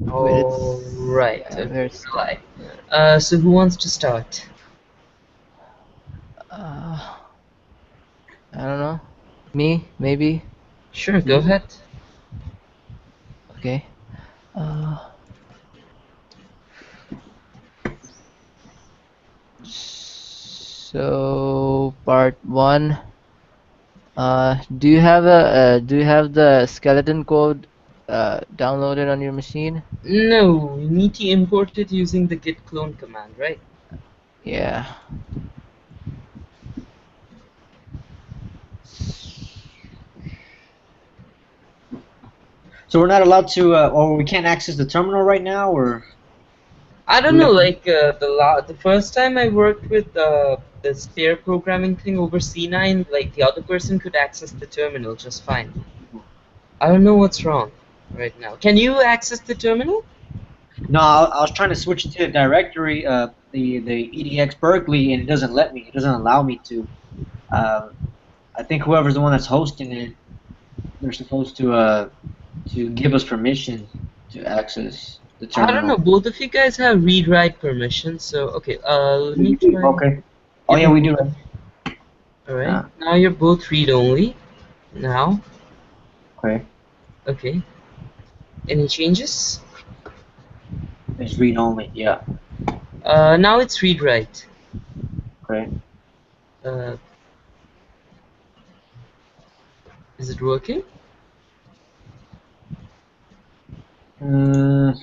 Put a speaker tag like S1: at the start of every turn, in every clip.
S1: Wait,
S2: All
S1: it's
S2: right.
S1: yeah,
S2: Okay.
S1: where it's
S2: Right.
S1: yeah.
S2: So who wants to start?
S1: Uh, I don't know. Me, maybe.
S2: Sure, go
S3: You?
S2: ahead.
S1: Okay. Uh, so part one. Do you have the skeleton code downloaded on your machine?
S2: No, you need to import it using the git clone command, right?
S1: Yeah.
S3: So we're not allowed to, or we can't access the terminal right now, or
S2: I don't
S3: we
S2: know,
S3: have to.
S2: like the first time I worked with this pair programming thing over C9, like the other person could access the terminal just fine. I don't know what's wrong right now. Can you access the terminal?
S3: No, I was trying to switch it to the directory, the EDX Berkeley, and it doesn't let me. It doesn't allow me to. Uh, I think whoever's the one that's hosting it, they're supposed to give us permission to access the
S2: I don't know.
S3: terminal.
S2: Both of you guys have read-write permission, so okay. Let me try.
S3: Okay. Oh
S2: Give
S3: yeah,
S2: me
S3: we
S2: one.
S3: do.
S2: All right.
S3: Yeah.
S2: Now you're both read-only. Now,
S3: Okay.
S2: okay. Any changes?
S3: It's read only. Yeah.
S2: Now it's read-write.
S3: Okay.
S2: Uh, is it working?
S3: Mm,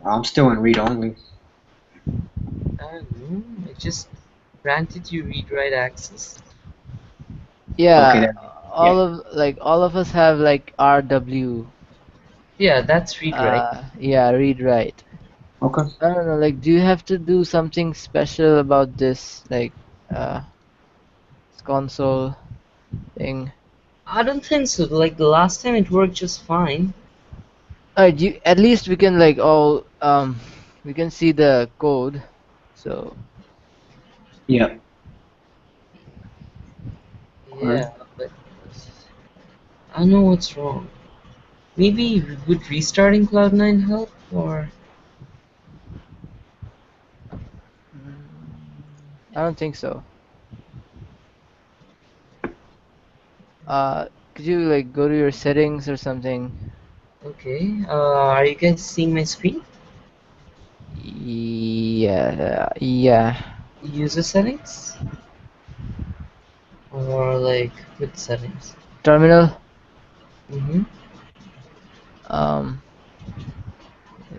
S3: I'm still in read only.
S2: I don't know. I just granted you read-write access.
S3: Okay.
S1: Yeah,
S3: There. Yeah.
S1: all of us have like RW.
S2: Yeah, that's read-write.
S1: Yeah, read write.
S3: Okay.
S1: I don't know, like do you have to do something special about this uh console thing?
S2: I don't think so. Like the last time it worked just fine.
S1: Alright, you at least we can like all we can see the code. So
S3: Yeah. Okay.
S2: Yeah, but I don't know what's wrong. Maybe would restarting Cloud9 help? Or
S1: I don't think so. Could you like go to your settings or something?
S2: okay, are you guys seeing my screen?
S1: Yeah, yeah.
S2: User settings or like with settings?
S1: Terminal.
S2: Mm-hmm.
S1: Um,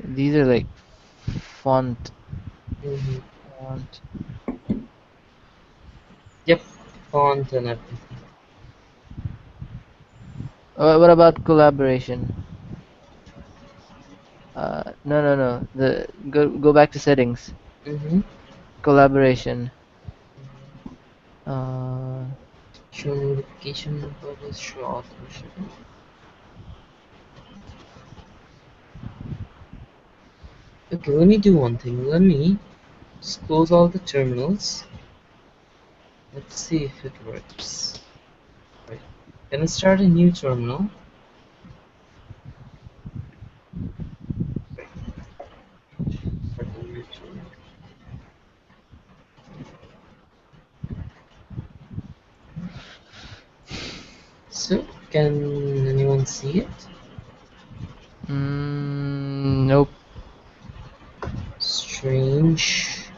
S1: these are like font,
S2: Mm-hmm.
S1: font.
S2: Yep, font and everything.
S1: What about collaboration? No, no, no. The go back to settings.
S2: Mm-hmm.
S1: Collaboration. Uh,
S2: Show notification purpose, show authorship. Okay, let me do one thing. Let me just close all the terminals. Let's see if it works. Right. Gonna start a new terminal. Right. Start a new terminal. So, can anyone see it?
S1: nope.
S2: Strange.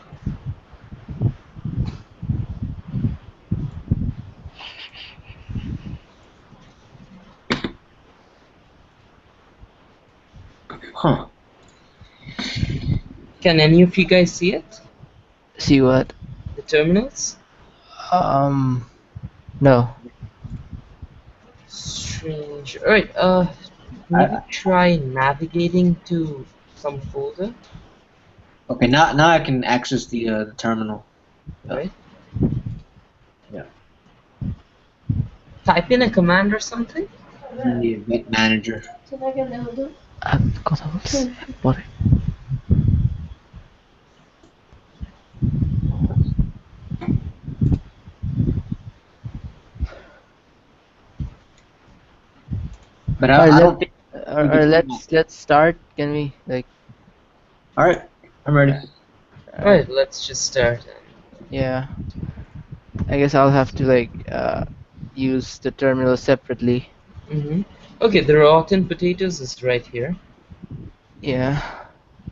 S3: Huh.
S2: Can any of you guys see it?
S1: See what?
S2: The terminals?
S1: Um, no.
S2: Strange. Alright, maybe
S3: I,
S2: try navigating to some folder,
S3: okay. Now I can access the terminal. Yeah.
S2: right?
S3: Yeah.
S2: Type in a command or something.
S3: The event manager.
S1: কথা বলছে পরে
S3: But
S1: All right,
S3: I don't think in between that.
S1: let's start. Can we like
S3: All right, I'm ready.
S1: all right?
S2: Alright, let's just start.
S1: Yeah, I guess I'll have to like use the terminal separately.
S2: Mm-hmm. Okay, the rotten potatoes is right here.
S1: Yeah.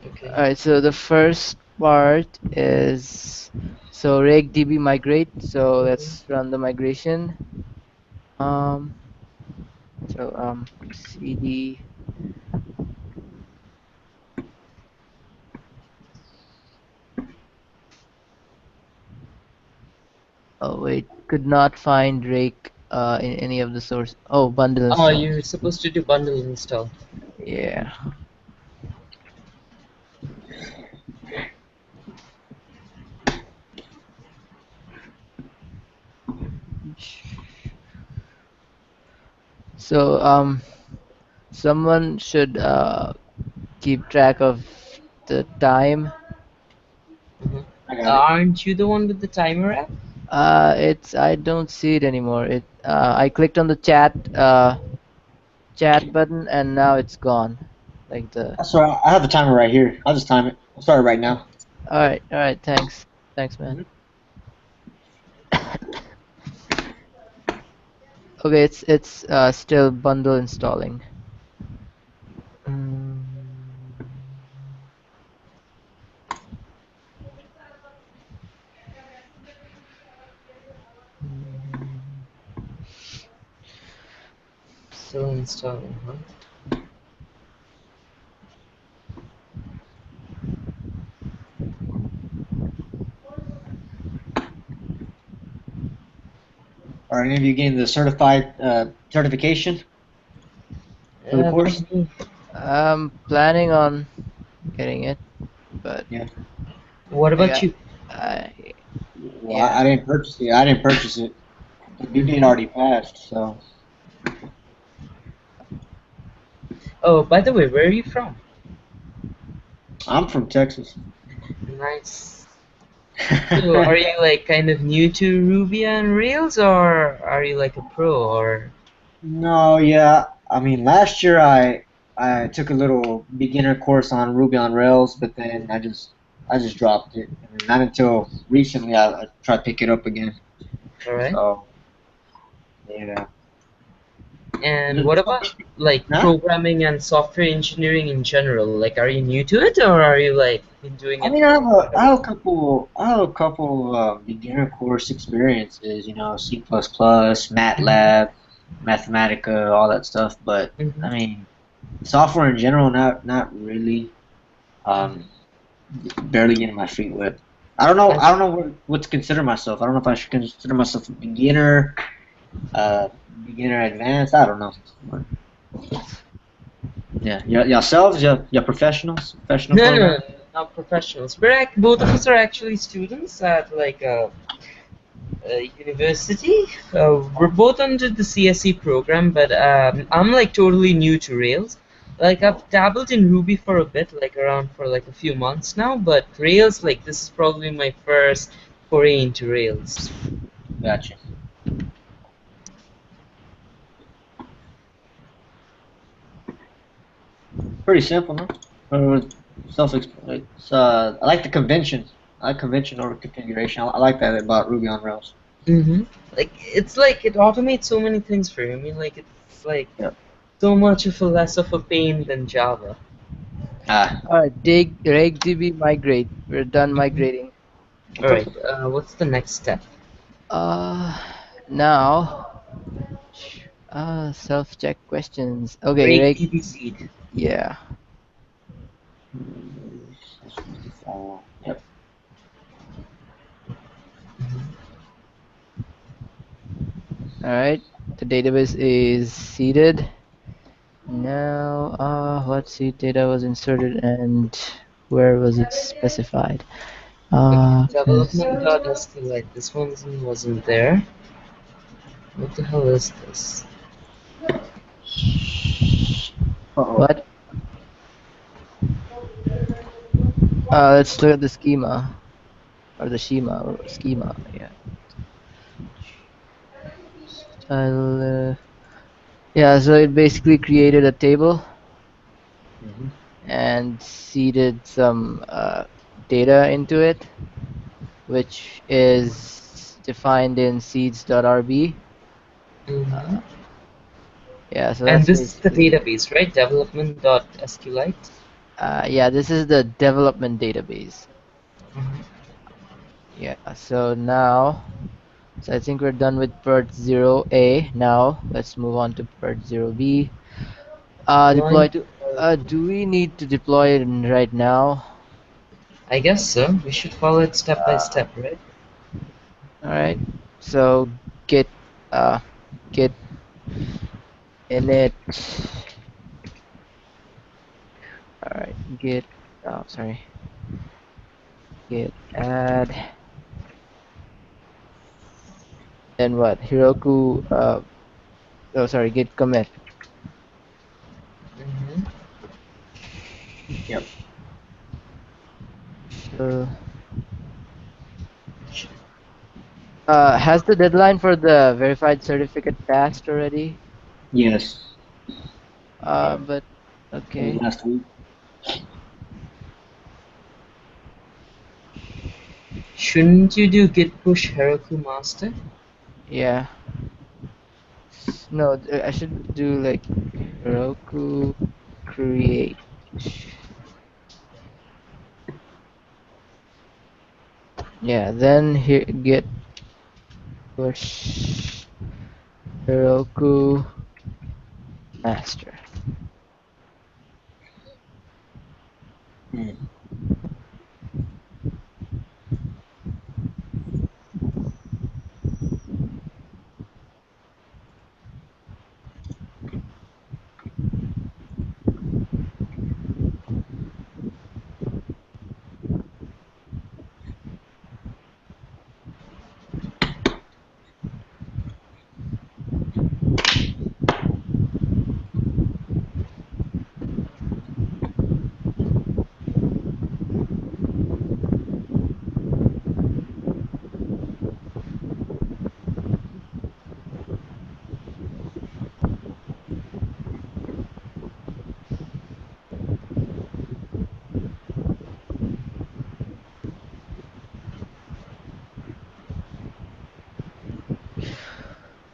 S2: Okay.
S1: All right. So the first part is so regdb migrate. So let's
S2: Mm-hmm.
S1: run the migration. Um. Cd. Oh wait, could not find rake in any of the source. Oh, bundle
S2: Oh,
S1: install.
S2: you're supposed to do bundle install.
S1: Yeah. So someone should keep track of the time.
S2: Mm-hmm.
S3: I got it.
S2: Aren't you the one with the timer app?
S1: It's I don't see it anymore. I clicked on the chat button and now it's gone. Like the
S3: That's all right. I have the timer right here. I'll just time it. I'll start it right now.
S1: all right, thanks man.
S3: Mhm.
S1: Okay, it's still bundle installing. Mm,
S2: Still installing, huh?
S3: Are any of you getting the certified certification for the
S2: Not
S3: course?
S2: me.
S1: I'm planning on getting it, but
S3: Yeah.
S2: What
S1: like
S2: about you?
S1: I
S3: Well,
S1: yeah.
S3: I didn't purchase it. I didn't purchase it. The due date
S2: Mm-hmm.
S3: already passed, so
S2: Oh, by the way, where are you from?
S3: I'm from Texas.
S2: Nice. So, are you like kind of new to Ruby and Rails, or are you like a pro, or?
S3: No, yeah. I mean, last year I took a little beginner course on Ruby on Rails, but then I just dropped it. And not until recently I tried to pick it up again.
S2: All right.
S3: So yeah.
S2: And
S3: The-
S2: what about like
S3: Huh?
S2: programming and software engineering in general? Like, are you new to it, or are you like been doing
S3: I
S2: it
S3: mean,
S2: for quite a
S3: I have
S2: while?
S3: a couple beginner course experiences. You know, C++, MATLAB, Mathematica, all that stuff. But
S2: Mm-hmm.
S3: I mean, software in general, not really.
S2: Mm-hmm.
S3: Um, barely getting my feet wet.
S2: I,
S3: I don't know what to consider myself. I don't know if I should consider myself a beginner, uh, beginner advanced. I don't know. But, yeah, yourselves, your professionals, professional
S2: no, no, no,
S3: programmers.
S2: not professionals. Both of us are actually students at like a university. We're both under the CSE program, but I'm like totally new to Rails. Like I've dabbled in Ruby for a bit, like around for like a few months now, but Rails, like this is probably my first foray into Rails.
S3: Gotcha. Pretty simple, no? Self it's I like the convention. I like convention over configuration. I like that about Ruby on Rails.
S2: Mm-hmm. Like it's like it automates so many things for you. I mean, like it's like
S3: Yeah.
S2: so much of a less of a pain than Java.
S3: Ah,
S1: All right, dig regdb migrate. We're done
S2: Mhm.
S1: migrating.
S2: All right. What's the next step?
S1: Uh, now self-check questions. Okay,
S2: Break
S1: reg.
S2: DB seed.
S1: Yeah.
S3: Yep.
S1: All right. The database is seeded. Now, what seed data was inserted and where was it specified?
S2: Okay,
S1: Yes.
S2: development.SQLite. This one wasn't there. What the hell is this?
S3: Uh-oh.
S1: What? Let's look at the schema or the schema. Yeah. Style. Yeah, so it basically created a table
S3: Hmm.
S1: and seeded some data into it, which is defined in seeds.rb.
S2: Mm-hmm.
S1: Uh, yeah, so
S2: And
S1: that's
S2: this is the
S1: basically it.
S2: database, right? Development.sqlite.
S1: Yeah, this is the development database.
S2: Mm-hmm.
S1: Yeah, so now, so I think we're done with part 0A. Now let's move on to part 0B.
S2: Deploying
S1: Deploy
S2: to
S1: to. Do we need to deploy it right now?
S2: I guess so. We should follow it step by
S1: Uh,
S2: step, right?
S1: all right. So git uh git init. All right. Git. Oh, sorry. Git add. Then what? Heroku. Oh, sorry. Git commit.
S2: Mm-hmm.
S3: Yep.
S1: So, has the deadline for the verified certificate passed already?
S3: Yes.
S1: But
S3: It was
S1: okay.
S3: last week.
S2: Shouldn't you do git push Heroku master?
S1: Yeah. No, I should do like Heroku create. Yeah, then here git push Heroku master.
S3: Mm.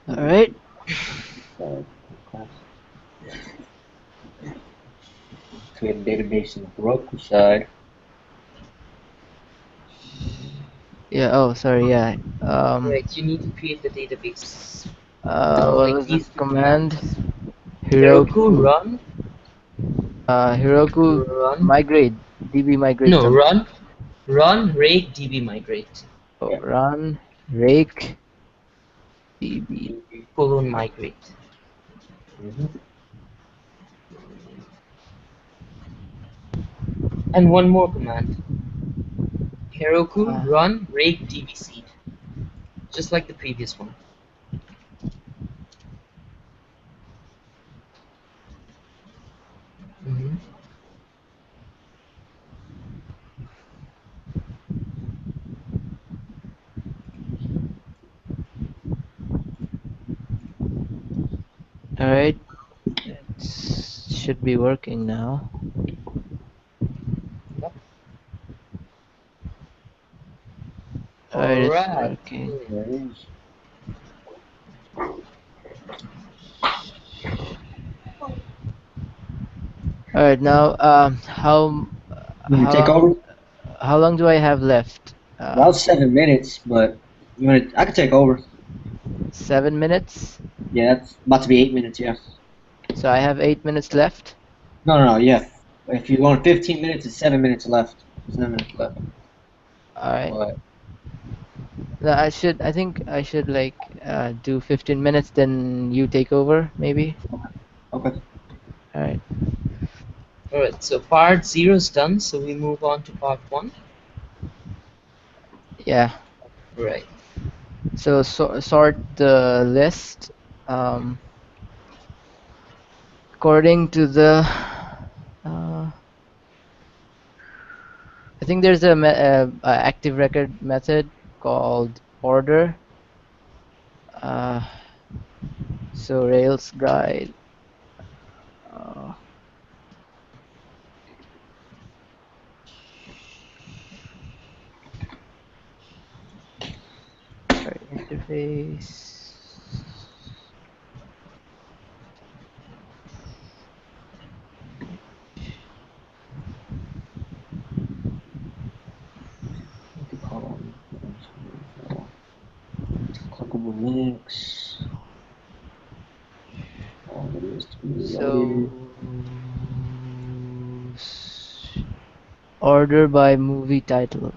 S1: All right.
S3: Class. Create a database in the Heroku side.
S1: Yeah. Oh, sorry. Yeah.
S2: Right, you need to create the database.
S1: What
S2: Like
S1: was the
S2: these two
S1: command?
S2: commands. Heroku
S1: Heroku.
S2: run,
S1: Heroku
S2: run,
S1: migrate. DB migrate
S2: no,
S1: something.
S2: run, rake, db migrate,
S1: Oh,
S3: Yep.
S1: run rake DB.
S2: colon migrate.
S3: Mm-hmm.
S2: And one more command. Heroku
S1: Uh,
S2: run, rake, db seed. Just like the previous one. Mm-hmm.
S1: all right. It should be working now.
S2: Yep.
S1: All right, it's
S2: Alright.
S1: working.
S3: There it is.
S1: All right, now
S3: You want to
S1: how
S3: take over?
S1: long how long do I have left?
S3: About 7 minutes, but you want to? I could take over.
S1: 7 minutes.
S3: Yeah, that's about to be 8 minutes. Yeah.
S1: So I have 8 minutes left.
S3: No, no, no. Yeah. If you're going 15 minutes, it's 7 minutes left. 7 minutes left.
S1: All right.
S3: But
S1: No, I think I should like do 15 minutes, then you take over, maybe.
S3: okay.
S1: All right.
S2: Alright, so part 0 is done, so we move on to part 1.
S1: Yeah.
S2: Right.
S1: So, sort the list um, according to the. Uh, I think there's a active record method called order. Uh, So Rails guide. Uh, sorry, interface.
S3: Column. Clickable links. All it is to be
S1: So
S3: reloaded.
S1: order by movie title.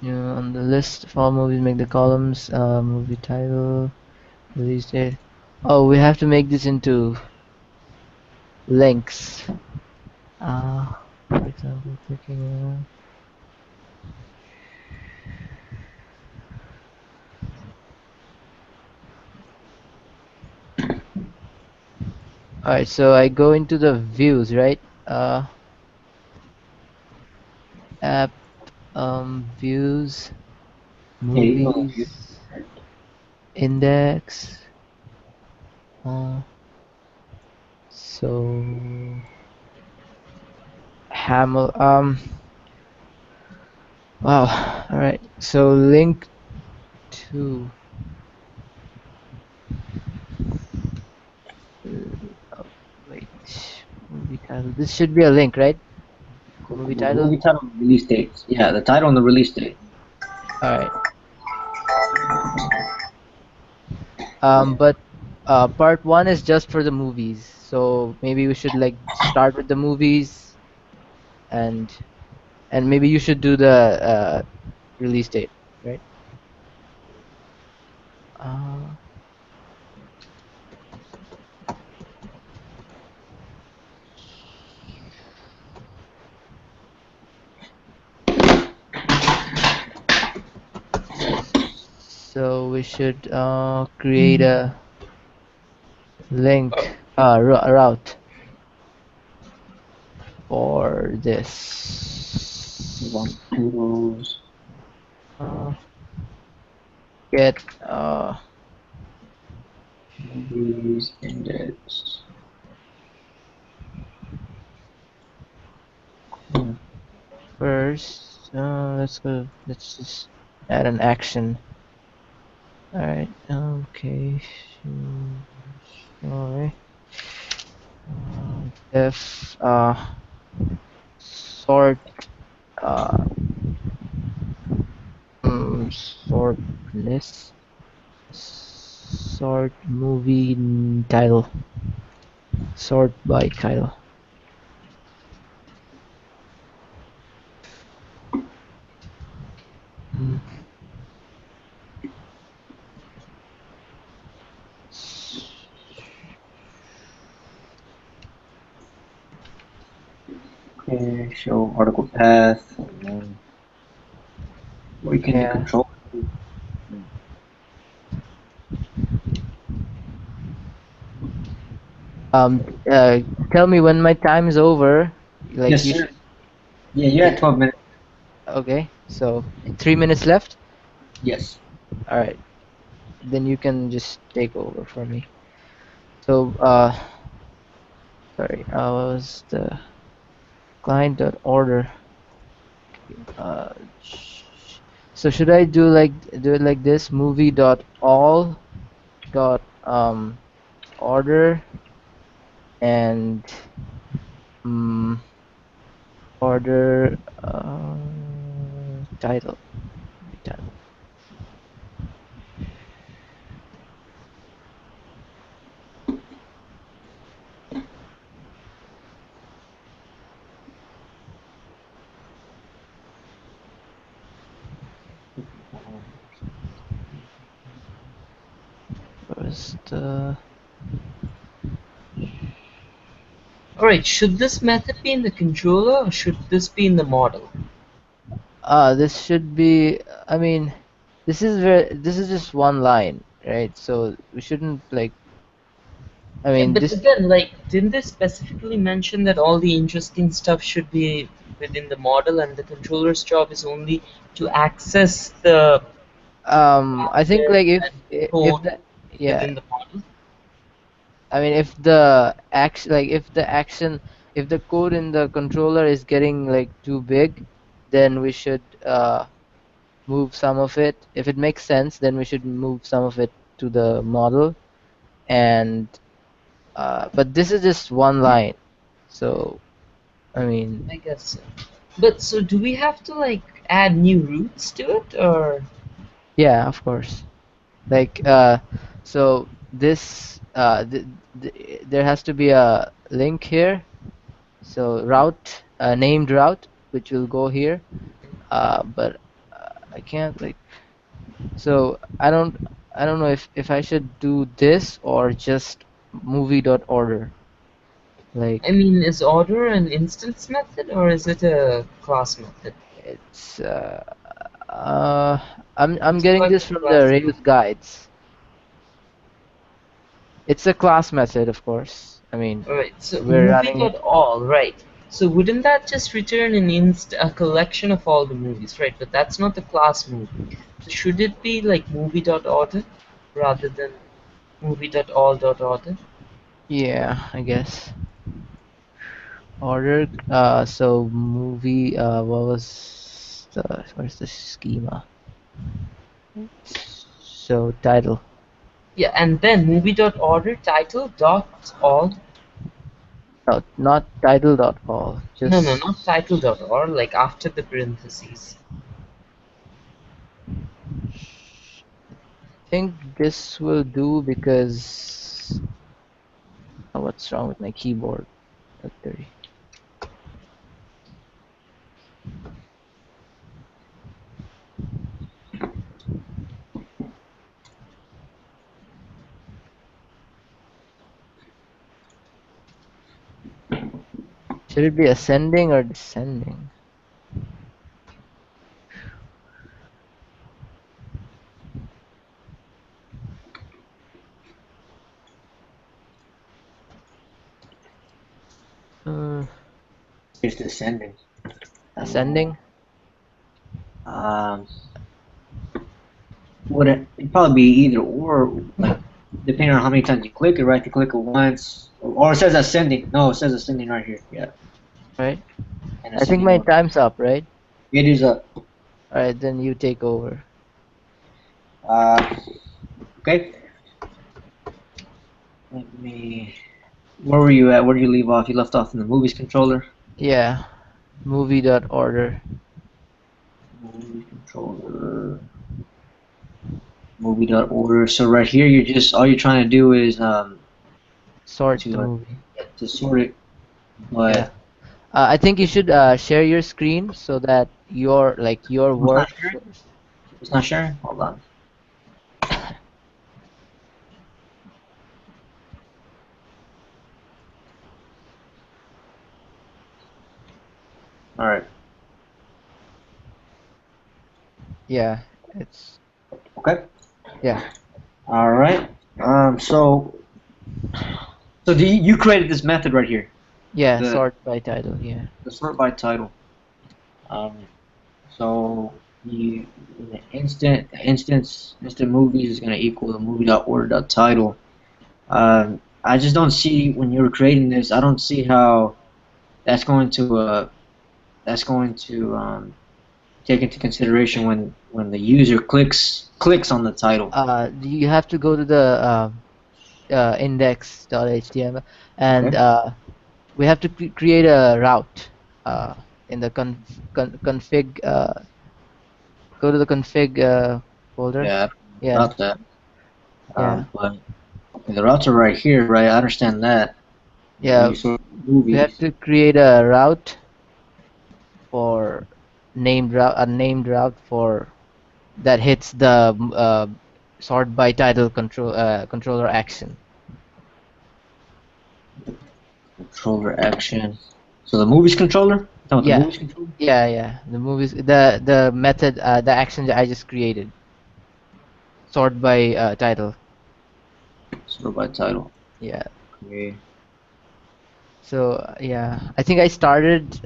S1: On the list of all movies, make the columns. Movie title, release date. Oh, we have to make this into links. For example, clicking. Alright, so I go into the views, right? App, views,
S3: Yeah, you can go view.
S1: movies, index. So Hamel. Wow. All right. So link to. Oh, wait. Movie title. This should be a link, right? Movie
S3: Clickable
S1: title.
S3: movie title and release dates. Yeah, the title and the release date.
S1: All right. But part one is just for the movies. So maybe we should like start with the movies and maybe you should do the release date, right? Uh, so we should create a link route for
S3: Move on
S1: this.
S3: to titles.
S1: Uh, get
S3: Movies index. Hmm.
S1: first. Let's go. Let's just add an action. All right. Okay. Sorry. If sort uh sort list sort movie title sort by title. Mm.
S3: Okay, show article path, and then weaken the
S1: Yeah.
S3: control.
S1: Um. Uh. Tell me when my time is over. Like
S3: Yes,
S1: you
S3: sir.
S1: should.
S3: Yeah, you had 12 minutes.
S1: Okay. So 3 minutes left.
S3: Yes.
S1: All right. Then you can just take over for me. So sorry. What was the client dot order? Uh. So should I do it like this? Movie dot all dot order and um, order title. Title. Was the
S2: Alright, should this method be in the controller or should this be in the model?
S1: this should be. I mean, this is just one line, right? So we shouldn't like. I
S2: Yeah,
S1: mean
S2: but
S1: this.
S2: again, like, didn't they specifically mention that all the interesting stuff should be within the model and the controller's job is only to access the
S1: I think
S2: hardware
S1: like
S2: and
S1: if
S2: code?
S1: Yeah,
S2: within the model?
S1: I mean, if the action, like if the action, if the code in the controller is getting like too big, then we should move some of it. If it makes sense, then we should move some of it to the model. And but this is just one line, so I mean,
S2: I guess so. But so do we have to like add new roots to it or
S1: yeah, of course. Like so this there has to be a link here. So route, named route, which will go here. But I can't like. So I don't know if I should do this or just movie dot order.
S2: I
S1: Like
S2: mean is order an instance method or is it a class method?
S1: it's uh I'm
S2: It's
S1: getting
S2: part of
S1: this
S2: the
S1: from the
S2: class
S1: Rails
S2: name.
S1: guides. It's a class method, of course. I mean,
S2: Alright, so
S1: we're running it.
S2: movie.all, right. So wouldn't that just return a collection of all the movies, right? But that's not the class movie. So should it be like movie.order rather than movie.all.order?
S1: Yeah, I guess. Order. So movie. What was the? Where's the schema? So title.
S2: Yeah, and then movie.order title dot all.
S1: No, not title dot all.
S2: No, not
S1: Just.
S2: title dot or like after the parentheses.
S1: I think this will do because. Oh, what's wrong with my keyboard? Like 30. Should it be ascending or descending? Uh,
S3: It's descending. Um,
S1: Ascending.
S3: um, would it'd probably be either or, like depending on how many times you click it, right? If you click it once, or it says ascending. No, it says ascending right here. Yeah,
S1: Right.
S3: and
S1: I think
S3: ascending
S1: my
S3: order.
S1: time's up. Right.
S3: It is a.
S1: All right. Then you take over.
S3: Uh, okay. Let me. Where were you at? Where did you leave off? You left off in the movies controller.
S1: Yeah. Movie dot order.
S3: Movie controller. Movie dot order. So right here, you're just all you're trying to do is
S1: Sort the
S3: to
S1: movie.
S3: to sort it,
S1: Yeah.
S3: but
S1: I think you should share your screen so that your
S3: it's not
S1: work
S3: sharing.
S1: shows.
S3: It's not sharing. Hold on. All right.
S1: Yeah, it's
S3: Okay.
S1: yeah,
S3: All right. So you created this method right here,
S1: yeah,
S3: the
S1: sort by title. Yeah,
S3: the sort by title. Um, so you the instant movies is going to equal the movie dot order dot title. I just don't see when you were creating this. I don't see how that's going to take into consideration when the user clicks on the title.
S1: you have to go to the index.html, and
S3: Okay.
S1: we have to create a route uh, in the config. Go to the config folder.
S3: Yeah,
S1: Yeah,
S3: about that.
S1: yeah,
S3: But okay, the routes are right here, right? I understand that. Where
S1: yeah.
S3: you sort
S1: We have
S3: movies.
S1: to create a route for named route for that hits the sort by title controller action.
S3: Controller action. So the movies controller? You talking about the
S1: Yeah,
S3: movies controller?
S1: yeah. The movies, the method, the action that I just created, sort by title.
S3: Sort by title.
S1: Yeah.
S3: Okay.
S1: So yeah, I think I started.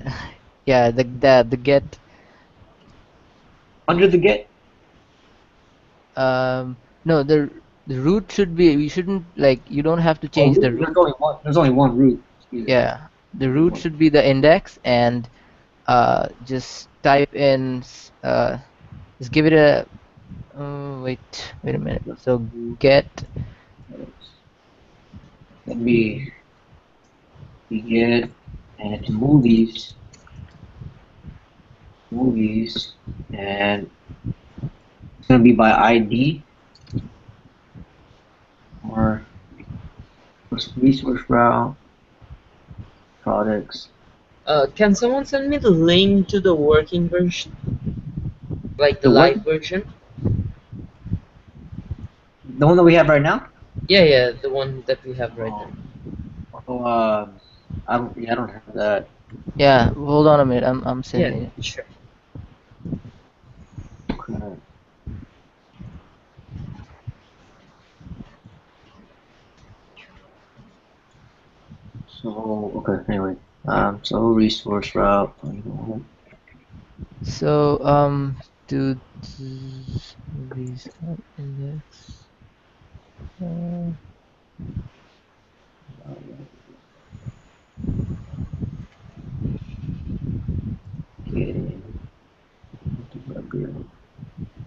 S1: Yeah, the get.
S3: Under the get?
S1: Um, no, the route should be, we shouldn't like, you don't have to
S3: Oh,
S1: change the
S3: there's
S1: route.
S3: only one. There's only one route. Excuse me.
S1: Yeah, the
S3: Only
S1: root
S3: one.
S1: should be the index, and just type in just give it a wait a minute. So get
S3: Let me get and to movies, and it's gonna be by ID or resource route products.
S2: Can someone send me the link to the working version, like the
S3: The what?
S2: live version?
S3: The one that we have right now?
S2: Yeah, yeah, the one that we have right now.
S3: Oh, oh I don't have that.
S1: Yeah, hold on a minute. I'm
S2: Yeah,
S1: sending it.
S2: sure.
S3: Okay. So okay. Anyway, so resource route.
S1: So do movies index. Uh,
S3: Okay.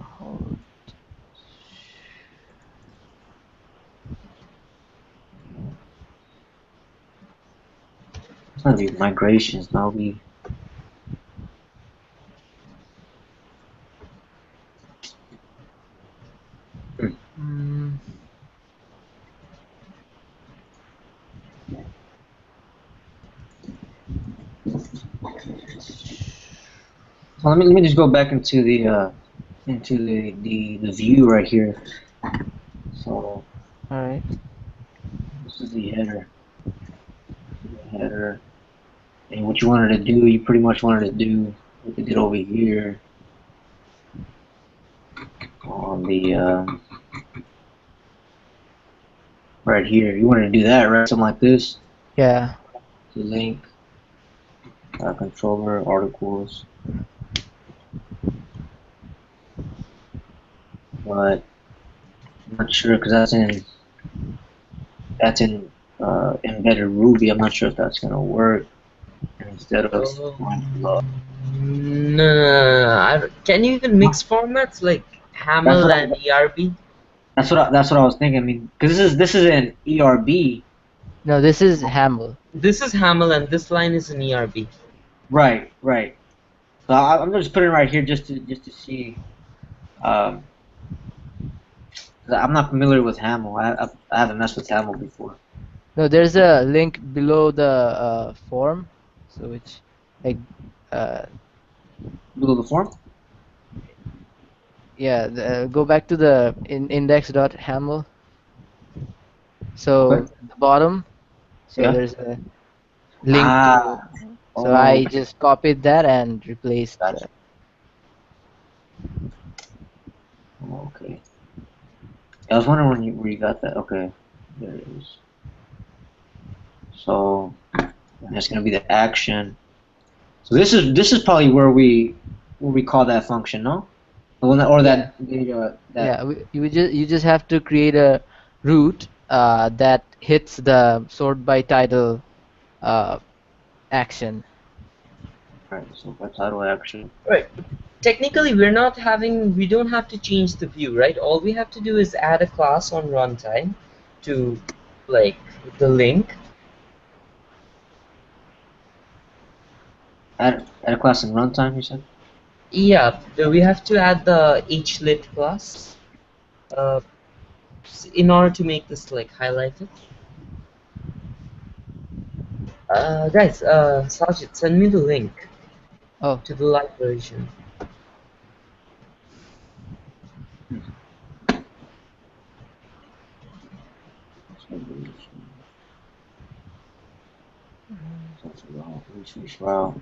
S1: hold-
S3: It's not these migrations. Now we.
S1: mm,
S3: So let me just go back into the view right here. So
S1: all right.
S3: this is the header. The header. And what you wanted to do, you pretty much wanted to do what they did over here on the right here. You wanted to do that, right? Something like this.
S1: Yeah.
S3: The link, controller, articles. But I'm not sure because that's in embedded Ruby. I'm not sure if that's gonna work. And instead of
S2: No. Can you even mix formats like
S3: that's
S2: Haml
S3: what
S2: and
S3: I,
S2: ERB?
S3: that's what I was thinking. I mean, because this is an ERB,
S1: No, this is Hamel.
S2: This is Haml and this line is an ERB.
S3: right? Right. So I'm just putting it right here just to see. Um, 'Cause I'm not familiar with Hamel. I haven't messed with Hamel before.
S1: No, there's a link below the form, so which like uh
S3: Below the form.
S1: yeah, go back to the index.haml.
S3: Okay.
S1: So the bottom, so
S3: Yeah.
S1: there's a link to.
S3: Ah.
S1: So
S3: Oh,
S1: I
S3: okay.
S1: just copied that and replaced
S3: Gotcha. Oh, okay. I was wondering where you got that. Okay. There it is. So that's gonna be the action. So this is probably where we call that function, no? The one that or
S1: yeah,
S3: that.
S1: yeah. You just have to create a route that hits the sort by title uh action.
S3: Right. So by title action.
S2: Right. Technically, we don't have to change the view, right? All we have to do is add a class on runtime to, like, the link.
S3: Add a class in runtime. You said.
S2: Yeah, we have to add the hlit class uh, in order to make this, like, highlighted. Guys, Sajid, send me the link
S1: Oh,
S2: to the live version.
S3: Wow.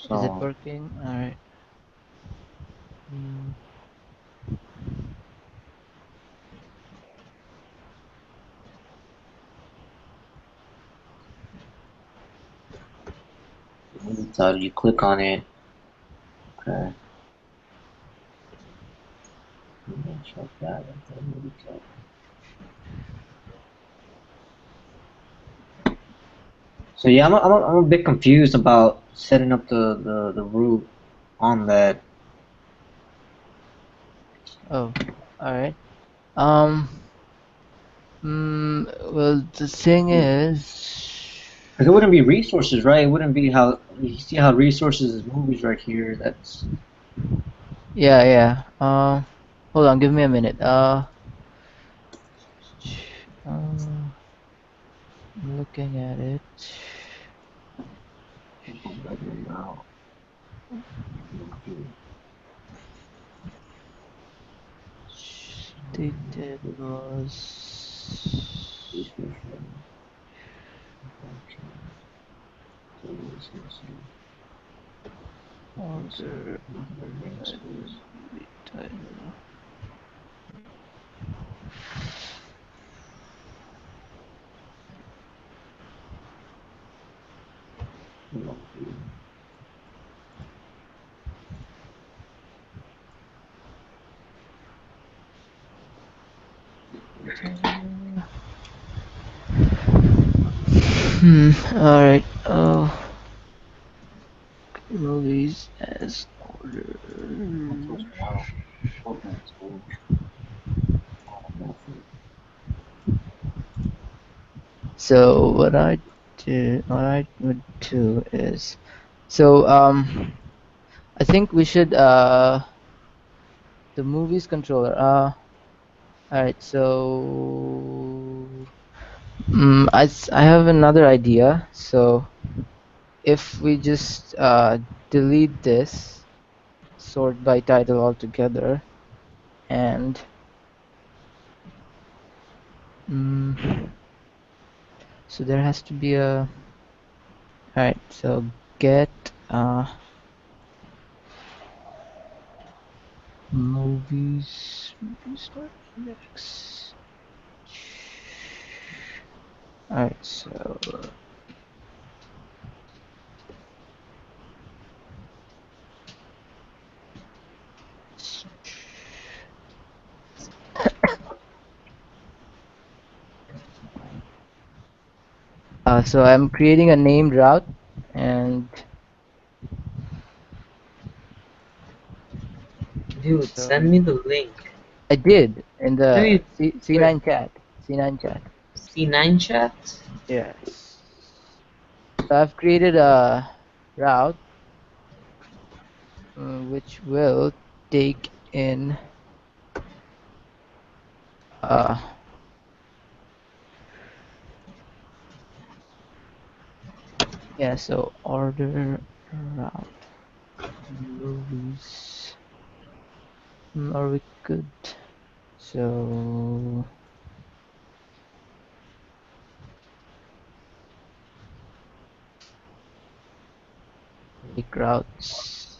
S1: Is it
S3: So
S1: working? All right. Mm,
S3: so you click on it. Okay. Check that. So yeah, I'm a bit confused about setting up the root on that.
S1: oh, all right. Um. Well, the thing is,
S3: Because it wouldn't be resources, right? It wouldn't be how you see how resources is movies right here. That's
S1: yeah, yeah. Hold on, give me a minute. I'm looking at it. Stated was order and movie title. All right. Movies as order. So what I would do is, so I think we should the movies controller. All right. So I have another idea. So if we just delete this, sort by title altogether, and mm, so there has to be a. All right. So get movies dot index. All right. So so I'm creating a named route, and
S2: Dude, send
S1: so
S2: me the link.
S1: I did in
S2: No,
S1: the
S2: you where?
S1: C9 chat. C9 chat.
S2: C9 chat?
S1: Yes. So I've created a route which will take in uh yeah, so order route movies. Are we good? So make routes.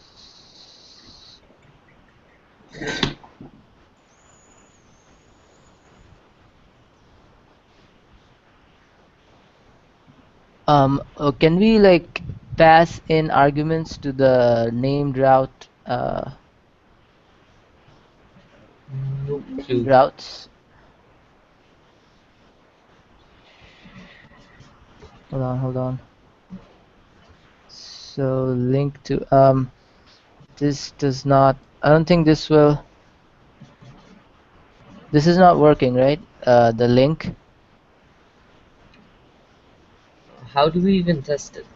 S1: Can we like pass in arguments to the named route
S2: No
S1: named
S2: clue.
S1: routes? Hold on. So link to this does not. I don't think this will. This is not working, right? The link.
S2: How do we even test it?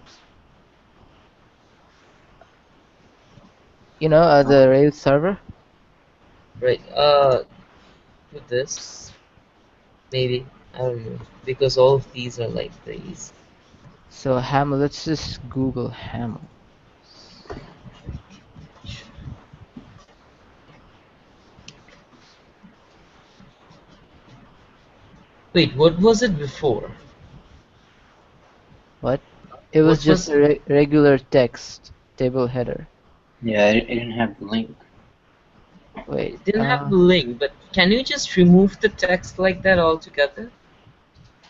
S1: The Rails server.
S2: Right, with this, maybe. I don't know. Because all of these are like these.
S1: So Haml. Let's just Google Haml.
S2: Wait, what was it before?
S1: What? It was
S2: What
S1: just
S2: was
S1: a regular text. table header.
S3: Yeah, it didn't have the link.
S1: Wait,
S2: It didn't have the link, but can you just remove the text like that altogether?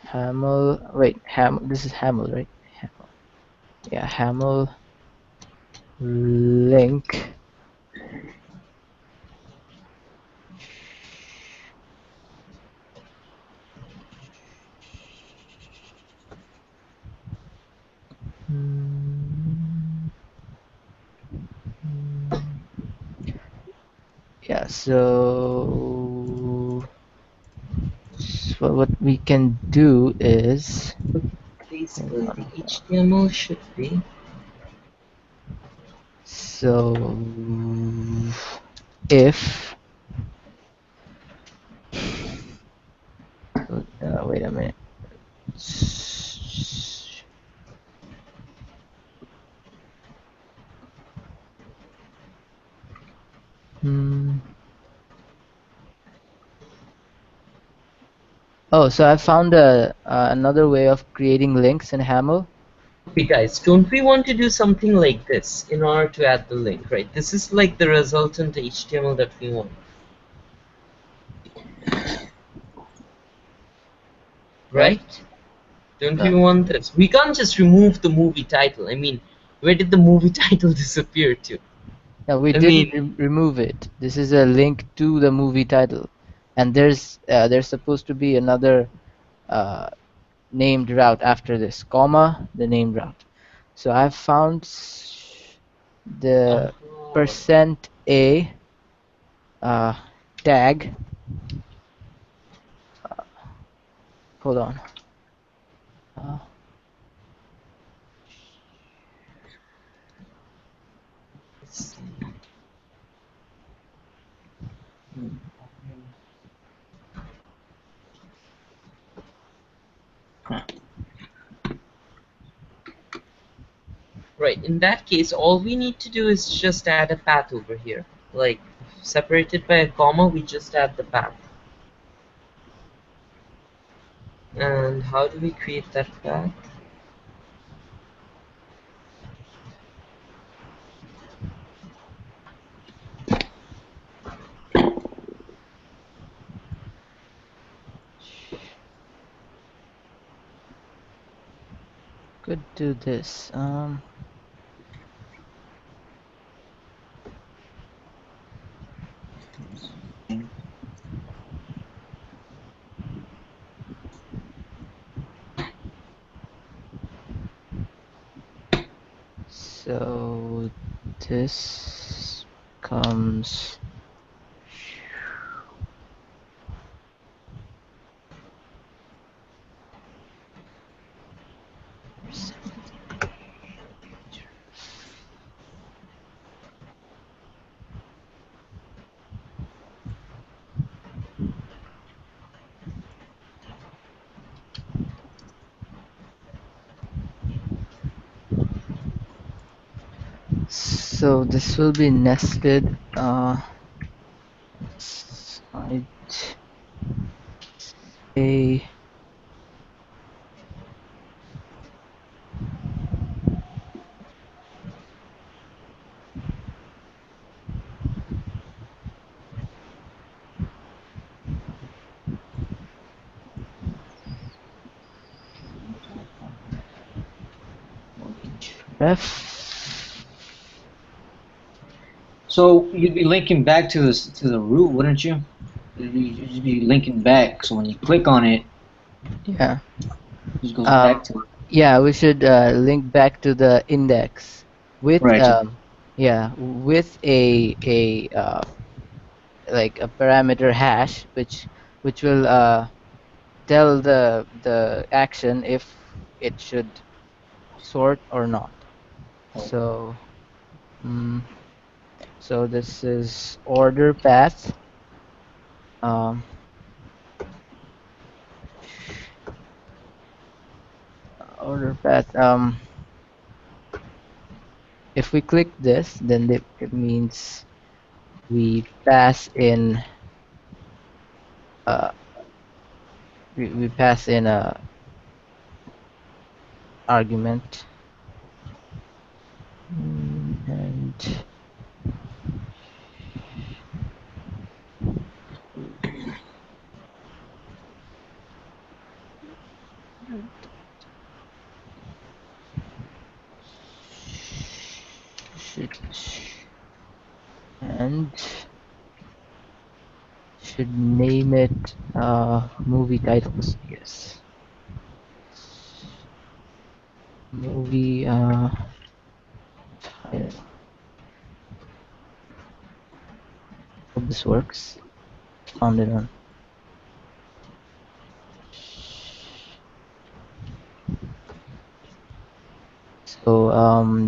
S1: Hamel. Wait, This is Hamel, right? Hamel. Yeah, Hamel link. Hmm, Yeah, so what we can do is, hold
S2: Basically, the
S1: on.
S2: HTML should be.
S1: So if wait a minute. Hmm. Oh, so I found another way of creating links in Haml.
S2: Okay, guys, don't we want to do something like this in order to add the link, right? This is like the resultant HTML that we want,
S1: Right?
S2: right? Don't
S1: No,
S2: we want this? We can't just remove the movie title. I mean, where did the movie title disappear to?
S1: no, we
S2: I
S1: didn't
S2: mean,
S1: remove it. This is a link to the movie title, and there's supposed to be another uh, named route after this, comma the named route. So I found the
S2: uh-huh.
S1: percent %a uh, tag. Hold on. Uh,
S2: Let's see. Right, in that case, all we need to do is just add a path over here. Like, separated by a comma, we just add the path. And how do we create that path?
S1: could do this. So this comes. So this will be nested. I'd say ref.
S3: So you'd be linking back to the root, wouldn't you? You'd be linking back. So when you click on it,
S1: Yeah.
S3: it just goes
S1: Um,
S3: back to it.
S1: yeah, we should link back to the index with
S3: Right.
S1: yeah, with a like a parameter hash, which will tell the action if it should sort or not. So mm, so this is order path. Um, order path. If we click this, then it means we pass in uh we pass in a argument. should and should name it movie titles, I guess. Movie title. Hope this works. Found it on. So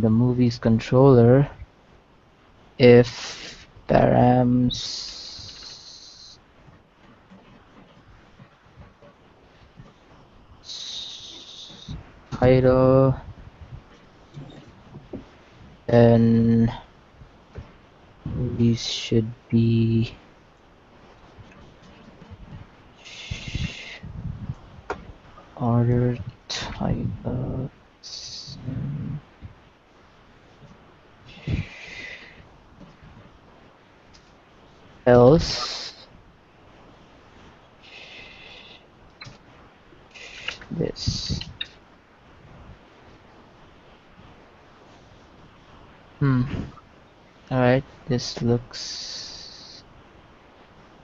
S1: the movie's controller, if params title, then movies should be order titles. Else this. Alright, this looks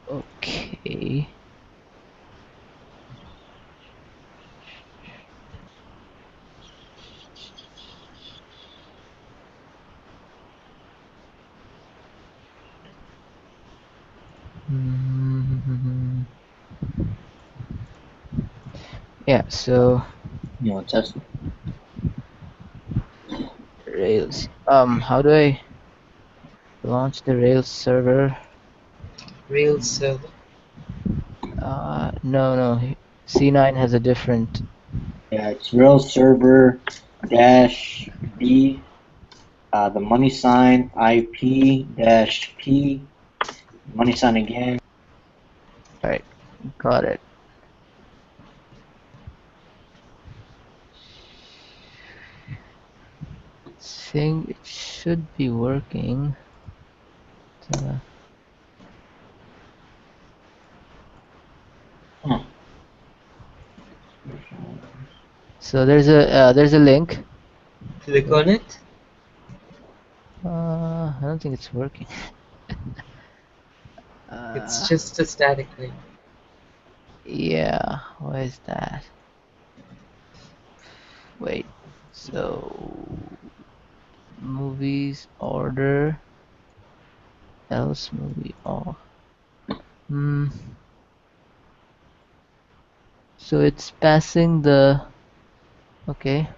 S1: okay. Yeah, so
S3: You know, test.
S1: Rails. How do I launch the Rails server?
S2: Rails server.
S1: No. C9 has a different.
S3: Yeah, it's real server dash B, the money sign IP dash P, money sign again.
S1: Right, got it. Think it should be working.
S3: Huh.
S1: So there's a link.
S2: Click on it.
S1: I don't think it's working.
S2: It's just a static link.
S1: Yeah, why is that? Wait, so movies order else movie oh. So it's passing the okay.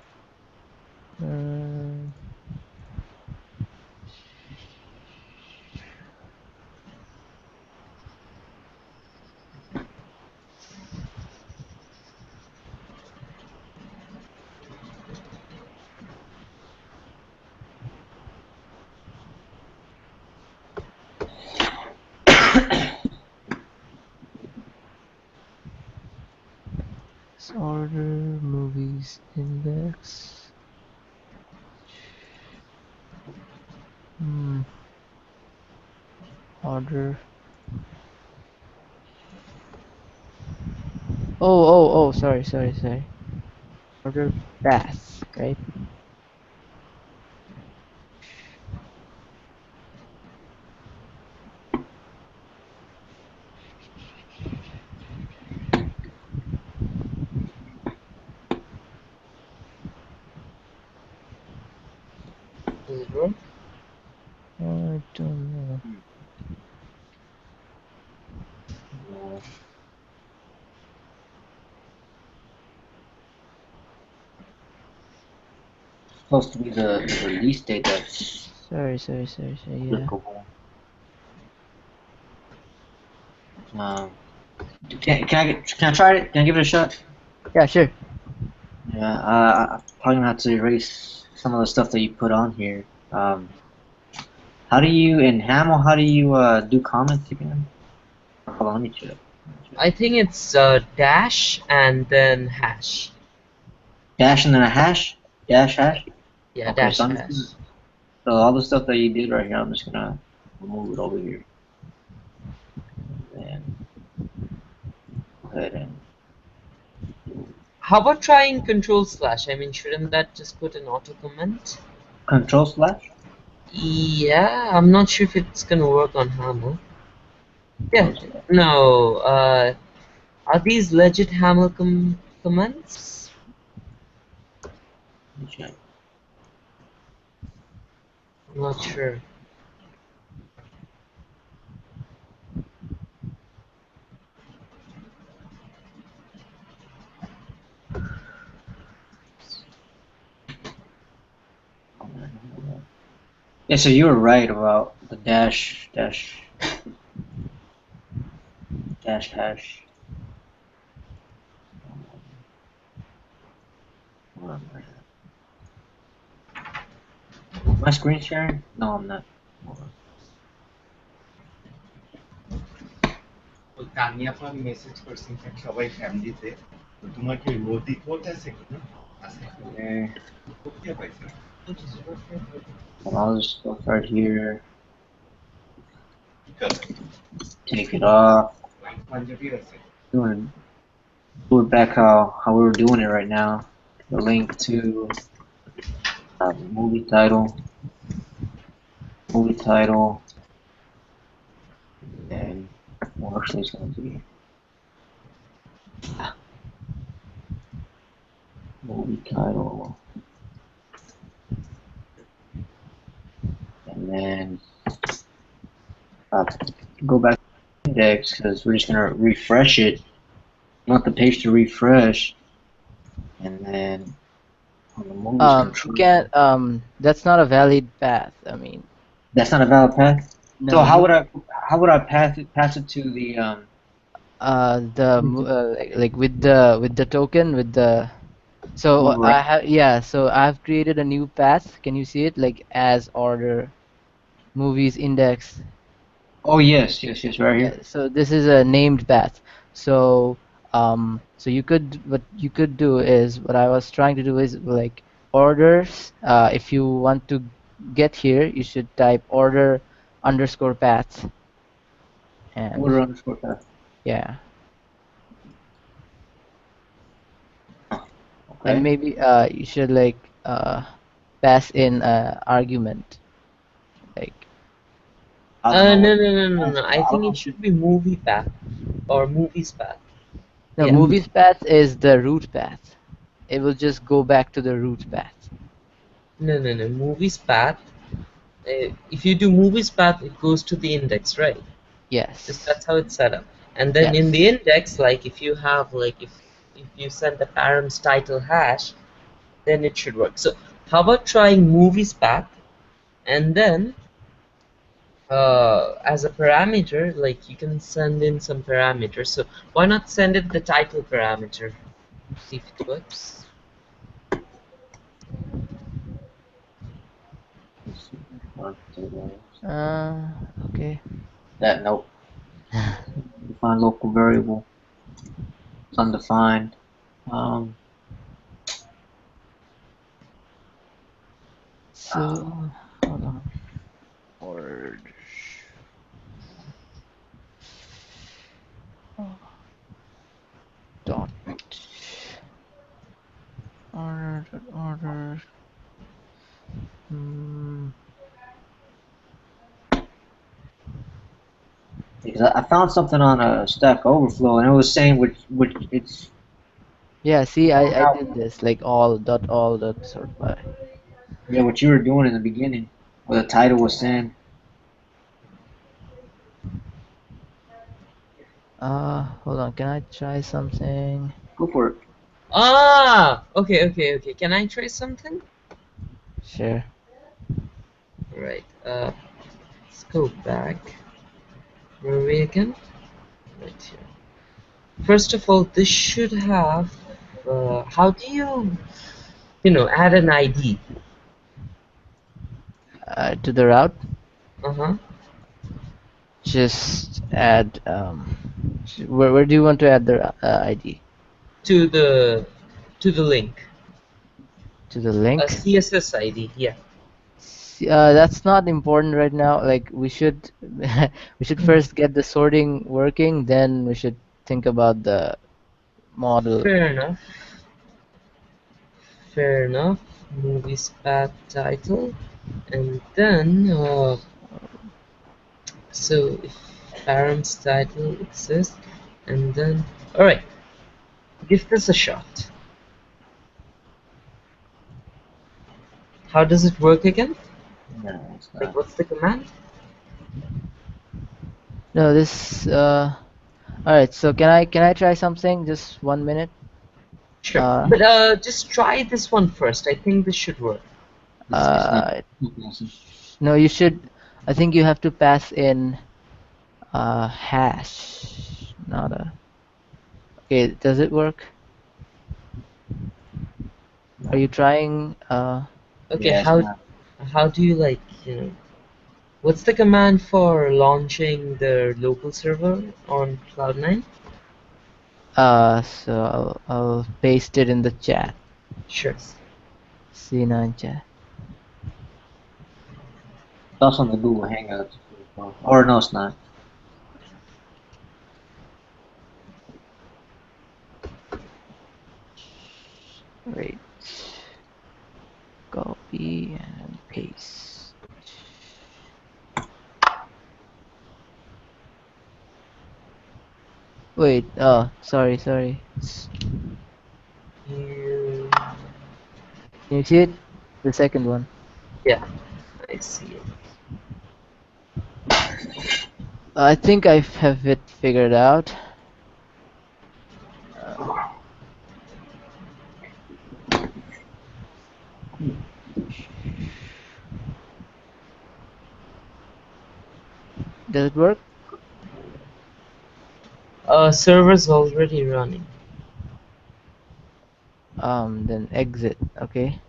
S1: Order movies index. Order. Oh, sorry. Order path, right?
S2: Does it work?
S1: I don't know.
S3: Supposed to be the release date that's
S1: Sorry, yeah.
S3: applicable. Can I try it? Can I give it a shot?
S1: Yeah, sure.
S3: Yeah, I'm probably gonna have to erase some of the stuff that you put on here. How do you in Hamel? How do you do comments again? Hold on, let me check.
S2: I think it's dash and then hash.
S3: Dash and then a hash. Dash hash.
S2: Yeah,
S3: Okay, so
S2: dash
S3: I'm just
S2: hash.
S3: gonna So all the stuff that you did right here, I'm just gonna remove it over here. And go ahead and do
S2: How about trying control slash? I mean, shouldn't that just put an auto comment?
S3: Control slash.
S2: Yeah, I'm not sure if it's gonna work on Hammer. Yeah,
S3: Control slash.
S2: no. Are these legit Hammer commands?
S3: Let me check.
S2: I'm not sure.
S3: Yeah, so you were right about the dash hash. Where am I at? Am I screen sharing? No, I'm not. Hold on.
S4: ওই কানিয়া পান message করছেন সবাই ফ্যামিলিতে তো তোমার কি রোদি code আছে কিনা আছে
S3: There.
S4: কোথায় পাইছো
S3: And I'll just go right here.
S4: কি কাজ
S3: Take it off.
S4: পাঞ্জাবি আছে
S3: Doing do it back how we were doing it right now. The link to movie title, and well, actually it's going to be movie title, and then uh, go back to index because we're just going to refresh it. You want the page to refresh, and then on the movies
S1: You
S3: control.
S1: can't. That's not a valid path. I mean,
S3: That's not a valid path.
S1: no.
S3: So
S1: You
S3: how would I pass it to the
S1: like with the token with the. So
S3: right?
S1: I have, yeah. So I've created a new path. Can you see it? Like as order movies index.
S3: Oh yes, right
S1: Yeah,
S3: here.
S1: so this is a named path. So so what you could do is, what I was trying to do is like orders. If you want to get here, you should type order underscore path, and
S3: Order underscore path.
S1: yeah, and
S3: Okay.
S1: maybe you should like pass in argument like
S3: I don't know what.
S2: No. I think it should be movie path or movies path.
S1: no,
S2: Yeah.
S3: Movie.
S1: movies path is the root path. It will just go back to the root path.
S2: No. Movies path. If you do movies path, it goes to the index, right? Just
S1: Yes,
S2: that's how it's set up. And then in the
S1: yes.
S2: index, like if you have like if you send the params title hash, then it should work. So how about trying movies path and then as a parameter, like you can send in some parameters. So why not send it the title parameter? See if it works.
S3: Let's see. One, two,
S1: Okay.
S3: that nope. Define local variable. It's undefined. Um.
S1: So, hold on. Word. Dot. Order. Dot order. Hmm.
S3: Because I found something on a Stack Overflow, and it was saying which it's
S1: Yeah. See, I
S3: how
S1: did this like all dot sort by.
S3: yeah what you were doing in the beginning, where the title was saying.
S1: Hold on. Can I try something?
S3: Go for it.
S2: Ah, okay. Can I try something?
S1: Sure.
S2: Right. Let's go back. Where are we again? Right here. First of all, this should have. How do add an ID?
S1: To the route,
S2: Uh-huh.
S1: just add. Where do you want to add the ID?
S2: To the link.
S1: To the
S2: A
S1: link.
S2: CSS ID. Yeah.
S1: That's not important right now. Like we should we should first get the sorting working, then we should think about the model.
S2: Fair enough. Fair enough. Movie spat title, and then so if parent's title exists, and then all right, give this a shot. How does it work again?
S3: No, it's
S2: Like,
S3: not.
S2: what's the command?
S1: No, this all right, so can I try something? Just 1 minute.
S2: Sure,
S1: Uh
S2: but just try this one first. I think this should work.
S3: It's not.
S1: uh no, you should, I think you have to pass in hash, not a. Okay, does it work? Are you trying
S2: Okay,
S3: Yeah, it's not.
S2: how do you like what's the command for launching the local server on Cloud9?
S1: so I'll paste it in the chat.
S2: Sure.
S1: C9 chat.
S3: It's also on the Google Hangouts as well. Or no, it's not.
S1: Wait. Copy and paste. Wait, oh, sorry.
S2: You,
S1: Can you see it? The second one.
S2: yeah, I see it.
S1: I think I have it figured out. Does it work?
S2: Server's already running.
S1: Then exit. Okay.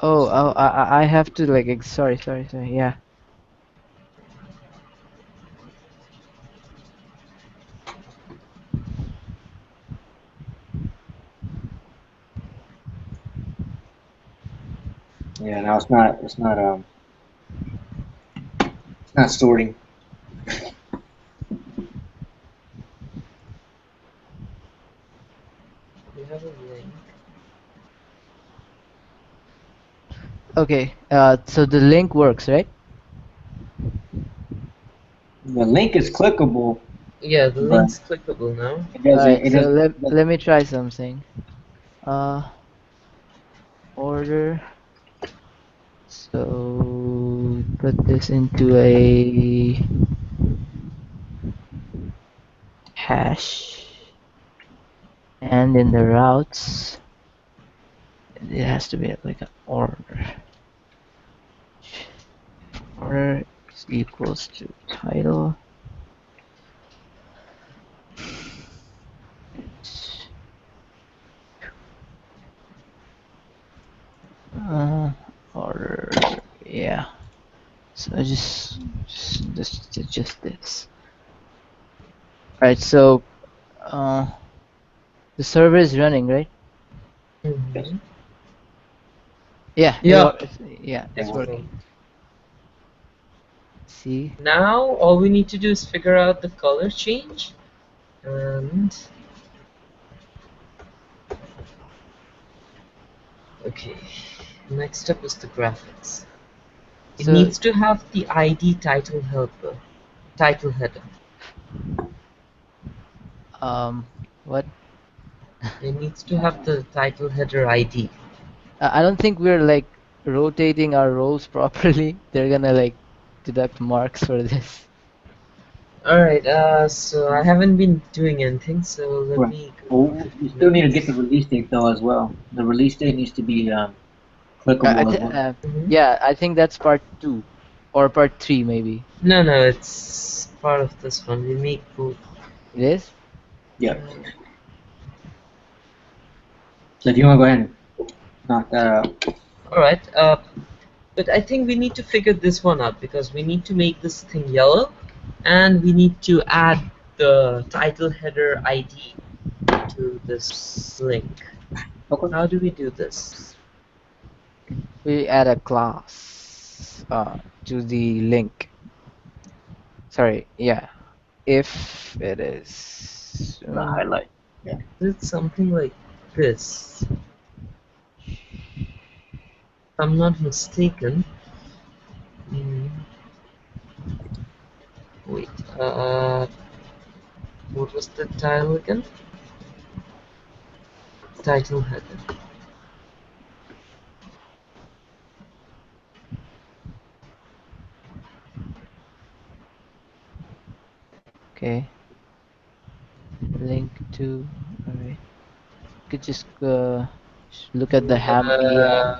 S1: Oh, I have to like. Sorry. Yeah.
S3: Yeah, no, it's not. It's not sorting.
S2: We have a link.
S1: Okay. So the link works, right?
S3: The link is clickable,
S2: Yeah, the
S3: but
S2: link's clickable now.
S3: it
S1: All
S3: doesn't.
S1: right.
S3: It
S1: So
S3: doesn't. It doesn't.
S1: let me try something. Uh, order. So put this into a hash, and in the routes, it has to be like an order. Order is equals to title. Uh, order. Yeah. So I just this. All right. So the server is running, right?
S3: Yes.
S2: Mm-hmm.
S1: Yeah.
S2: Yeah.
S1: Yeah.
S3: It
S1: It's
S3: works.
S1: working. See.
S2: Now all we need to do is figure out the color change, and okay. Next up is the graphics. It
S1: So
S2: needs to have the ID title header.
S1: what?
S2: It needs to have the title header ID.
S1: I don't think we're like rotating our roles properly. They're gonna like deduct marks for this.
S2: Alright, so I haven't been doing anything, so let
S3: Right.
S2: me go
S3: Well, you
S2: 15
S3: still need to get the
S2: minutes.
S3: release date though as well. The release date needs to be
S1: I
S3: clickable as
S1: th
S3: well.
S2: Mm-hmm.
S1: Yeah, I think that's part two or part three maybe.
S2: No, it's part of this one. We make both.
S1: It is?
S3: Yeah. So if you want to go ahead and knock that out.
S2: Alright, but I think we need to figure this one out because we need to make this thing yellow and we need to add the title header ID to this link.
S3: Okay.
S2: How do we do this?
S1: We add a class to the link. Sorry, yeah. If it is
S3: The highlight. Yeah.
S2: Is it something like this? If I'm not mistaken. Mm, wait. What was the title again? Title header.
S1: okay. Link to. All right. Could just look at the
S2: Uh,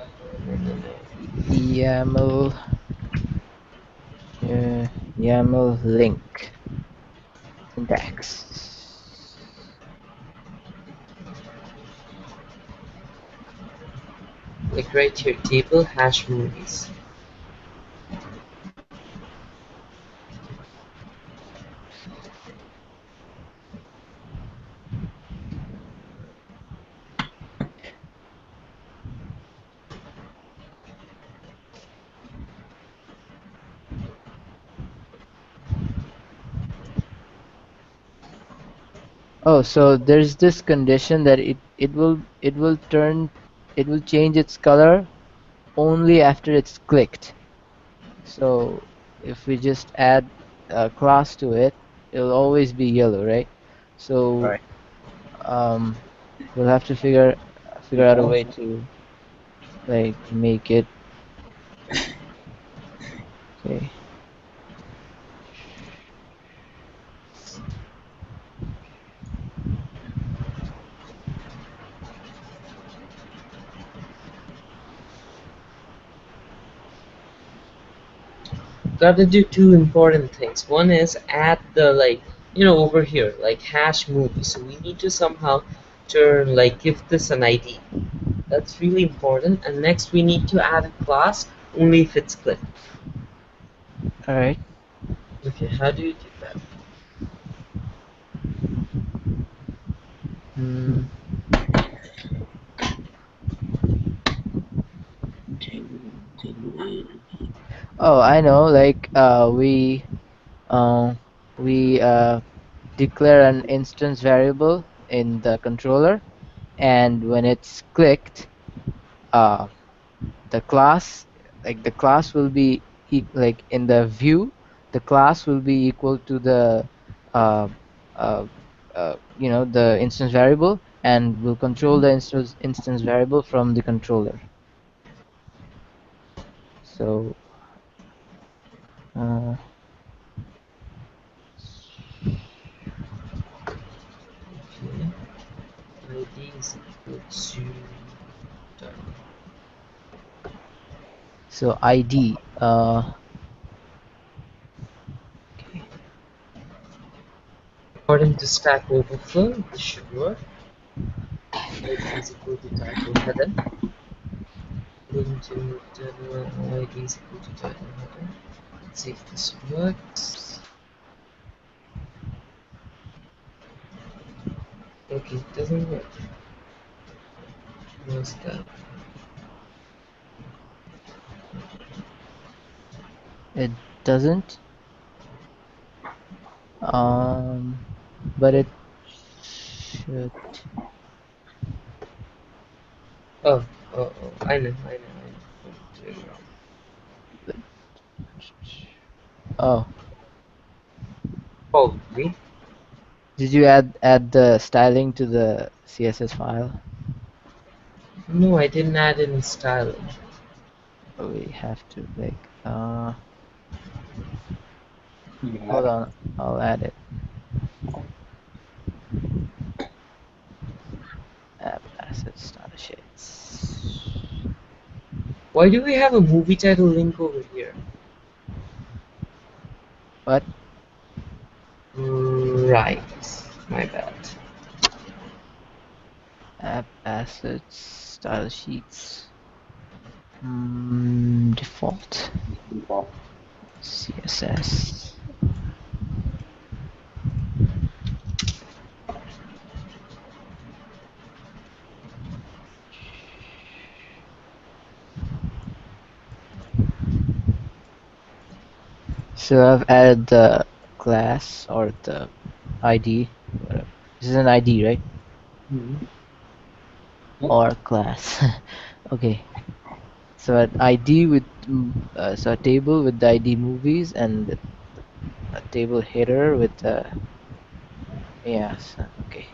S1: YAML YAML link syntax.
S2: like right here, table hash movies.
S1: Oh, so there's this condition that it will change its color only after it's clicked. So if we just add a class to it, it'll always be yellow, right? So
S3: Right.
S1: um, we'll have to figure out a way to like make it okay.
S2: Gotta do two important things. One is add the over here, like hash movie. So we need to somehow give this an ID. That's really important. And next we need to add a class only if it's clicked.
S1: All right.
S2: Okay, how do you do that?
S1: Hmm. Oh, I know. Like um, we declare an instance variable in the controller, and when it's clicked, uh, the class the class will be like in the view, the class will be equal to the uh, uh, the instance variable, and will control the instance variable from the controller. So uh,
S2: Okay. ID is equal to
S1: so ID okay.
S2: according to Stack Overflow, this should work. ID is equal to title header. Into ID is equal to title header. Let's see if this works. Okay, it doesn't work. What's that?
S1: It doesn't um but it should.
S2: Oh, I know.
S1: Oh,
S2: Probably.
S1: did you add the styling to the CSS file?
S2: No, I didn't add any styling.
S1: We have to like
S3: You
S1: hold
S3: have it.
S1: on, I'll add it. App assets style shades.
S2: Why do we have a movie title link over here?
S1: What?
S2: Right. My bad.
S1: App assets style sheets. Default
S3: Default.
S1: CSS. So I've added the class or the ID. Whatever. This is an ID, right?
S3: Mhm. Yep.
S1: Or class. Okay. So an ID with so a table with the ID movies and a table header with yes. Okay.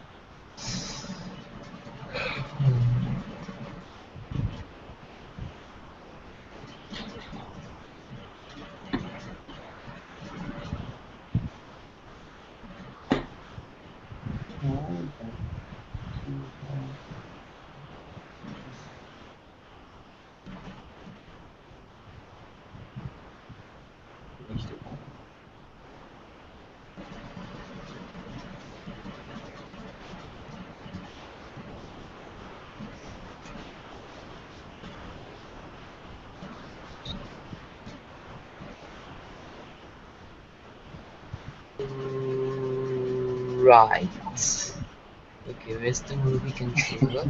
S2: Right. Okay, where's the movie controller?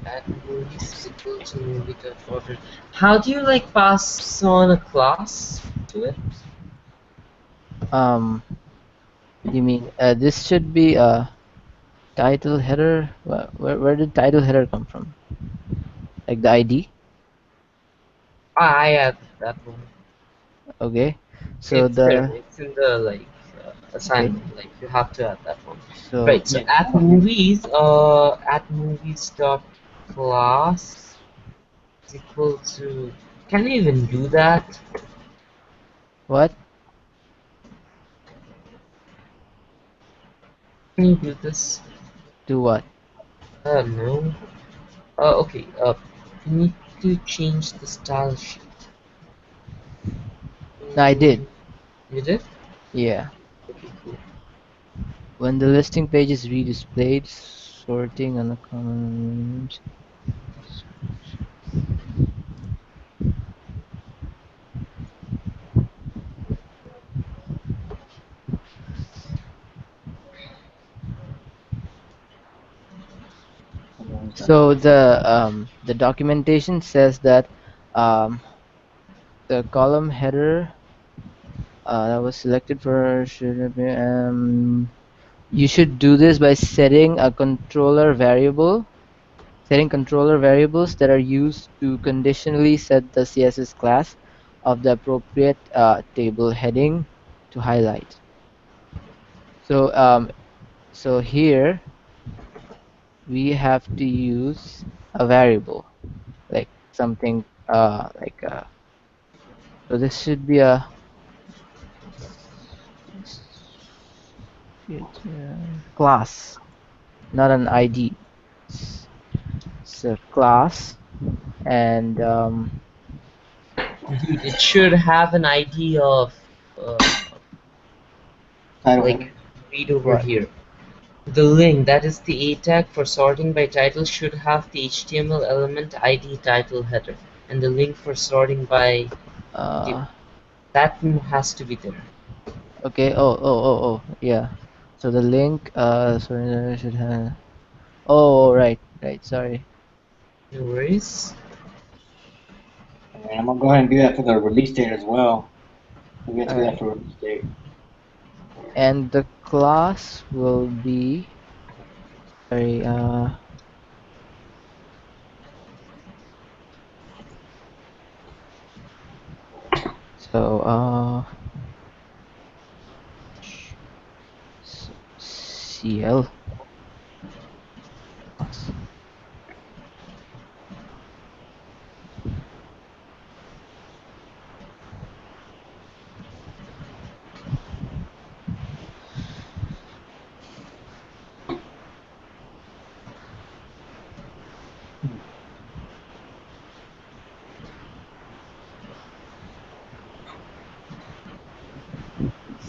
S2: Add movies equal to movie dot order. How do you like pass on a class to it?
S1: Um, you mean this should be a title header? Where did title header come from? Like the ID?
S2: I added that one.
S1: Okay. So
S2: It's there.
S1: the
S2: It's in the like
S1: okay.
S2: assignment. Like you have to add that one.
S1: So
S2: Right. So
S3: Yeah.
S2: at movies dot class is equal to. Can you even do that?
S1: what?
S2: Can you do this?
S1: Do what?
S2: I don't know. Okay. You need to change the style sheet.
S1: No, I did.
S2: Mm, you did?
S1: Yeah.
S2: Okay, cool.
S1: When the listing page is redisplayed, sorting on the common. So the documentation says that um, the column header that was selected for should be, you should do this by setting controller variables that are used to conditionally set the CSS class of the appropriate table heading to highlight. So so here we have to use a variable like something so this should be a class, not an ID. It's a class, and
S2: Dude, it should have an ID of uh,
S3: Title
S2: like
S3: header.
S2: read over
S1: what?
S2: here. The link, that is the A tag for sorting by title, should have the HTML element ID title header, and the link for sorting by table.
S1: Uh,
S2: That has to be there.
S1: okay. Oh, yeah. So the link, sorry, I should have. Oh, right, right. Sorry.
S2: No worries.
S3: And I'm gonna go ahead and do that for the release date as well. We have to
S1: All
S3: do that
S1: right.
S3: for release date.
S1: And the class will be sorry. So CL class.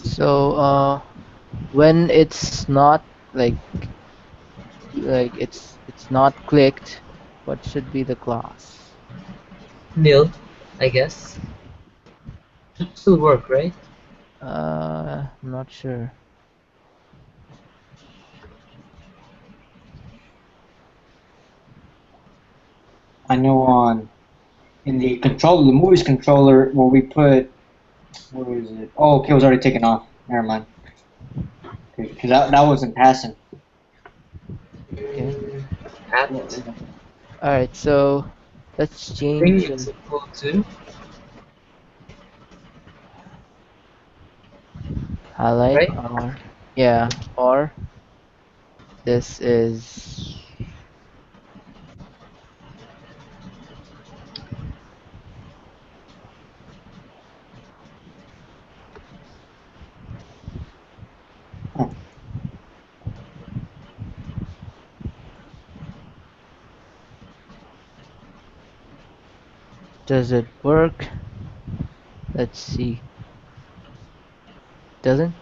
S1: So when it's not it's not clicked, what should be the class?
S2: Nil, I guess. Should still work, right?
S1: I'm not sure.
S3: I know on in the controller, the movies controller, where we put Where is it? Oh, okay, it was already taken off. Never mind. Okay, because that wasn't passing.
S1: Okay.
S2: Mm, at
S1: All right. So let's
S2: bring
S1: change the
S2: example to
S1: highlight
S2: right.
S1: or yeah, or this is
S3: Oh,
S1: does it work? Let's see. Doesn't?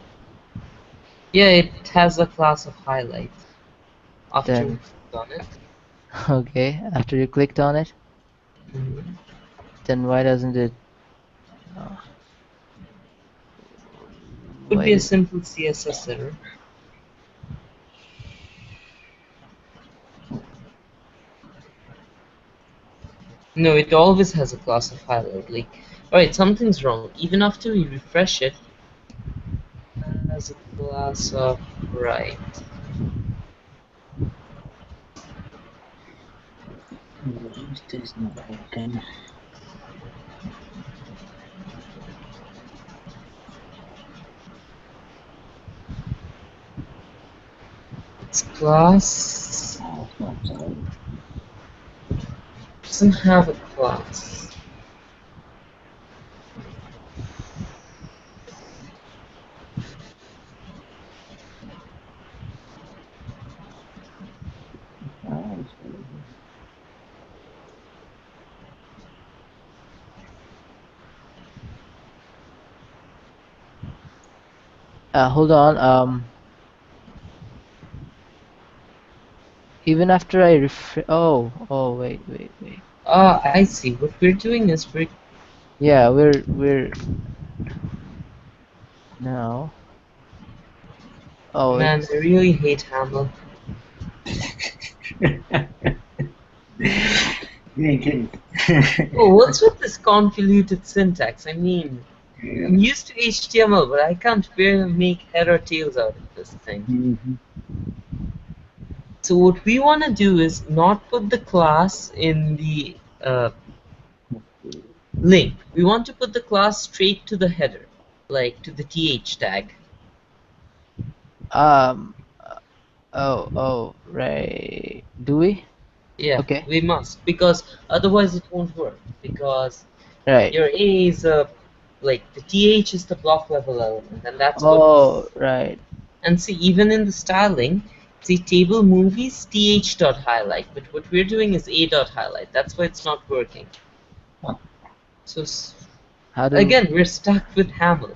S2: Yeah, it has a class of highlight after we
S1: Then
S2: click on it.
S1: okay. After you clicked on it,
S2: Mhm.
S1: then why doesn't it? Uh,
S2: Could
S1: why
S2: be a
S1: did?
S2: simple CSS error. No, it always has a class of highlight. Like, alright, something's wrong. Even after we refresh it, has a class of right.
S3: this is not working.
S2: Its class
S3: Oh, it's not sorry.
S2: doesn't have a class.
S3: Oh, it's really
S1: Hold on. Even after I oh, wait.
S2: Ah, I see. What we're doing is we're
S1: Yeah, we're now. Oh,
S2: man, I
S1: it's
S2: really hate Hamlet.
S3: You ain't kidding.
S2: Oh, what's with this convoluted syntax? I mean,
S3: Yeah.
S2: I'm used to HTML, but I can't bear make head or tails out of this thing.
S3: Mhm.
S2: So what we want to do is not put the class in the link. We want to put the class straight to the header, like to the th tag.
S1: um right. Do we?
S2: Yeah,
S1: Okay.
S2: we must because otherwise it won't work. Because
S1: Right.
S2: your A is like the th is the block level element, and that's what.
S1: Oh, right.
S2: And see, even in the styling, see table movies th dot highlight, but what we're doing is a dot highlight. That's why it's not working. So
S1: How do
S2: again, we're stuck with Haml.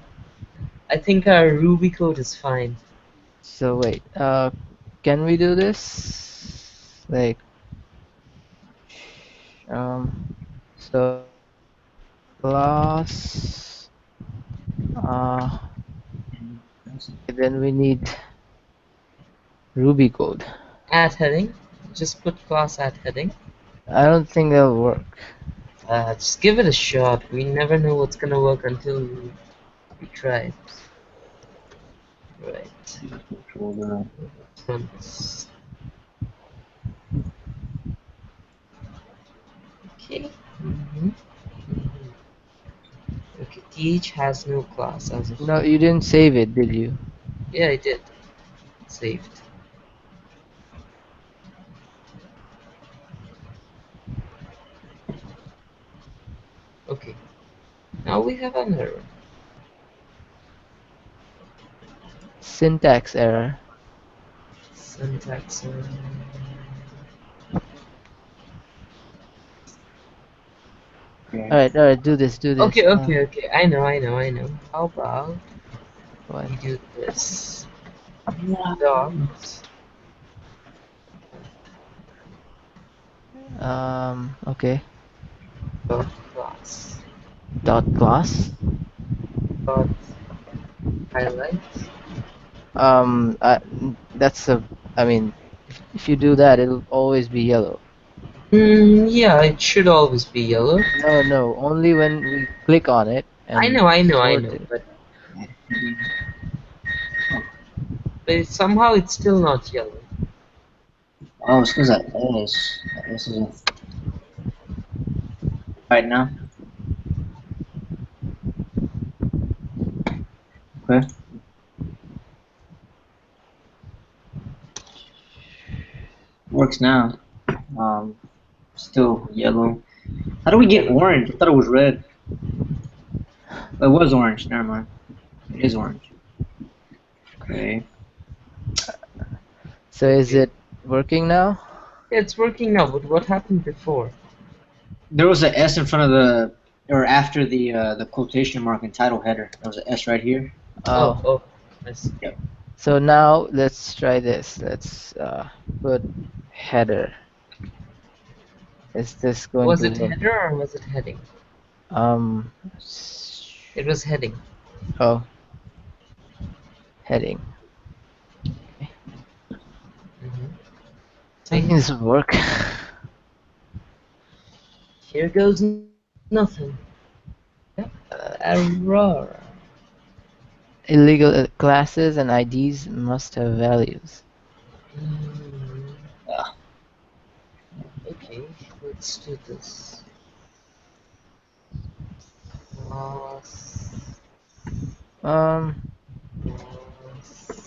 S2: I think our Ruby code is fine.
S1: so wait. Can we do this? Like so class okay, then we need Ruby code.
S2: Add heading, just put class add heading.
S1: I don't think that'll work.
S2: Just give it a shot. We never know what's gonna work until we try it. Right. Once. Okay. Mhm. Okay. Th has no class as of
S1: No,
S2: now.
S1: you didn't save it, did you?
S2: Yeah, I did. Saved. Okay. Now we have an error.
S1: Syntax error.
S2: Syntax error.
S3: Okay.
S1: Alright, do this.
S2: Okay, okay, okay. I know. How about
S1: What?
S2: we do this? Dot
S1: Okay.
S2: dot class
S1: Dot class.
S2: dot highlight.
S1: That's a, I mean, if you do that, it'll always be yellow.
S2: Yeah, it should always be yellow.
S1: No, only when we click on it. and
S2: I
S1: sort
S2: know,
S1: it.
S3: Oh,
S2: somehow it's still not yellow.
S3: oh, it's because that S. That S is a right now. Okay, works now. Um, still yellow. How do we get orange? I thought it was red. It was orange. Never mind. It is orange. Okay.
S1: So is
S2: Okay.
S1: it working now?
S2: Yeah, it's working now, but what happened before?
S3: There was an S in front of the or after the quotation mark and title header. There was an S right here.
S1: Oh,
S2: Oh, I see.
S3: Yep.
S1: so now let's try this. Let's put header. Is this going
S2: Was
S1: to
S2: it
S1: work?
S2: header or was it heading?
S1: Um,
S2: It was heading.
S1: oh, heading. Okay.
S2: Mm-hmm.
S1: Making this work.
S2: Here goes nothing. Yep. Error.
S1: Illegal classes and IDs must have values.
S2: Mm,
S3: Ah,
S2: okay, let's do this. Class.
S1: Um,
S2: Class.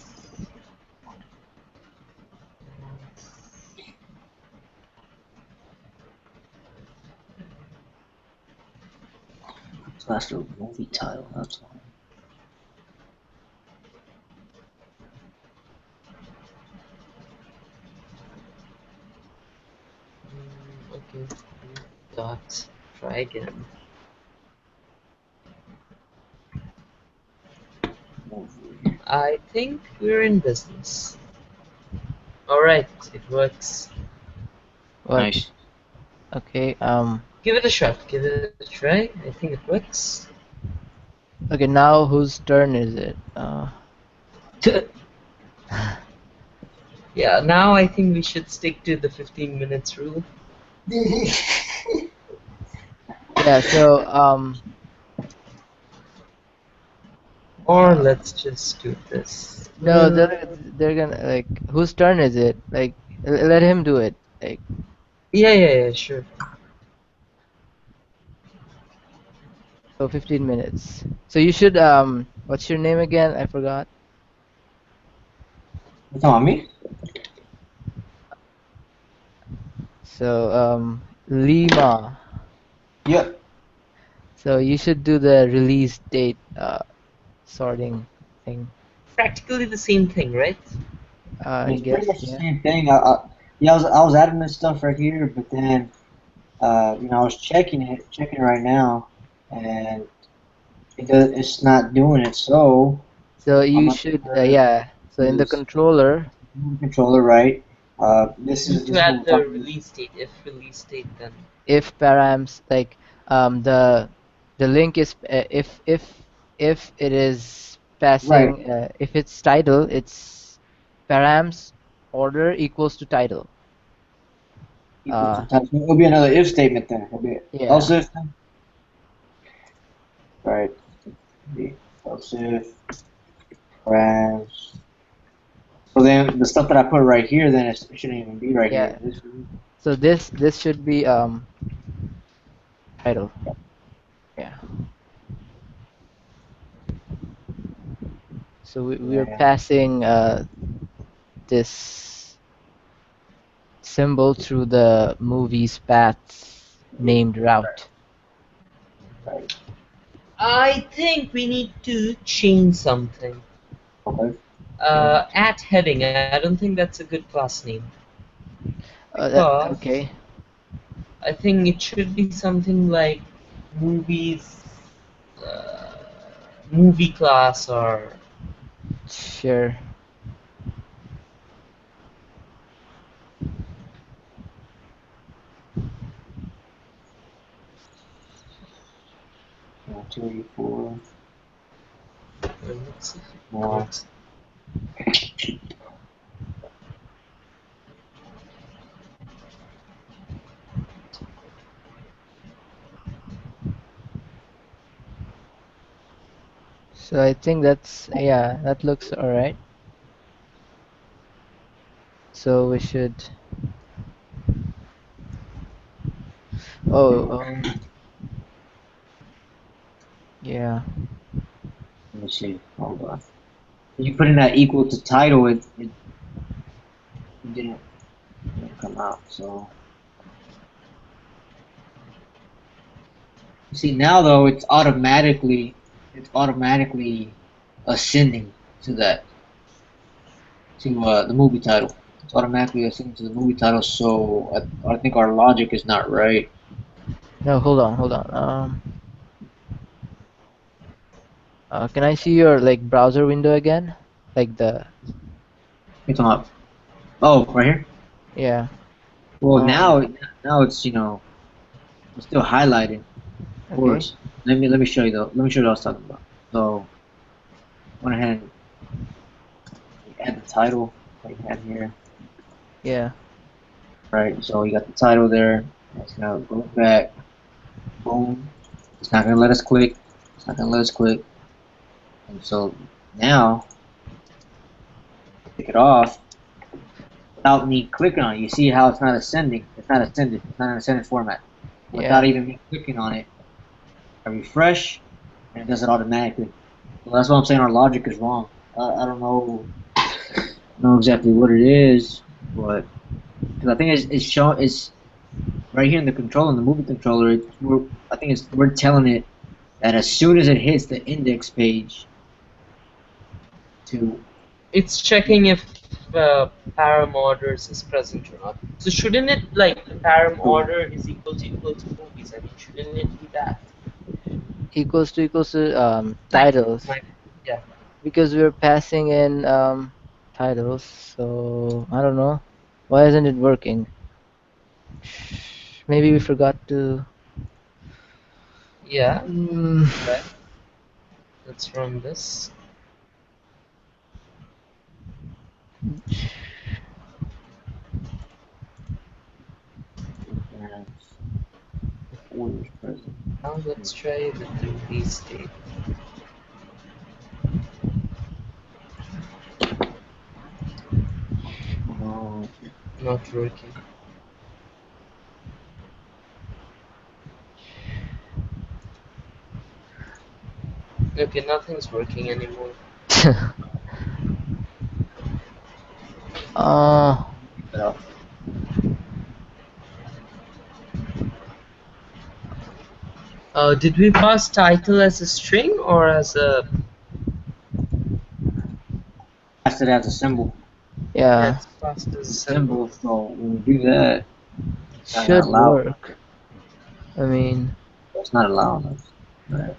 S3: so that's the movie title. That's all.
S2: Okay. Dot. Try again.
S3: Movie.
S2: I think we're in business. Alright, it works.
S1: what?
S3: Nice.
S1: Okay.
S2: Give it a shot. Give it a try. I think it works.
S1: Okay. Now whose turn is it?
S2: Yeah, now I think we should stick to the 15 minutes rule.
S1: Yeah. So
S2: Or let's just do this.
S1: no, they're gonna like whose turn is it? Like let him do it. Like
S2: Yeah, sure.
S1: so 15 minutes. So you should what's your name again? I forgot.
S3: You talking about me?
S1: So Lima.
S3: Yep.
S1: So you should do the release date sorting thing.
S2: Practically the same thing, right?
S1: I
S3: It's pretty
S1: guess,
S3: much the
S1: yeah.
S3: same thing. Yeah, I was adding this stuff right here, but then I was checking it right now, and it's not doing it. So
S1: So
S3: I'm
S1: you
S3: not
S1: should,
S3: sure
S1: yeah. So in the
S3: is
S1: controller,
S3: the controller right.
S2: You
S3: This
S2: need
S3: is
S2: to
S3: this is what
S2: add
S3: we're
S2: the
S3: talking about.
S2: release date. If release date, then
S1: if params like the link is if it is
S3: Right,
S1: passing if it's title, it's params order equals to title.
S3: equals to
S1: Uh,
S3: type. It'll be another if statement then. It'll be else
S1: yeah,
S3: if then. Right. Be else if crash. So then the stuff that I put right here, then it shouldn't even be right here.
S1: yeah. So this should be title. Yeah. So we're
S3: Yeah.
S1: passing this symbol through the movie's path named route.
S3: Right.
S2: I think we need to change something.
S3: Okay. Change.
S2: At heading, I don't think that's a good class name because
S1: Okay,
S2: I think it should be something like movies, uh, movie class, or
S1: sure.
S3: 1, 2, 4.
S2: let's see if it
S3: More.
S2: works.
S1: So I think that's, yeah, that looks alright. So we should. Oh, yeah.
S3: Let me see. Hold on. When you put in that equal to title, it didn't come out. So you see now though, it's automatically ascending to that to the movie title. It's automatically ascending to the movie title. So I think our logic is not right.
S1: No, hold on, hold on. Can I see your like browser window again? Like the,
S3: It's on. Oh, right here.
S1: yeah.
S3: Well,
S1: Um.
S3: now it's it's still highlighted, of
S1: Okay.
S3: course. Let me show you though. Let me show you what I was talking about. So went ahead and add the title like you had here.
S1: Yeah.
S3: Right. So you got the title there. It's gonna go back. Boom. It's not gonna let us click. It's not gonna let us click. And so now take it off without me clicking on it. You see how it's not ascending? It's not ascended. It's not an ascended format. Without
S1: Yeah.
S3: even me clicking on it, I refresh and it does it automatically. So that's why I'm saying our logic is wrong. I don't know exactly what it is, but because I think it's showing it's right here in the controller, in the movie controller. I think we're telling it that as soon as it hits the index page to
S2: It's checking if param orders is present or not. So shouldn't it like the param order is equal to movies? I mean, shouldn't it do that?
S1: Equals to
S2: Like
S1: titles,
S2: my yeah.
S1: because we're passing in titles. So I don't know. Why isn't it working? Maybe we forgot to.
S2: Yeah.
S1: Mm,
S2: Right. Let's run this.
S3: orders present.
S2: Now let's try with the release date.
S3: No,
S2: Not working. Okay, nothing's working anymore.
S1: uh,
S3: no.
S2: Did we pass title as a string or as a
S3: Passed it as a symbol.
S2: yeah,
S1: yeah,
S2: it's passed as a symbol.
S3: Symbol. So when we do that, it's not gonna
S1: should
S3: allow.
S1: work. I mean,
S3: It's not allowing us. Right.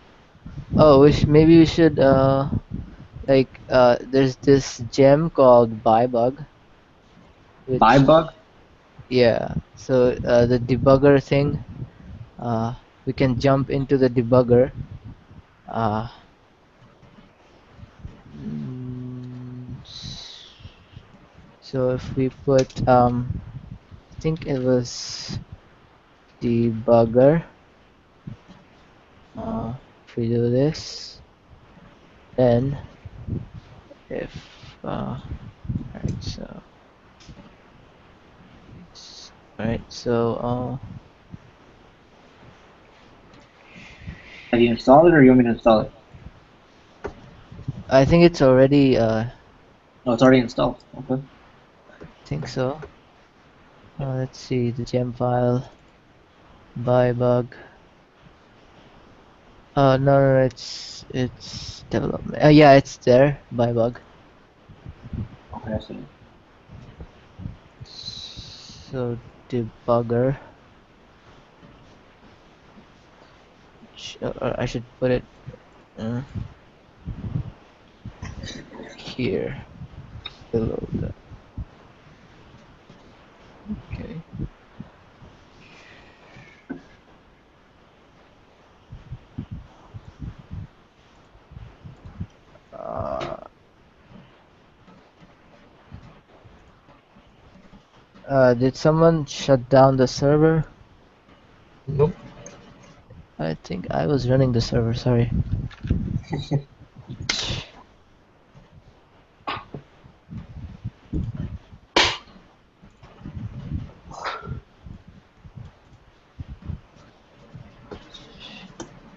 S1: oh, maybe we should like there's this gem called buy bug,
S3: Buy
S1: which,
S3: bug.
S1: yeah. So the debugger thing, we can jump into the debugger. Uh, so if we put I think it was debugger. If we do this, then if alright, so alright, so
S3: Have you installed it, or you want me to install it?
S1: I think it's already
S3: No, it's already installed. Okay.
S1: think so. Let's see the gem file by bug. No, no, no, it's development. Yeah, it's there by bug.
S3: Okay, I see.
S1: So debugger. I should put it uh, here below the. Okay. Uh, did someone shut down the server?
S2: Nope.
S1: I think I was running the server. Sorry.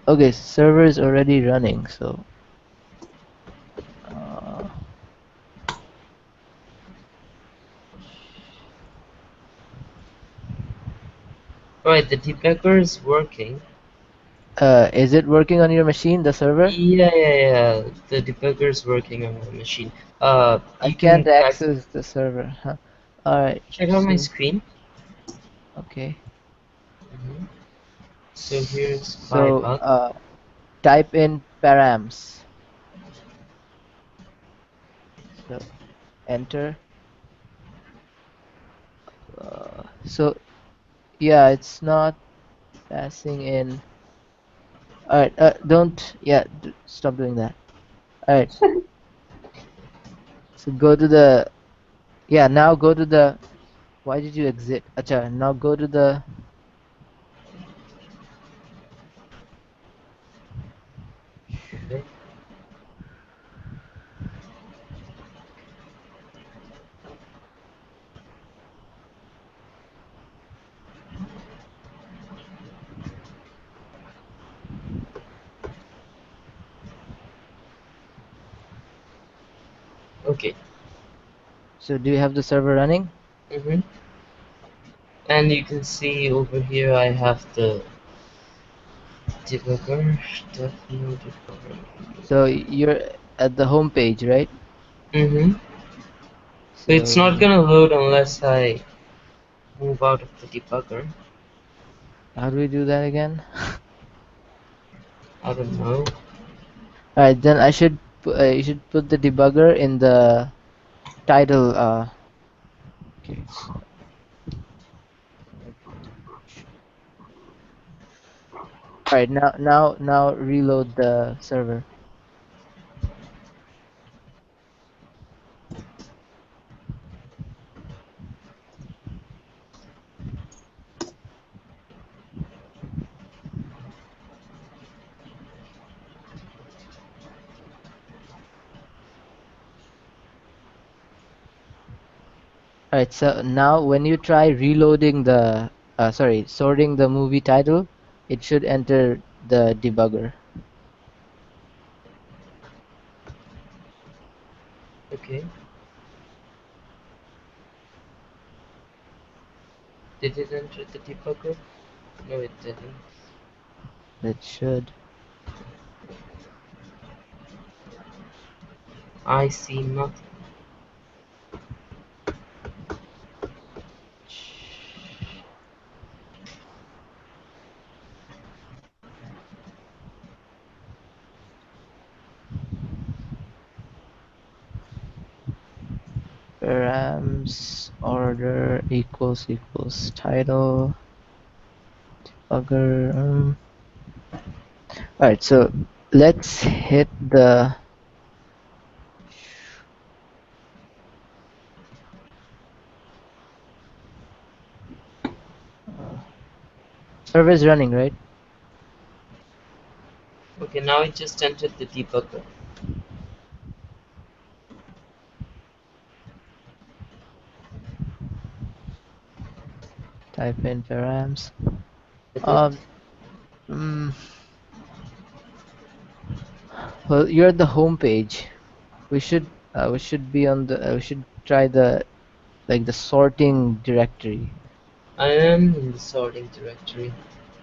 S1: Okay, server is already running, so uh,
S2: Right, the debugger is working.
S1: is it working on your machine, the server?
S2: Yeah. The debugger is working on my machine.
S1: I
S2: You can
S1: can't access the server. Huh. All right.
S2: check out my
S1: So
S2: screen.
S1: okay.
S2: hmm So here's my
S1: So
S2: bug.
S1: type in params. So enter. So yeah, it's not passing in. All right. Don't. Yeah. Stop doing that. All right. So go to the. Yeah. Now go to the. Why did you exit? Acha. Now go to the.
S2: Okay. Okay.
S1: So do you have the server running?
S2: hmm And you can see over here I have the debugger. Definitely debugger.
S1: So you're at the home page, right?
S2: Mm-hmm. So it's not
S1: So
S2: gonna load unless I move out of the debugger.
S1: how do we do that again?
S2: I don't know.
S1: All right, then you should put the debugger in the title. Okay. So, all right, now reload the server. All right, so now when you try reloading the, sorry, sorting the movie title, it should enter the debugger.
S2: Okay. Did it enter the debugger? No, it didn't.
S1: It should.
S2: I see nothing.
S1: Params order equals title debugger. All right, so let's hit the. Uh, server is running, right?
S2: Okay, now it just entered the debugger.
S1: Type in params.
S2: Did it?
S1: Um, mm, well, you're at the home page. We should be on the. We should try the like the sorting directory.
S2: I am in the sorting directory.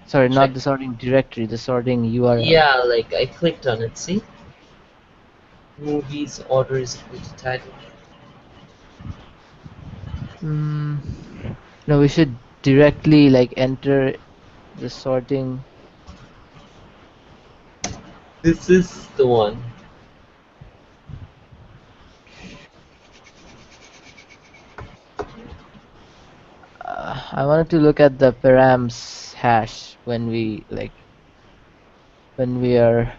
S1: Sorry,
S2: Check.
S1: not the sorting directory. The sorting URL.
S2: Yeah, like I clicked on it. See? Movies order is equal to title.
S1: Mm, no, we should directly like enter the sorting.
S2: This is the one.
S1: I wanted to look at the params hash when we are.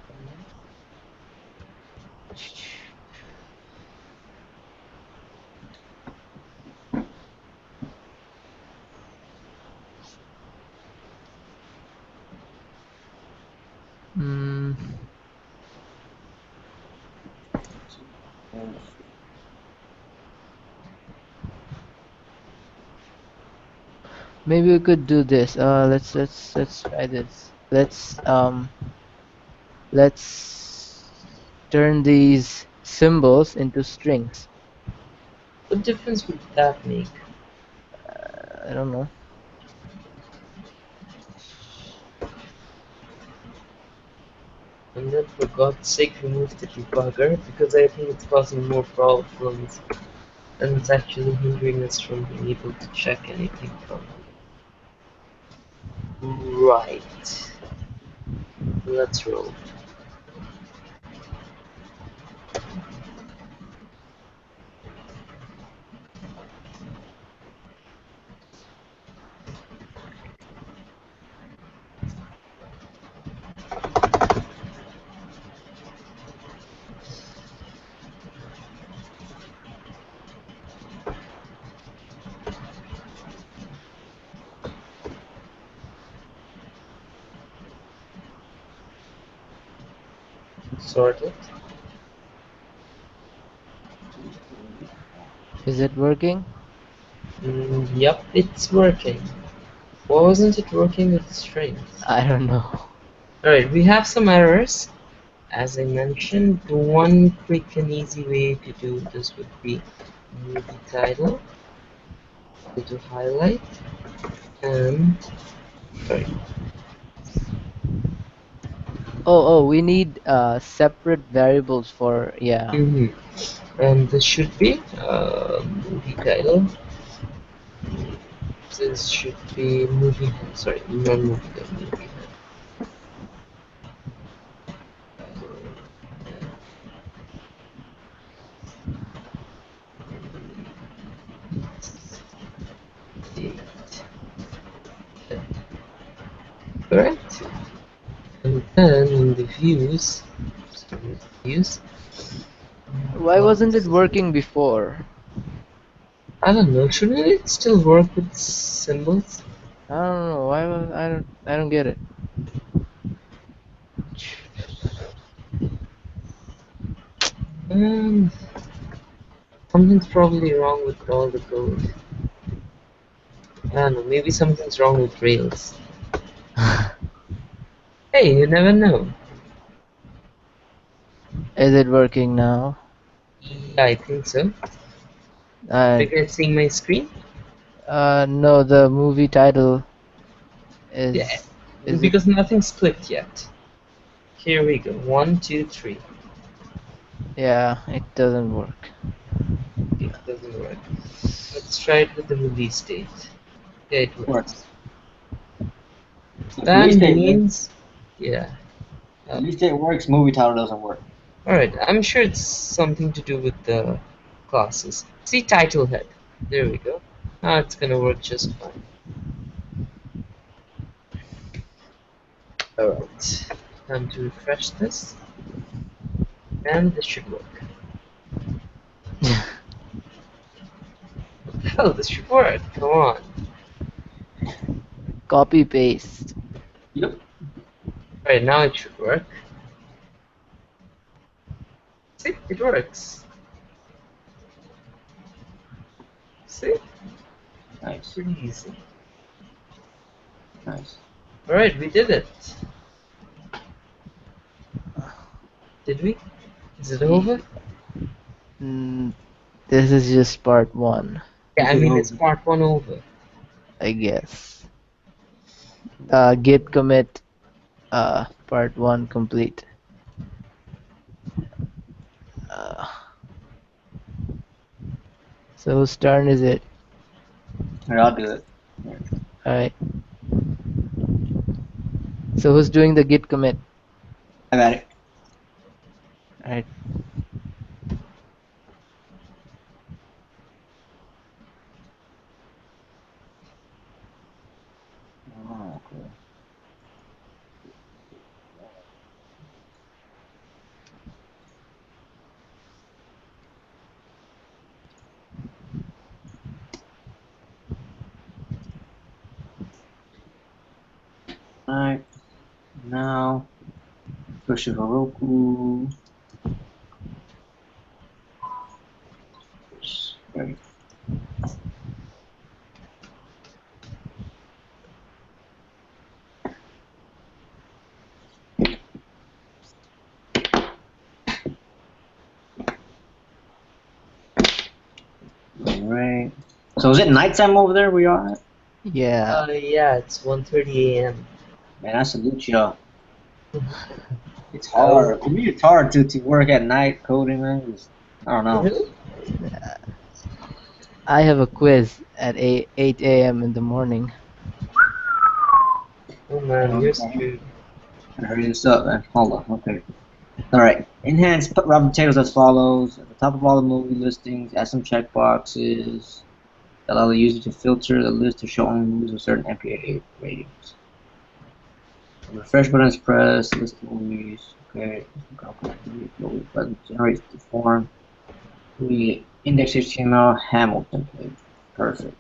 S1: Mm, maybe we could do this. Let's try this. Let's Let's turn these symbols into strings.
S2: What difference would that make?
S1: I don't know.
S2: And then for God's sake remove the debugger because I think it's causing more problems and it's actually hindering us from being able to check anything from right. Let's roll. Sorted.
S1: Is it working?
S2: Yep, it's working. Why wasn't it working with the strings?
S1: I don't know.
S2: Alright, we have some errors. As I mentioned, the one quick and easy way to do this would be movie title, go to highlight, and sorry.
S1: Oh, we need separate variables for, yeah.
S2: And this should be movie title. This should be movie. Sorry, not movie title. Movie title. Correct. And then in the views, views.
S1: Why wasn't it working before?
S2: I don't know. Shouldn't it still work with symbols?
S1: I don't know. I don't get it.
S2: Um, Something's probably wrong with all the code. I don't know. Maybe something's wrong with Rails. Hey, you never know.
S1: Is it working now?
S2: Yeah, I think so. Are
S1: Uh,
S2: you guys seeing my screen?
S1: no, the movie title
S2: Yeah,
S1: is it?
S2: because nothing's clicked yet. Here we go. 1, 2, 3.
S1: Yeah, it doesn't work.
S2: It doesn't work. Let's try it with the release date. Yeah, it
S3: Works.
S2: works.
S3: If
S2: That
S3: release date works,
S2: means, yeah.
S3: release date works, movie title doesn't work.
S2: Alright, I'm sure it's something to do with the classes. See title head. There we go. Now it's gonna work just fine. Alright. Time to refresh this. And this should work. Hell, this should work. Come on.
S1: Copy paste.
S3: Yep.
S2: Alright, now it should work. See, it works. See?
S3: Nice.
S2: Pretty easy.
S3: Nice.
S2: Alright, we did it. Did we? Is it over?
S1: Mm, this is just part one,
S2: Yeah,
S3: This
S2: I
S3: is
S2: mean, it's
S3: over.
S2: part 1 over.
S1: I guess. Git commit part one complete. Uh, so whose turn is it?
S3: Here, I'll do it. Here.
S1: Alright. So who's doing the git commit?
S3: I got it.
S1: Alright.
S3: Oh, okay. Alright. Now, push it Heroku. Right. Right. So is it nighttime over there where you are at?
S1: Yeah.
S2: Yeah, it's 1:30 a.m.
S3: Man, I salute y'all. It's
S2: Oh,
S3: hard. For me, it's hard to work at night coding, man. I don't know.
S2: really?
S1: I have a quiz at 8 a.m. in the morning.
S2: Oh man, you're screwed.
S3: Hurry this up, man. Hold on. Okay. All right. Enhance raw potatoes as follows. At the top of all the movie listings, add some checkboxes that allow the user to filter the list to show only movies with certain MPA ratings. The refresh button is pressed. List of movies. Okay. Button generates the form. We index HTML Hamilton template. Perfect.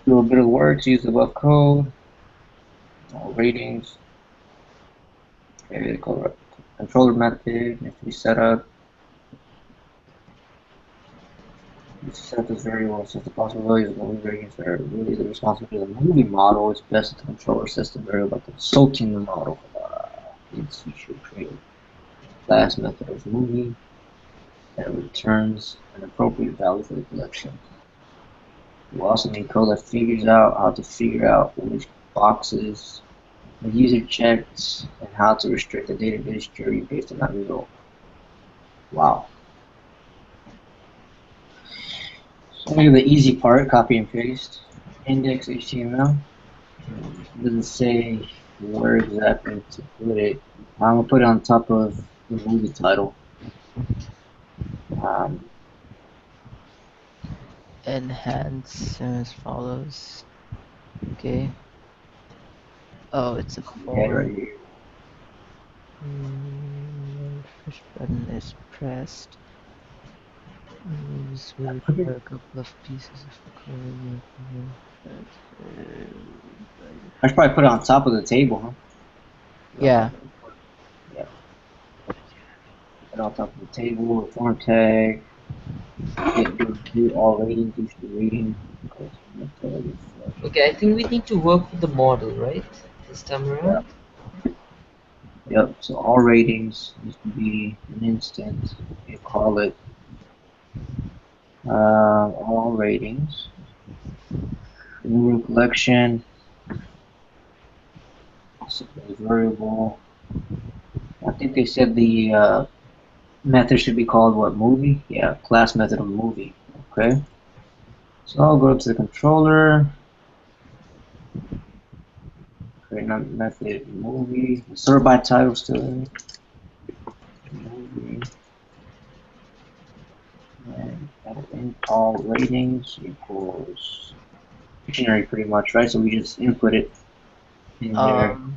S3: Do a bit of work to use the above code. All ratings. Okay, controller method needs to be set up. You set this variable since the possibilities of movie ratings are really the responsibility of the movie model. It's best that the controller sets the variable by consulting the model. Means you should create a class method of movie that returns an appropriate value for the collection. You also need code that figures out how to figure out which boxes the user checks and how to restrict the database query based on that result. Wow. So maybe the easy part, copy and paste. Index HTML. It doesn't say where exactly to put it. I'm gonna put it on top of the movie title. Um,
S1: Enhance as follows. Okay. Oh, it's a
S3: head right
S1: form.
S3: here.
S1: Refresh button is pressed. Moves will require a couple of pieces of code.
S3: I should probably put it on top of the table, huh?
S1: Yeah.
S3: Yeah. Put it on top of the table, the form tag. Do all ratings, do the reading.
S2: Okay, I think we need to work with the model, right? This time
S3: Yeah.
S2: around.
S3: Yep. So all ratings needs to be an instant. You call it all ratings. New collection. Suppose variable. I think they said the method should be called what, movie? Yeah, class method of movie. Okay. So I'll go to the controller, create another method movie. Sort by title still in movie. And in all ratings equals dictionary pretty much, right? So we just input it in there.
S1: Um.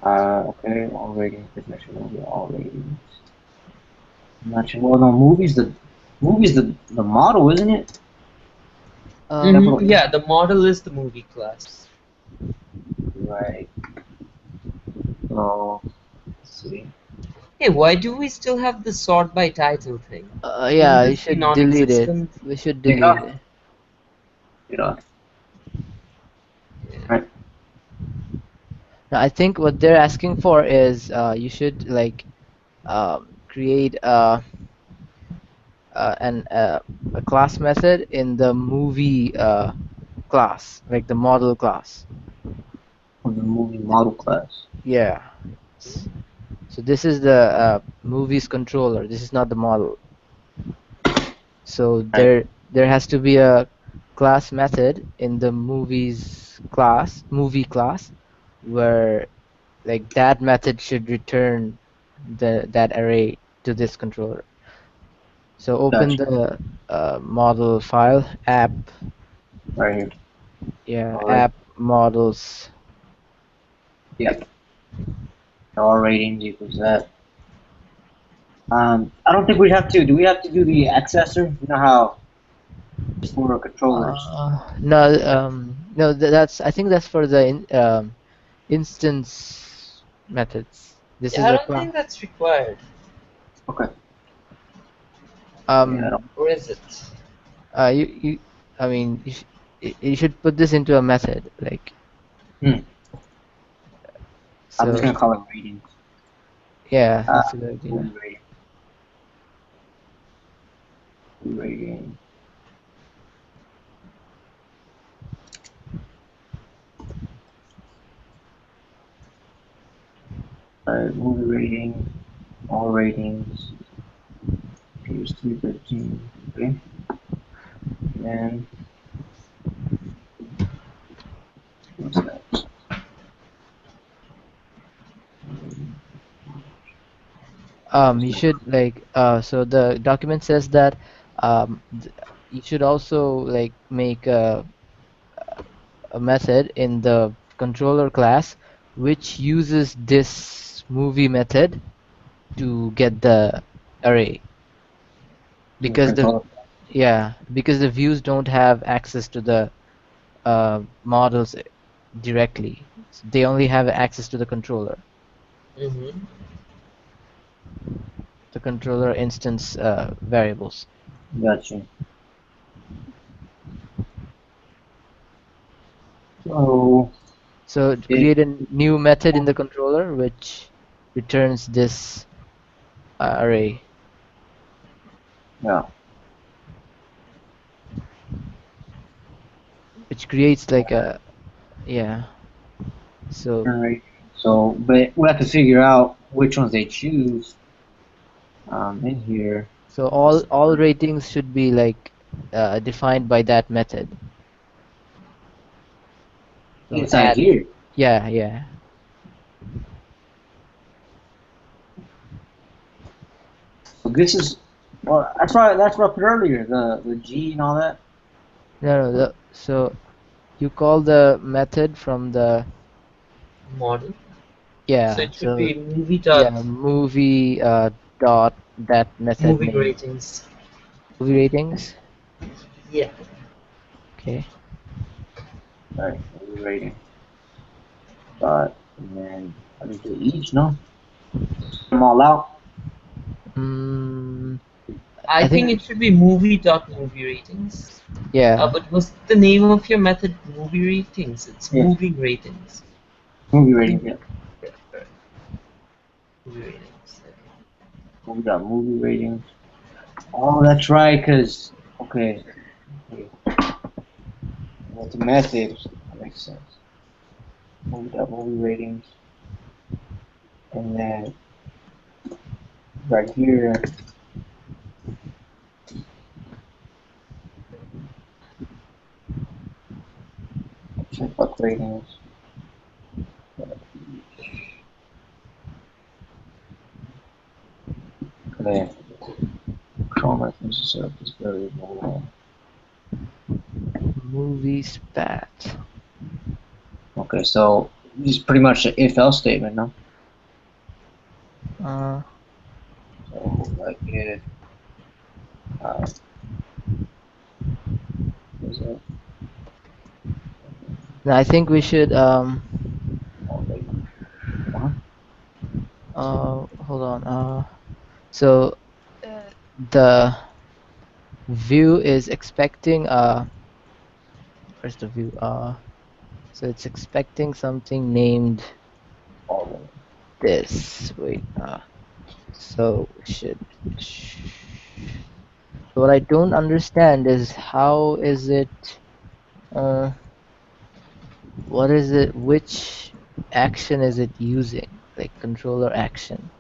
S3: Okay, all ratings, definition movie, all ratings. Matching. Well, no, movies the model, isn't it?
S1: Um.
S3: Capital
S2: Mm-hmm.
S3: M.
S2: Yeah, the model is the movie class.
S3: Right. So let's see.
S2: Hey, why do we still have the sort by title thing? Shouldn't
S1: Yeah, you
S2: this be
S1: should delete it.
S2: non-existent?
S1: We should
S3: Take
S1: delete
S3: off.
S1: it.
S3: Get off.
S2: Yeah.
S3: Right.
S1: Now, I think what they're asking for is you should like create an a class method in the movie class, like the model class.
S3: Of the movie model class.
S1: Yeah. So this is the movies controller. This is not the model. So
S3: Right.
S1: there has to be a class method in the movie class, where like that method should return that array to this controller. So open
S3: Gotcha.
S1: the model file app.
S3: Right here.
S1: Yeah,
S3: All right.
S1: app models.
S3: Yep. All ratings equals that. I don't think we have to. Do we have to do the accessor? You know how it's for controllers.
S1: No, no, that's I think that's for the instance methods. This
S2: Yeah,
S1: is
S2: I
S1: a
S2: don't
S1: class.
S2: think that's required.
S3: Okay. Yeah. I
S1: Um,
S3: don't.
S2: Or is it?
S1: you I mean, you should put this into a method. Like,
S3: Hmm. I'm just
S1: So
S3: gonna call it ratings.
S1: yeah,
S3: Uh,
S1: that's a good idea.
S3: movie rating. Movie rating. Movie rating. All ratings. Here's 313. Okay. And what's next?
S1: You should like so the document says that you should also like make a method in the controller class which uses this movie method to get the array,
S3: In the
S1: because the
S3: controller.
S1: yeah, because the views don't have access to the models directly. So they only have access to
S2: Mm-hmm.
S1: the controller instance variables.
S3: Gotcha. So
S1: So to
S3: it
S1: create a new method in the controller which returns this array,
S3: yeah.
S1: which creates like a yeah. So
S3: Generate. So, but we have to figure out which ones they choose. In here.
S1: so all ratings should be like defined by that method. So
S3: Inside
S1: add,
S3: here.
S1: yeah, yeah.
S3: So this is well. That's what I put earlier. The G and all that.
S1: No, no. So you call the method from the
S2: Model. So
S1: yeah.
S2: it should
S1: So
S2: be movie
S1: yeah,
S2: dot
S1: movie dot that method
S2: movie
S1: name,
S2: ratings.
S1: movie ratings.
S2: Yeah.
S1: Okay.
S3: Right. Rating. And then I just do each. No. Them all out.
S1: Mm,
S2: I
S1: I
S2: think
S1: think
S2: it should be movie dot movie ratings.
S1: yeah.
S2: But was the name of your method movie ratings? It's
S3: Yeah.
S2: moving ratings.
S3: Movie rating. Yeah.
S2: Yeah, correct. Movie ratings. Okay.
S3: We got movie ratings. Oh, that's right. Cause okay. Okay. With the method, that makes sense. Movie ratings, and then right here, check out ratings. Okay. Chroma setup is variable.
S1: Movie spat.
S3: Okay, so this is pretty much an if-else statement, no?
S1: Uh,
S3: So like if uh, is it
S1: no, I think we should
S3: oh, like, uh,
S1: hold on. So the view is expecting where's the view? So it's expecting something named
S3: all
S1: this. Wait. So should. What I don't understand is how is it? Uh, what is it? Which action is it using? Like controller action.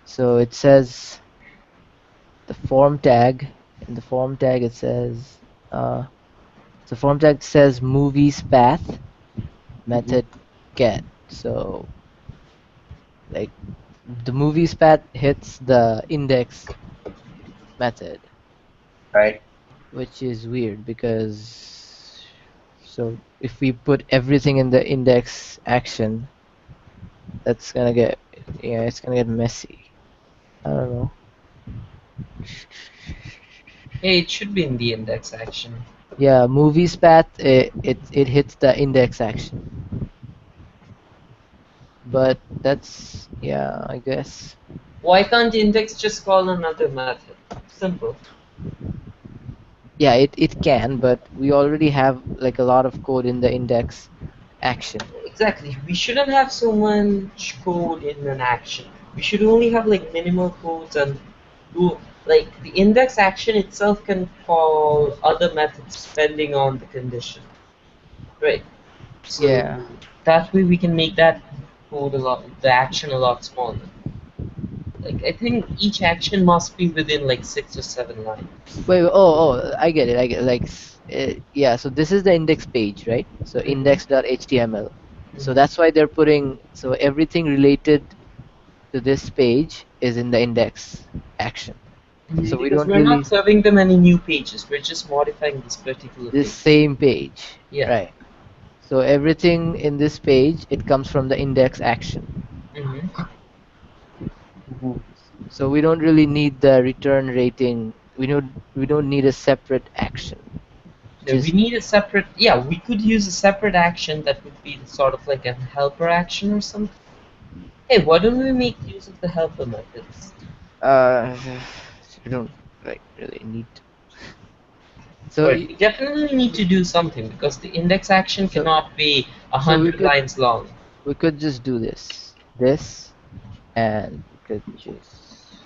S1: So it says the form tag. In the form tag, it says the form tag says movies path
S3: mhm,
S1: method get. So like the movies path hits the index method,
S3: right?
S1: which is weird because so if we put everything in the index action, that's gonna get yeah, it's gonna get messy. I don't know.
S2: Hey, it should be in the index action.
S1: Yeah, movies path it hits the index action, but that's yeah, I guess.
S2: Why can't index just call another method? Simple.
S1: Yeah, it can, but we already have like a lot of code in the index action.
S2: Exactly. We shouldn't have so much code in an action. We should only have like minimal codes and do like the index action itself can call other methods depending on the condition. Right. So
S1: Yeah.
S2: that way we can make that code the action a lot smaller. Like I think each action must be within like 6 or 7 lines.
S1: I get it. I get it. Yeah. So this is the index page, right? So
S2: Mm-hmm.
S1: index.html. So
S2: Mm-hmm.
S1: that's why they're putting so everything related to this page is in the index action. So we
S2: Because
S1: don't
S2: we're not
S1: really
S2: serving them any new pages. We're just modifying this particular
S1: this
S2: page.
S1: same page,
S2: Yeah.
S1: right? So everything in this page it comes from the index action.
S2: Mm-hmm.
S3: Mhm.
S1: So we don't really need the return rating. We don't need a separate action.
S2: No, we
S1: Just
S2: need a separate. Yeah, we could use a separate action that would be sort of like a helper action or something. Hey, why don't we make use of the helper methods?
S1: uh, we don't like really need. To. So
S2: Right, we definitely need to do something because the index action
S1: so
S2: cannot be a
S1: so
S2: hundred lines long.
S1: we could just do this, and we could just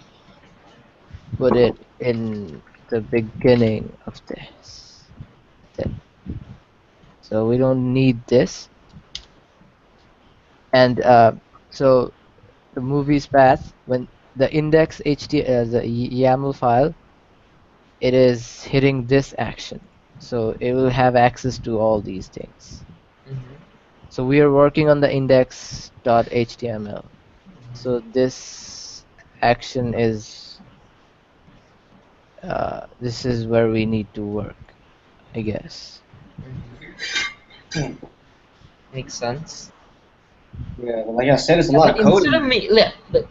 S1: put it in the beginning of this. That's it. So we don't need this, and so the movie's path when the index the YAML file, it is hitting this action, so it will have access to all these things.
S2: Hmm.
S1: So we are working on the index.html. So this action is this is where we need to work, I guess.
S2: Hmm.
S3: Hmm.
S2: Makes sense.
S3: Yeah, but like I said, it's a
S2: Yeah,
S3: lot
S2: but
S3: of coding.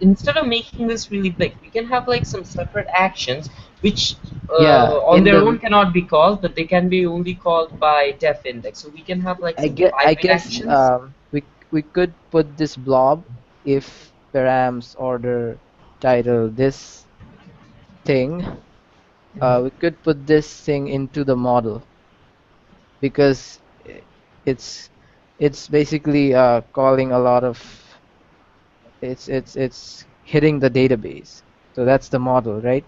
S2: instead of making this really big, we can have like some separate actions which
S1: Yeah,
S2: on
S1: in
S2: their
S1: the
S2: own cannot be called, but they can be only called by def index. So we can have like some
S1: I
S2: private
S1: guess
S2: actions.
S1: we could put this blob if params order title this thing.
S2: Hmm.
S1: We could put this thing into the model because it's it's basically calling a lot of it's hitting the database. So that's the model, right?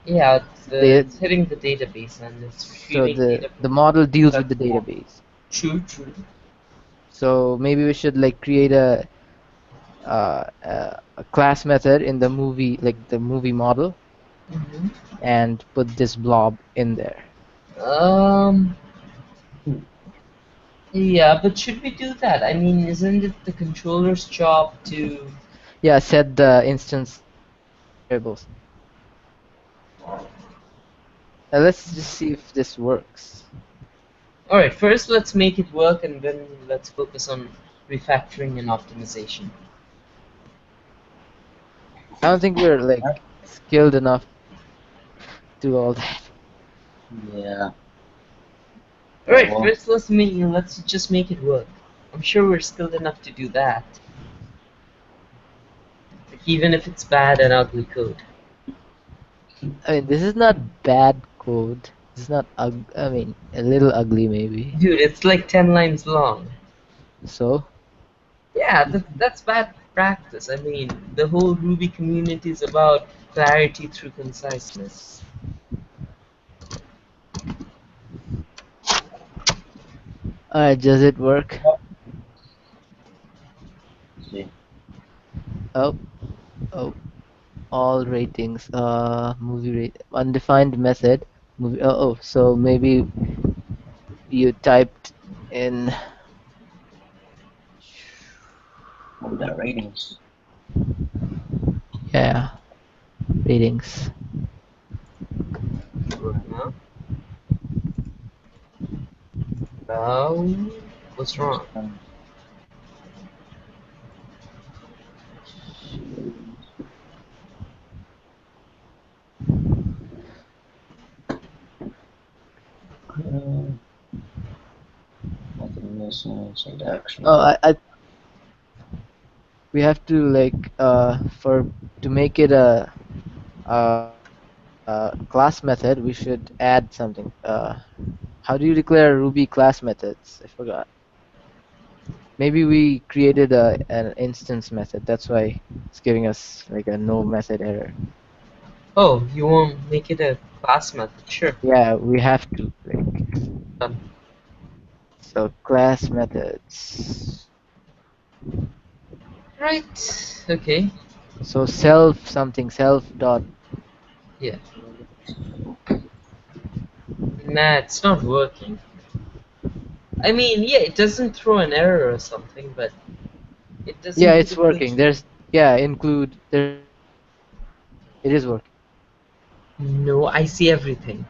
S2: Yeah,
S1: The
S2: it's hitting the database and it's
S1: so
S2: retrieving data
S1: the
S2: from
S1: model deals with
S2: that
S1: the
S2: model.
S1: database.
S2: True, true.
S1: So maybe we should like create a class method in the movie, like the movie model,
S2: Hmm.
S1: and put this blob in there.
S2: Um,
S3: Hmm.
S2: yeah, but should we do that? I mean, isn't it the controller's job to?
S1: Yeah, set the instance variables. Let's just see if this works.
S2: All right, first let's make it work, and then let's focus on refactoring and optimization.
S1: I don't think we're like skilled enough to do all that.
S3: Yeah.
S2: All
S3: Yeah.
S2: right,
S3: Well.
S2: first let's just make it work. I'm sure we're skilled enough to do that, like, even if it's bad and ugly code.
S1: I mean, this is not bad code. This is not I mean, a little ugly maybe.
S2: Dude, it's like 10 lines long.
S1: So,
S2: Yeah, that's bad practice. I mean, the whole Ruby community is about clarity through conciseness.
S1: does it work?
S3: Let's see.
S1: Oh, oh, all ratings. Movie rate undefined method. Movie. So maybe you typed in.
S3: What was that ratings?
S1: Yeah, ratings.
S2: Right now, now, what's wrong?
S3: Uh, nothing missing. Syntax
S1: Oh,
S3: wrong.
S1: we have to like for to make it a class method, we should add something. How do you declare Ruby class methods? I forgot. Maybe we created an instance method. That's why it's giving us like a no method error.
S2: Oh, you won't make it a class method? Sure.
S1: Yeah, we have to. Like,
S2: Done.
S1: so class methods.
S2: Right. Okay.
S1: So self something self dot.
S2: Yeah. Nah, it's not working. I mean, yeah, it doesn't throw an error or something, but it
S1: Yeah,
S2: doesn't do
S1: it's
S2: the
S1: working.
S2: filtering.
S1: There's yeah include. There's an include button. It is working.
S2: No, I see everything.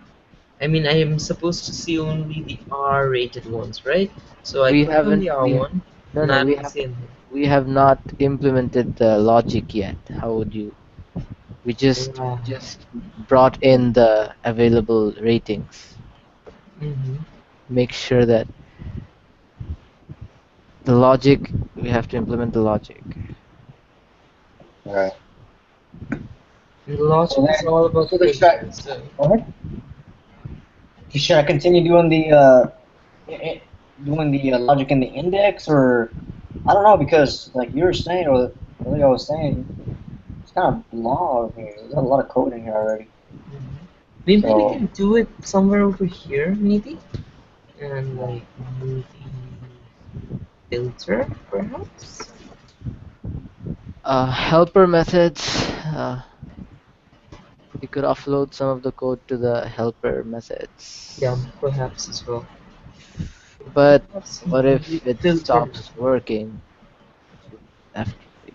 S2: I mean, I am supposed to see only the R-rated ones, right? So I
S1: We
S2: click on
S1: haven't.
S2: the
S1: We
S2: R1,
S1: no
S2: and
S1: no.
S2: I don't see anything.
S1: We have not implemented the logic yet. How would you? We
S2: Wow.
S1: just brought in the available ratings.
S2: Mm-hmm.
S1: Make sure that the logic. We have to implement the logic.
S3: Right.
S2: And the
S3: So
S2: logic is
S3: then,
S2: all about
S3: so the should
S2: filters. So,
S3: go ahead. Should I continue doing the logic in the index, or I don't know, because like you were saying, or like I was saying, it's kind of long here. There's a lot of code in here already.
S2: mhm. Maybe we
S3: So
S2: can do it somewhere over here, maybe, and like movie filter, perhaps.
S1: Helper methods. We could offload some of the code to the helper
S2: Yeah,
S1: methods.
S2: perhaps as well.
S1: But
S2: Have some
S1: what
S2: movie
S1: if it
S2: filter
S1: stops
S2: method.
S1: working after we...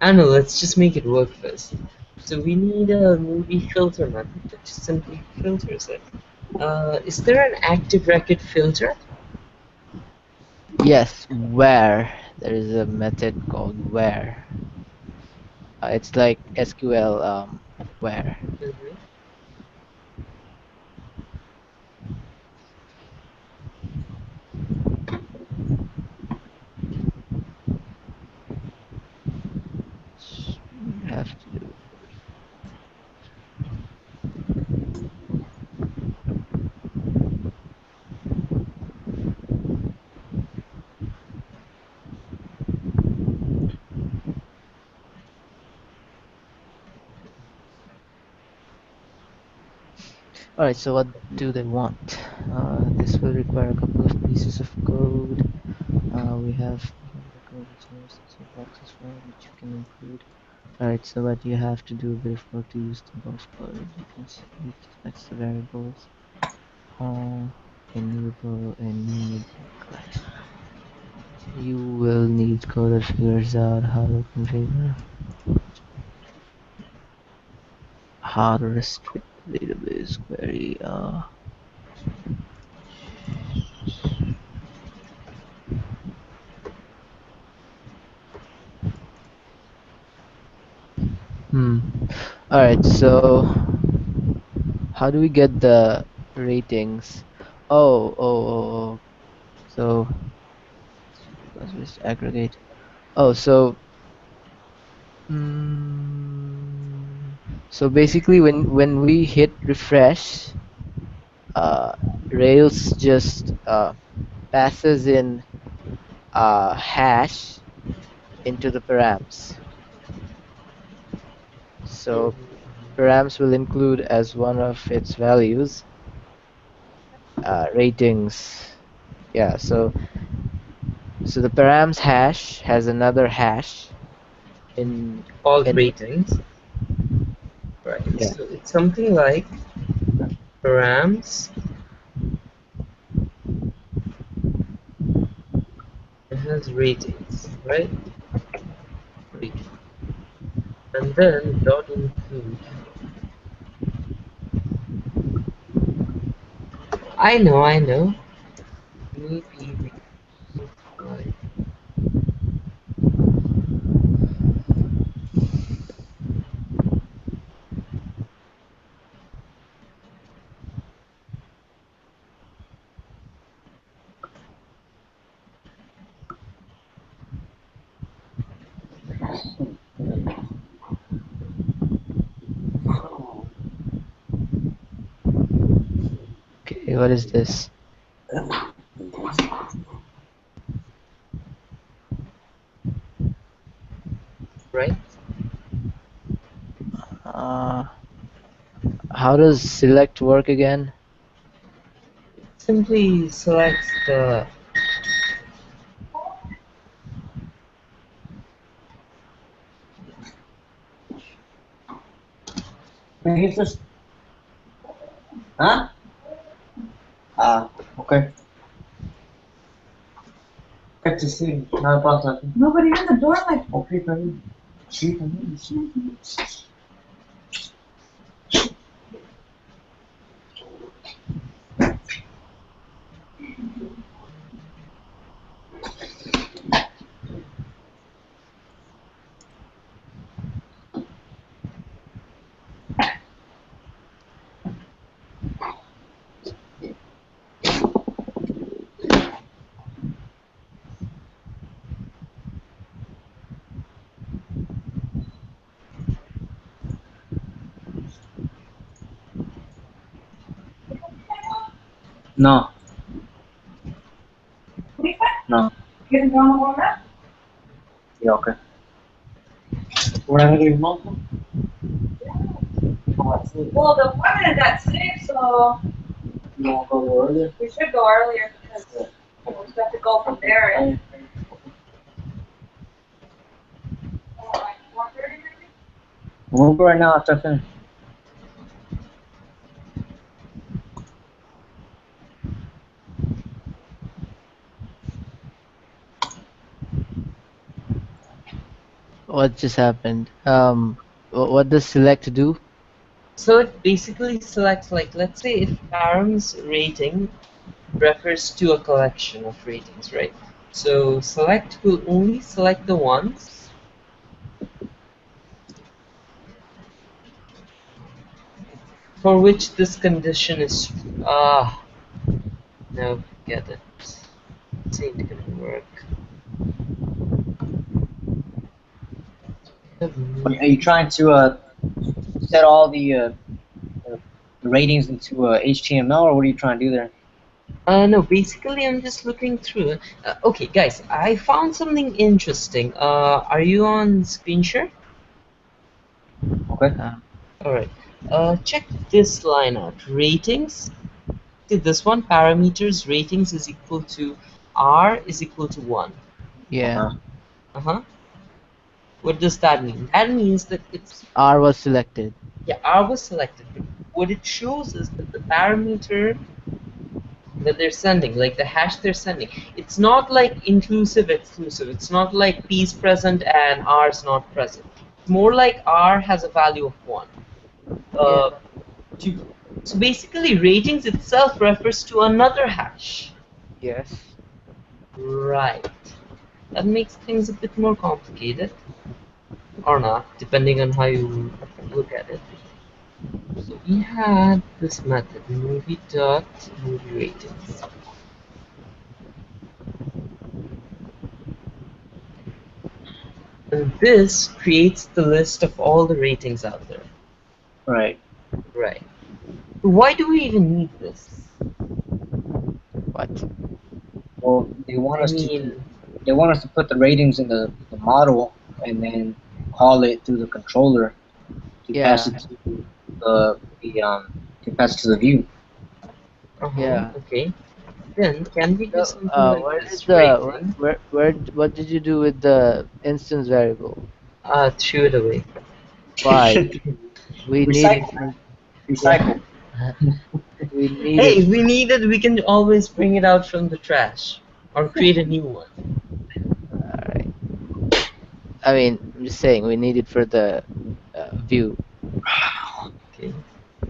S2: I don't know, let's just make it work first. So we need a movie filter method that just simply filters it. Is there an active record filter?
S1: Yes, where. There is a method called where. It's like SQL where.
S2: Mm-hmm.
S1: We have to do. Alright, so what do they want? This will require a couple of pieces of code. We have the code which knows the boxes for which you can include. Alright, so what you have to do a bit of work to use the above code. You can see it expects the variables. Enable enumerable collection. You will need code that figures out how to configure, how to restrict the database query. Hmm. Alright, so how do we get the ratings? Oh. So because we aggregate. Oh, mm, so basically when we hit refresh, uh, Rails just passes in hash into the params. So params will include as one of its values ratings. Yeah, so the params hash has another hash
S2: Called
S1: in
S2: ratings. Right.
S1: yeah.
S2: So it's something like params. It has ratings, right? Rating. And then dot include. I know. Maybe we like
S1: Okay, what is this?
S2: right?
S1: Uh, how does select work again?
S2: Simply selects the.
S3: Man, he's just, huh? Okay. Good to see you. Not about nothing. Nobody in the door like. Okay, come in. No. No. Yeah, okay. We're not gonna do multiple? Well, the appointment is at 6, so you want to go earlier? We should go earlier because we have to go from there. And 4:30 maybe? We'll go right now after I finish.
S1: What just happened? What does select do?
S2: So it basically selects, like, let's say if params rating refers to a collection of ratings, right? So select will only select the ones for which this condition is true. Ah, no, get it. This ain't gonna work.
S3: Are you trying to set all the ratings into HTML, or what are you trying to do there?
S2: No, basically I'm just looking through. Okay, guys, I found something interesting. Are you on screen share?
S3: Okay.
S2: Alright. Check this line out. Ratings. See this one, parameters ratings is equal to R is equal to 1.
S1: Yeah.
S3: Uh-huh.
S2: Uh-huh. What does that mean? That means that it's,
S1: R was selected.
S2: yeah, R was selected, but what it shows is that the parameter that they're sending, like the hash they're sending, it's not like inclusive exclusive. It's not like P is present and R is not present. It's more like R has a value of 1.
S1: Yeah.
S2: Uh, so basically ratings itself refers to another hash.
S1: Yes.
S2: Right. That makes things a bit more complicated. Or not, depending on how you look at it. So we had this method, movie.movie ratings. And this creates the list of all the ratings out there.
S3: Right.
S2: Right. Why do we even need this?
S1: What?
S3: Well, they want
S2: I
S3: us to
S2: mean,
S3: they want us to put the ratings in the model and then call it through the controller to pass
S1: Yeah.
S3: it to the to pass it to the view.
S1: Yeah.
S2: okay. Then can we do
S1: So,
S2: something like
S1: where did
S2: this?
S1: the
S2: Rating,
S1: what did you do with the instance variable?
S2: threw it away.
S1: Why? We need it
S3: Recycle,
S1: for, yeah.
S3: recycle.
S1: We need
S2: Hey,
S1: it.
S2: if we need it, we can always bring it out from the trash or create a new one.
S1: All right. I mean, I'm just saying we need it for the view.
S2: Okay.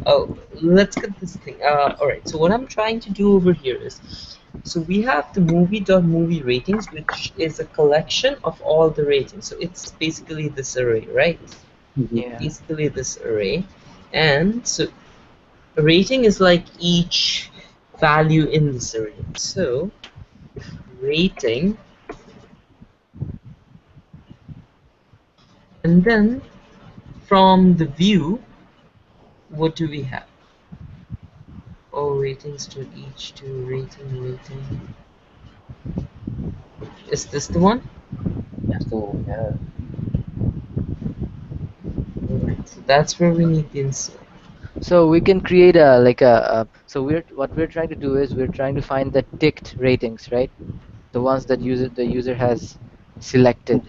S2: Oh, let's get this thing. Alright, so what I'm trying to do over here is, so we have the movie.movie ratings, which is a collection of all the ratings. So it's basically this array, right?
S1: Yeah.
S2: Basically this array. And so a rating is like each value in this array. So rating, and then from the view, what do we have? Oh, ratings to each to rating. Is this the one?
S3: That's the one we have.
S2: So that's where we need the insert.
S1: So we can create a so we're trying to do is we're trying to find the ticked ratings, right? The ones that the user has selected,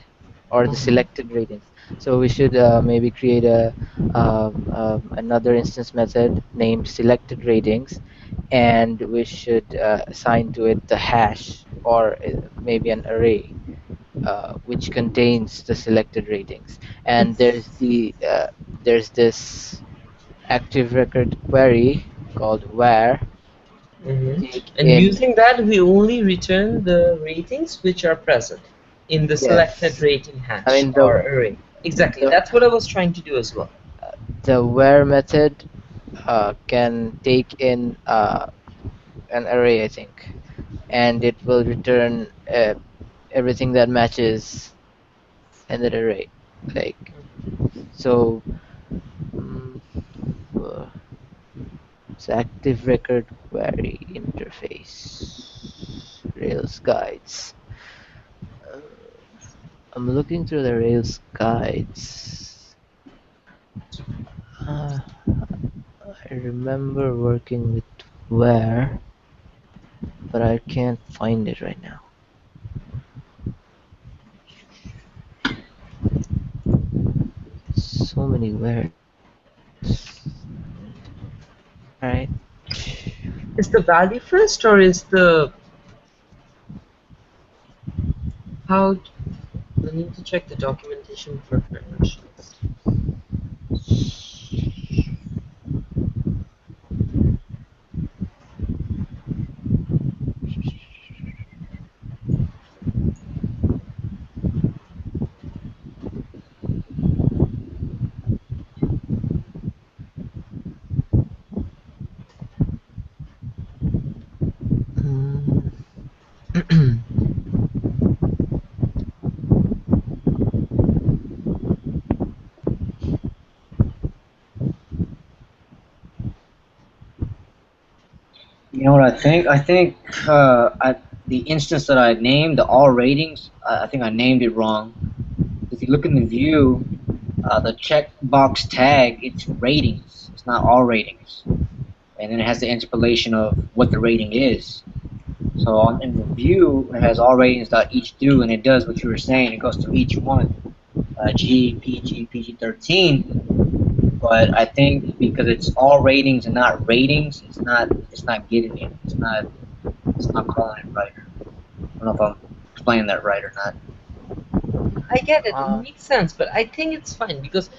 S1: or the
S2: Mhm.
S1: selected ratings. So we should maybe create a another instance method named selected ratings, and we should assign to it the hash, or maybe an array which contains the selected ratings. And
S2: It's
S1: there's this active record query called where
S2: hmm
S1: take
S2: And
S1: in.
S2: using that, we only return the ratings which are present in the selected
S1: Yes,
S2: rating
S1: I
S2: hash
S1: mean
S2: or array. Exactly.
S1: the
S2: That's what I was trying to do as well.
S1: the where method can take in an array, I think, and it will return everything that matches in that array. Like so, mm, uh, it's active record query interface Rails guides. Uh, I'm looking through the Rails guides. Uh, I remember working with where, but I can't find it right now. So many words. Alright.
S2: Is the value first or is the how? I need to check the documentation for permissions.
S1: Mm.
S3: You know what I think? I think the instance that I named, the all ratings, I think I named it wrong. If you look in the view, the checkbox tag, it's ratings. It's not all ratings. And then it has the interpolation of what the rating is. So in the view, it has all ratings dot each do, and it does what you were saying. It goes through each one, G, PG, PG-13. But I think because it's all ratings and not ratings, it's not getting it. It's not calling it right. I don't know if I'm explaining that right or not.
S2: I get it. It
S1: uh,
S2: makes sense, but I think it's fine because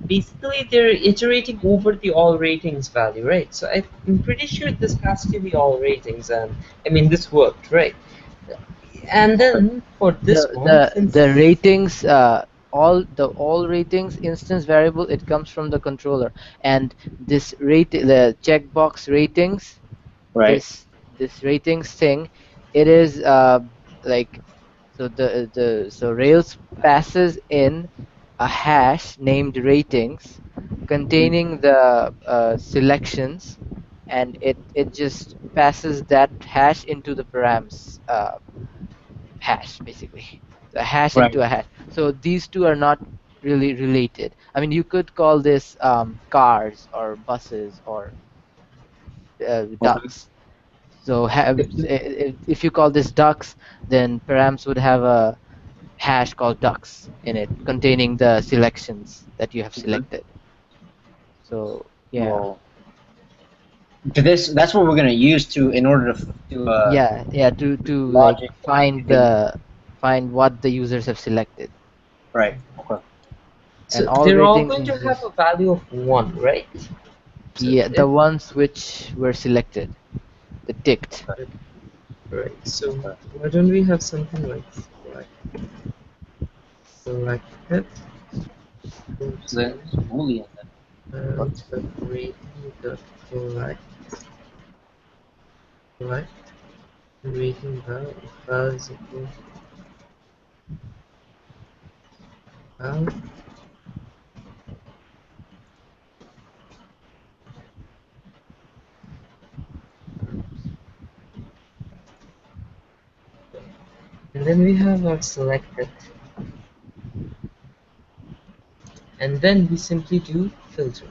S2: basically they're iterating over the all ratings value, right? So I'm pretty sure this has to be all ratings, and I mean this worked, right? And
S3: Okay.
S2: then for
S1: the
S2: this one,
S1: the
S2: since
S1: ratings all ratings instance variable, it comes from the controller, and this rate the checkbox ratings,
S3: Right.
S1: this ratings thing, it is like so so Rails passes in a hash named ratings
S3: Mhm.
S1: containing the selections, and it just passes that hash into the params hash, basically. So a hash
S3: Right.
S1: into a hash. So these two are not really related. I mean, you could call this cars or buses or
S3: Okay.
S1: ducks. So if you call this ducks, then params would have a hash called ducks in it containing the selections that you have
S3: Mhm.
S1: selected. So yeah.
S3: Well, that's what we're gonna use to in order to
S1: Yeah, to like
S3: logic what we
S1: find
S3: do.
S1: what the users have selected.
S3: Right. Okay.
S1: And
S2: so
S1: all
S2: they're all
S1: ratings
S2: going to
S1: is
S2: have
S1: just,
S2: a value of one, right? So
S1: yeah, the
S2: if
S1: ones which were selected, the ticked.
S3: Okay.
S2: right, so
S3: Okay.
S2: why don't we have something like selected
S3: So then
S2: person
S3: it's a Boolean then.
S2: and
S3: What?
S2: the rating the collect collect rating value is equal val and then we have our selected, and then we simply do filter.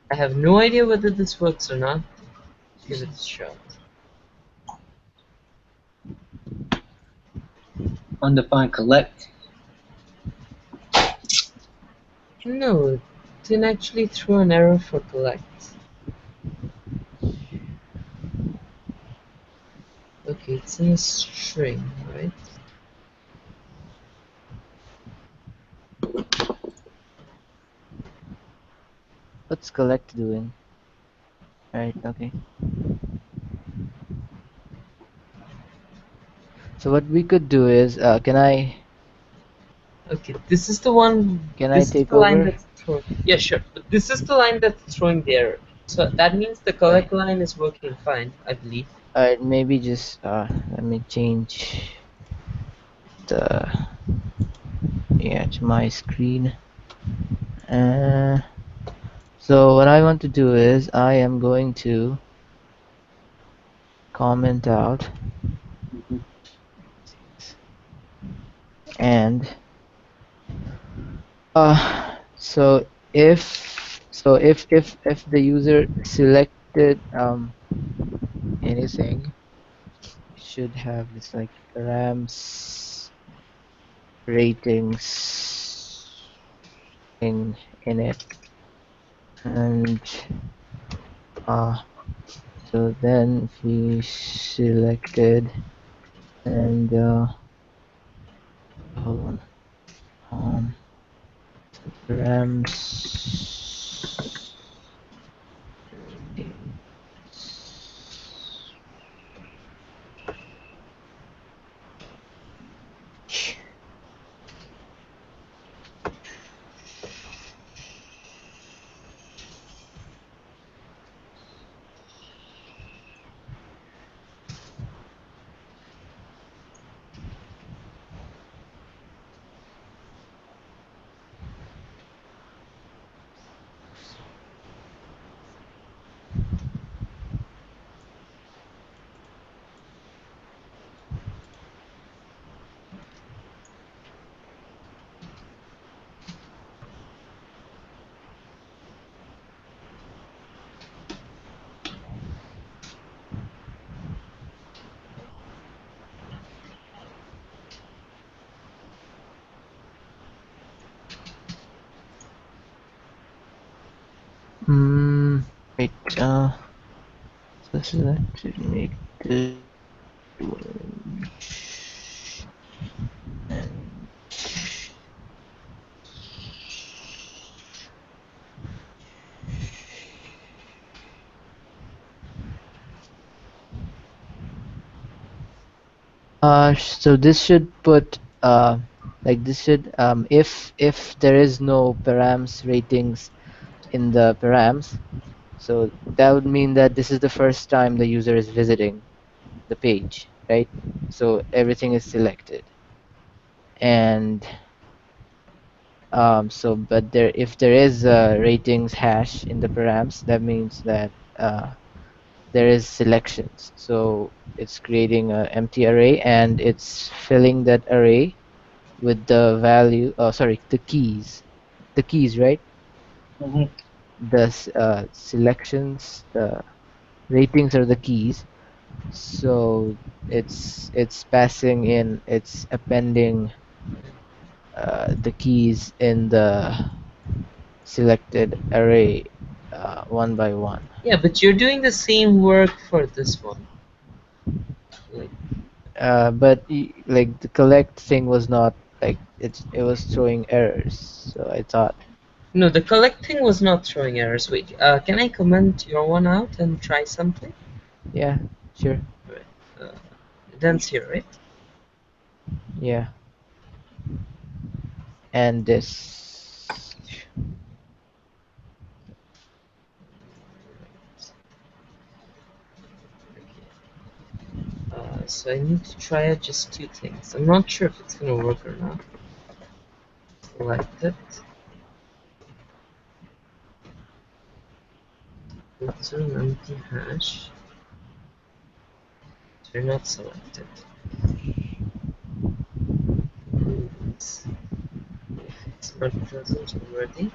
S2: I have no idea whether this works or not. Give it a shot.
S3: Undefined collect.
S2: No, it didn't actually throw an error for collect. Okay, it's in a string, right?
S1: What's collect doing? Right, okay. So what we could do is,
S2: Okay, this is the one.
S1: can I
S2: This is
S1: take
S2: the line
S1: over?
S2: that's throwing. Yeah, sure. But this is the line that's throwing the error. So that means the collect line is working fine, I believe.
S1: Alright, maybe just let me change the to my screen. Uh, so what I want to do is I am going to comment out
S3: Mhm.
S1: and so if the user selected anything, it should have this like params ratings in it, and uh so then if we selected and hold on, um params mm, wait so selected make the so this should put like this should if there is no params ratings in the params, so that would mean that this is the first time the user is visiting the page, right? So everything is selected, and so but there if there is a ratings hash in the params, that means that there is selections. So it's creating a empty array and it's filling that array with the value, oh sorry, the keys, right?
S3: Mhm.
S1: The selections, the ratings are the keys. So it's passing in, it's appending the keys in the selected array one by one.
S2: Yeah, but you're doing the same work for this one. Like,
S1: But like the collect thing was not like it was throwing errors. So I thought,
S2: No, the collecting was not throwing errors. Wait, can I comment your one out and try something?
S1: yeah, sure,
S2: Right. Uh, Dan's here, right?
S1: yeah, and this.
S2: So I need to try out just two things. I'm not sure if it's gonna work or not. Select it. Filter empty hash. They're not selected. Movies. If it's not present already.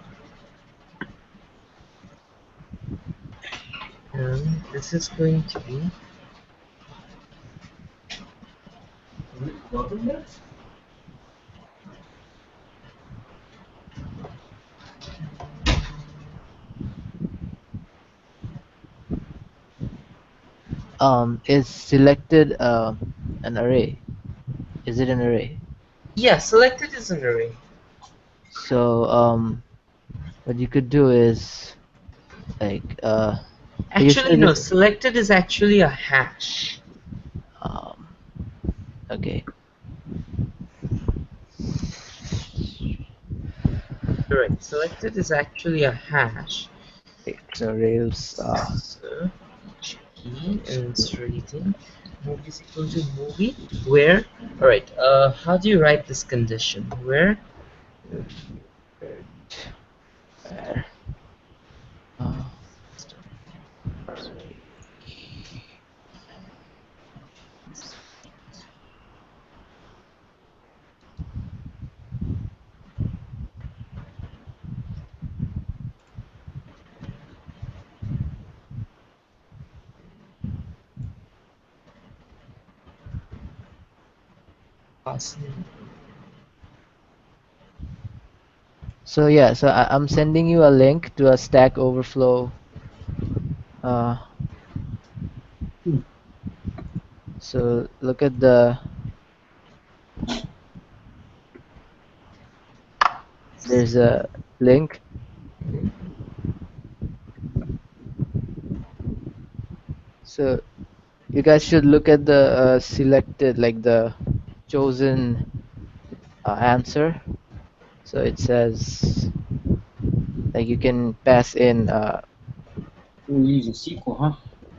S2: And this is going to be
S1: Is selected an array? Is it an array?
S2: yeah, selected is an array.
S1: So what you could do is like because
S2: Actually, no, selected is actually a hash.
S1: um okay.
S2: Correct. Selected is actually a hash.
S1: So Rails
S2: So key and it's reading movie is equal to movie where, all right, how do you write this condition where
S1: where uh, array
S2: passing
S1: so yeah, so I'm sending you a link to a Stack Overflow. Uh, so look at there's a link. So you guys should look at the selected, like the chosen answer. So it says like you can pass in
S3: We're using SQL, huh?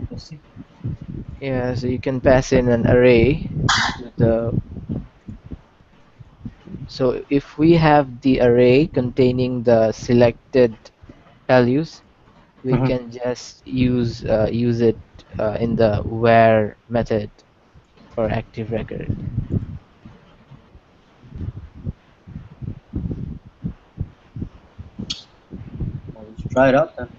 S3: Let's see.
S1: yeah, so you can pass in an array to the so if we have the array containing the selected values, we
S3: Mhm.
S1: can just use it in the where method for active record.
S3: Well, let's try it out then.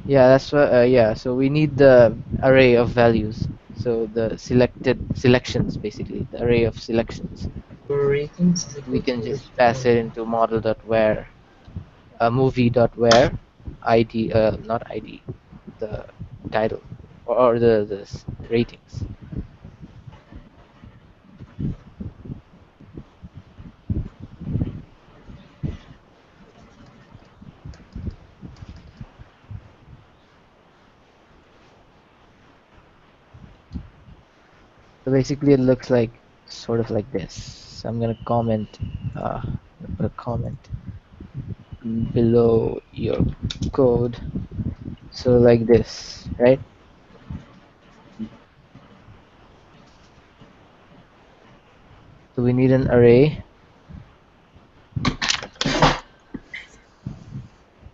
S1: Yeah, that's what. Yeah, so we need the array of values. So the selections, basically, the array of selections.
S2: ratings is
S1: We
S2: equal
S1: can
S2: to
S1: just pass it into model.where, movie.where, ID, not ID, the title, or the ratings. So basically, it looks like sort of like this. So I'm gonna comment, put a comment below your code. So like this, right? So we need an array,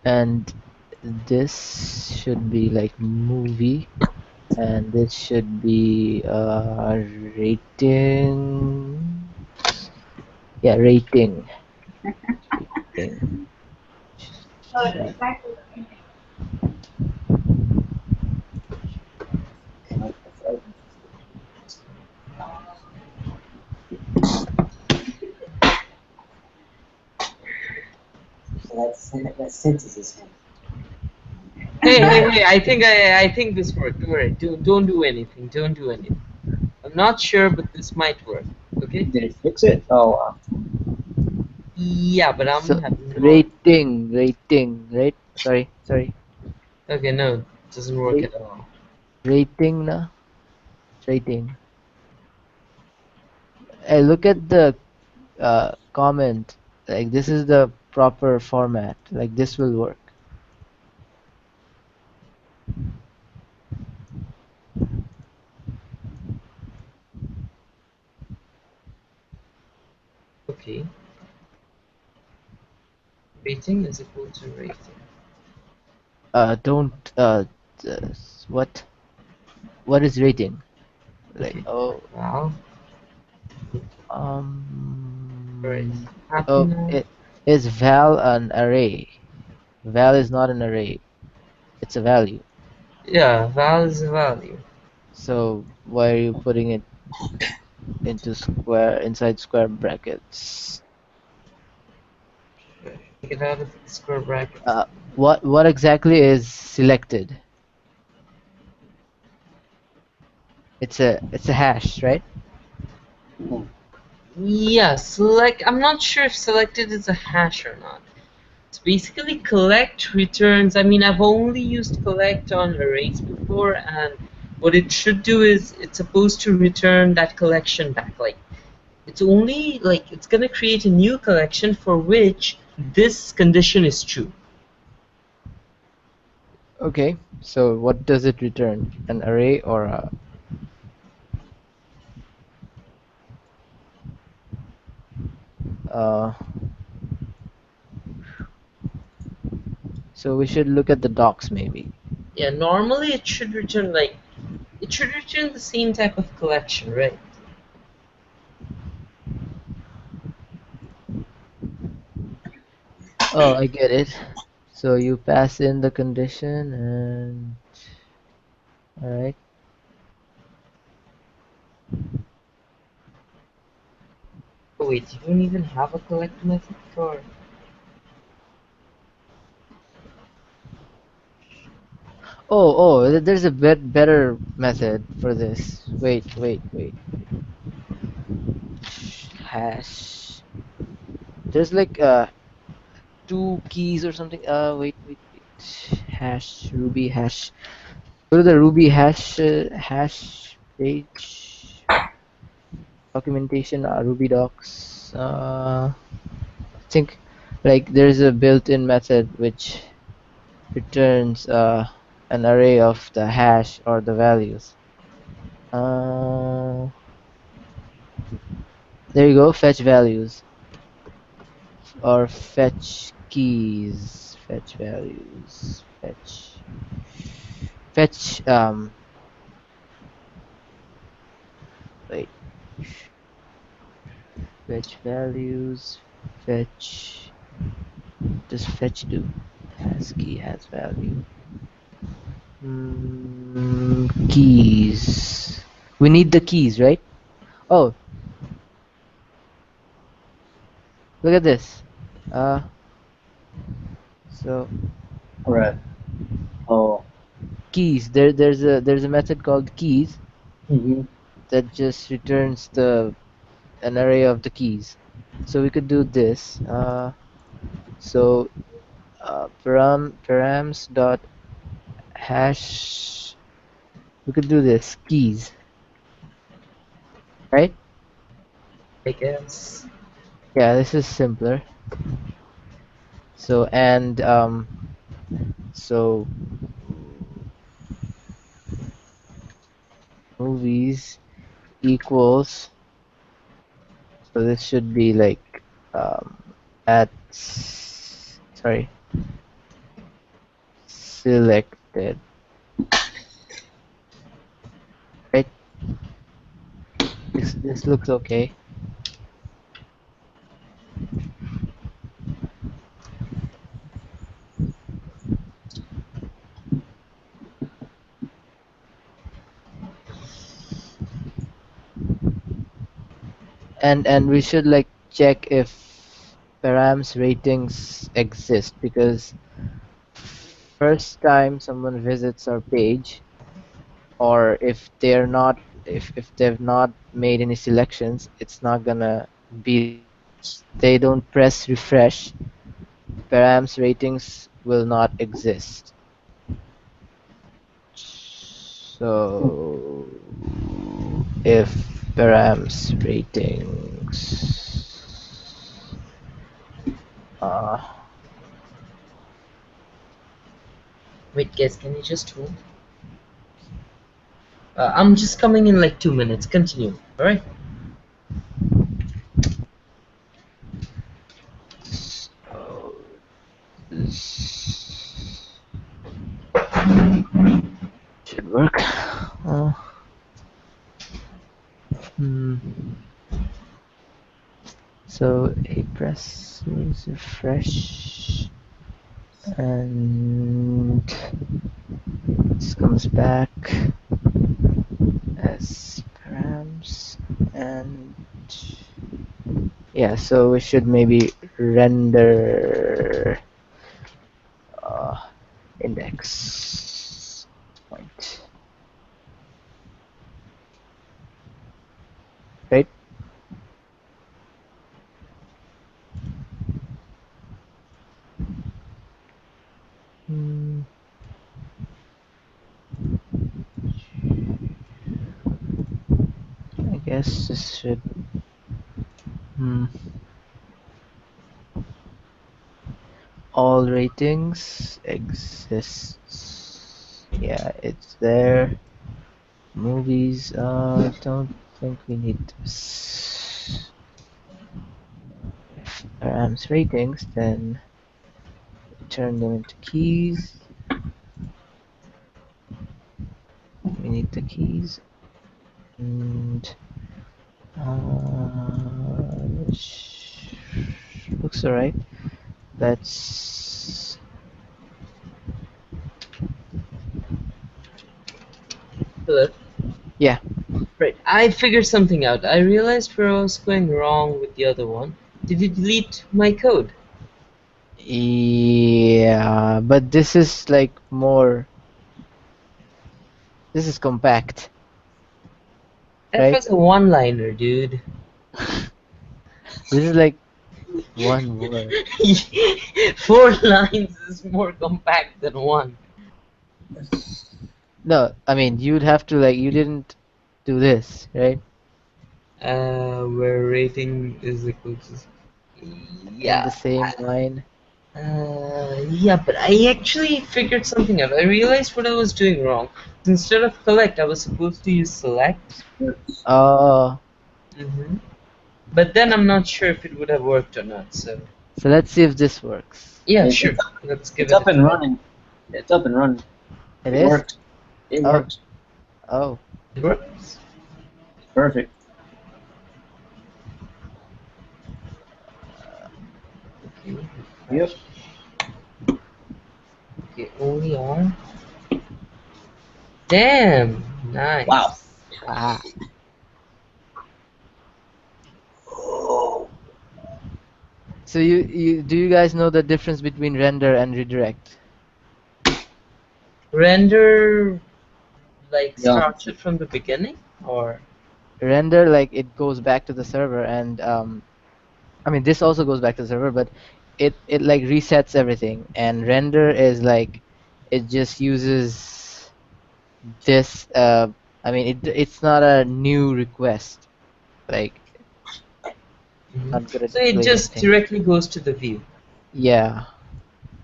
S1: and this should be like movie, and this should be rating. Yeah, rating. Chat.
S3: So that's synthesis.
S2: hey, I think this worked. All right, don't do anything, don't do anything. I'm not sure, but this might work. Okay?
S3: Did it fix it? Oh,
S2: Yeah, but I'm
S1: So
S2: having no.
S1: rating, right? Sorry.
S2: Okay, no, it doesn't work
S1: Ra-
S2: at all.
S1: rating na? Rating. I look at the comment. Like this is the proper format. Like this will work.
S2: Okay, rating is equal to rating.
S1: Don't uh, what? What is rating? Like
S2: Okay, well, alright,
S1: um
S2: happy
S1: oh
S2: now.
S1: it is val an array. Val is not an array. It's a value.
S2: Yeah, val is a value.
S1: So why are you putting it into square inside square brackets?
S2: Take it out of the square brackets.
S1: Uh, what exactly is selected? It's a hash, right?
S2: Yeah, select. I'm not sure if selected is a hash or not. It's basically collect returns. I mean, I've only used collect on arrays before, and what it should do is it's supposed to return that collection back. Like, it's only like it's gonna create a new collection for which this condition is true.
S1: Okay. So what does it return? An array or a uh so we should look at the docs maybe.
S2: Yeah, normally it should return like it should return the same type of collection, right?
S1: Oh, I get it. So you pass in the condition and all right.
S2: Oh wait, you don't even have a collect method for.
S1: There's a better method for this. Wait. Hash. There's like two keys or something. Wait. Hash Ruby hash. Go to the Ruby hash page documentation. Ruby docs. I think like there's a built-in method which returns an array of the hash or the values. Uh, there you go. Fetch values or fetch keys. Fetch values. Fetch. Wait. Fetch values. Fetch. What does fetch do? Has key has value. Keys. We need the keys, right? Oh, look at this. Uh, so
S3: right. Oh.
S1: keys. There's a method called keys
S3: Mm-hmm.
S1: that just returns the an array of the keys. So we could do this. So params dot hash. We could do this keys, right?
S2: I guess.
S1: Yeah, this is simpler. So and so movies equals. So this should be like at sorry selected, right? This looks okay. And we should like check if params ratings exist because first time someone visits our page or if they're not if they've not made any selections, it's not gonna be there. If they don't press refresh, params ratings will not exist. So if params ratings uh
S2: Wait, guys, can you just hold? I'm just coming in like 2 minutes. Continue. All right.
S1: so this should work. uh, hmm. So a press refresh and this comes back as params, and yeah, so we should maybe render uh, index point, right? Hmm, I guess this should hmm, all ratings exists. Yeah, it's there. Movies, don't think we need this. If params ratings, then turn them into keys. We need the keys, and looks alright. Let's
S2: Hello.
S1: yeah.
S2: Right. I figured something out. I realized where I was going wrong with the other one. Did you delete my code?
S1: Yeah, but this is like more. This is compact,
S2: That
S1: right?
S2: was a one-liner, dude.
S1: This is like one word.
S2: 4 lines is more compact than one.
S1: No, I mean you'd have to like you didn't do this, right?
S2: Where rating is equal to.
S1: In the
S2: Yeah.
S1: same line.
S2: Yeah, but I actually figured something out. I realized what I was doing wrong. Instead of collect, I was supposed to use select.
S1: Oh,
S2: hmm But then I'm not sure if it would have worked or not. So
S1: so let's see if this works.
S2: yeah,
S3: It,
S2: sure.
S3: it's
S2: Let's give
S3: it's
S2: it a
S3: up and
S2: try.
S3: running. It's up and running.
S1: It
S3: It
S1: is?
S3: works. It
S1: Oh,
S3: works.
S1: oh.
S2: It works.
S3: Perfect.
S2: Okay.
S3: Yep.
S2: Refresh. Okay. Only R. Damn.
S3: Wow.
S2: Nice.
S1: Ah. So you do you guys know the difference between render and redirect?
S2: Render like
S3: Yeah.
S2: starts it from the beginning, or
S1: Render, like it goes back to the server, and I mean this also goes back to the server, but it like resets everything. And render is like it just uses this. I mean it's not a new request. Like not good at
S2: so it
S1: explaining
S2: just
S1: things.
S2: directly goes to the view.
S1: Yeah,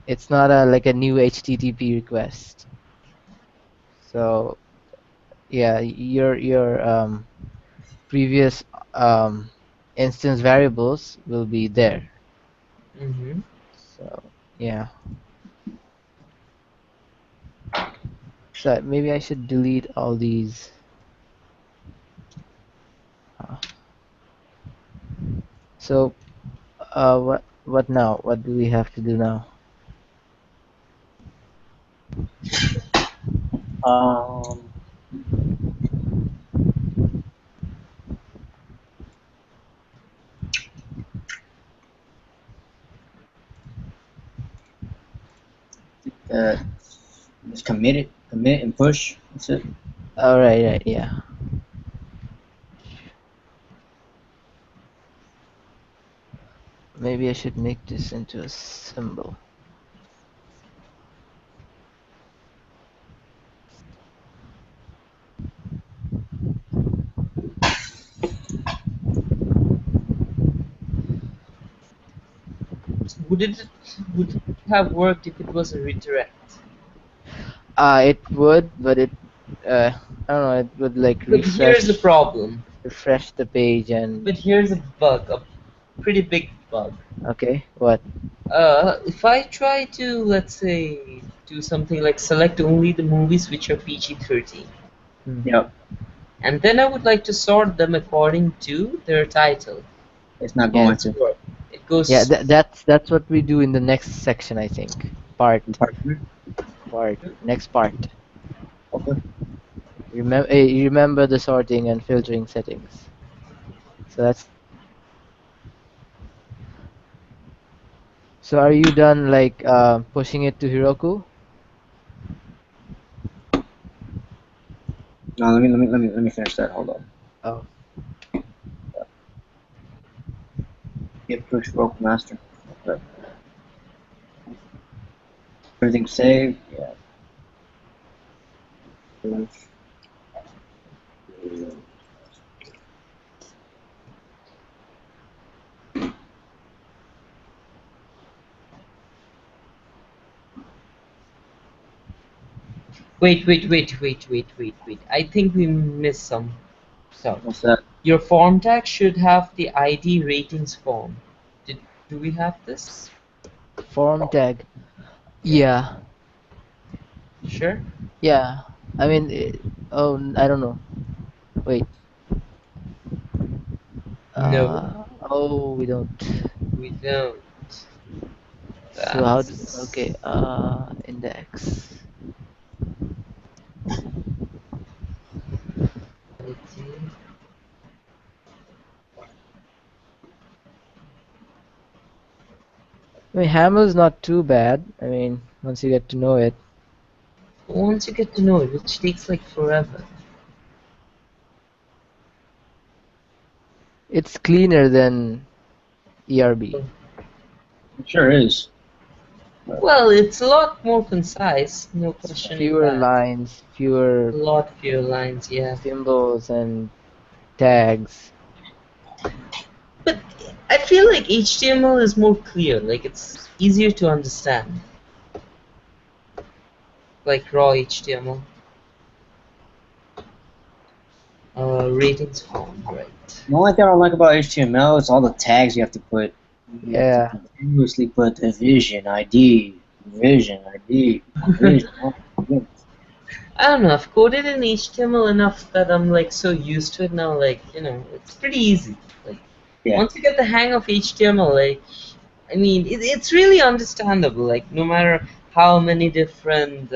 S1: it's not a like a new HTTP request. So yeah, your previous um instance variables will be there.
S2: hmm
S1: So yeah. So maybe I should delete all these. Uh, so what now? What do we have to do now?
S3: Um. Uh. Just commit it. Commit and push. That's it.
S1: All right, right, yeah. Maybe I should make this into a symbol.
S2: Would it would it have worked if it was a redirect?
S1: It would, but I don't know, it would like
S2: But here's the
S1: refresh
S2: problem.
S1: refresh the page and
S2: But here's a bug, a pretty big bug.
S1: okay, what?
S2: If I try to, let's say, do something like select only the movies which are PG-13,
S1: Hmm.
S3: Yep.
S2: and then I would like to sort them according to their title,
S3: It's not
S1: Yeah,
S3: going
S2: won't
S3: to.
S2: work. It
S1: yeah,
S2: goes.
S1: that's what we do in the next section, I think.
S3: Part three?
S1: Next part.
S3: Okay.
S1: You remember the sorting and filtering settings. So that's so are you done like pushing it to Heroku?
S3: No, let me finish that. Hold on.
S1: Oh,
S3: Get push broke master. Okay. Everything saved. Yeah. Push.
S2: Wait. I think we missed some stuff.
S3: What's that?
S2: Your form tag should have the ID ratings form. Did do we have this?
S1: form tag.
S2: Yeah.
S1: Yeah,
S2: Sure.
S1: yeah. I mean, oh, I don't know. Wait.
S2: No,
S1: Oh, we don't.
S2: we don't.
S1: So how do,
S2: That's
S1: okay, index.
S2: ID.
S1: I mean, Hamel's not too bad. I mean, once you get to know it,
S2: Once you get to know it, which takes like forever.
S1: it's cleaner than ERB.
S3: It sure is.
S2: Well, it's a lot more concise, no questioning
S1: Fewer
S2: that.
S1: lines,
S2: A
S1: fewer
S2: lot fewer lines, yeah.
S1: symbols and tags.
S2: But I feel like HTML is more clear, like it's easier to understand. Like raw HTML. Ratings form, right.
S3: The only thing I don't like about HTML is all the tags you have to put. You have to
S1: Yeah,
S3: continuously put division ID, division ID, division. Oh my goodness.
S2: I don't know, I've coded in HTML enough that I'm like so used to it now, like, it's pretty easy. Like
S3: Yeah.
S2: once you get the hang of HTML, like I mean, it's really understandable. Like, no matter how many different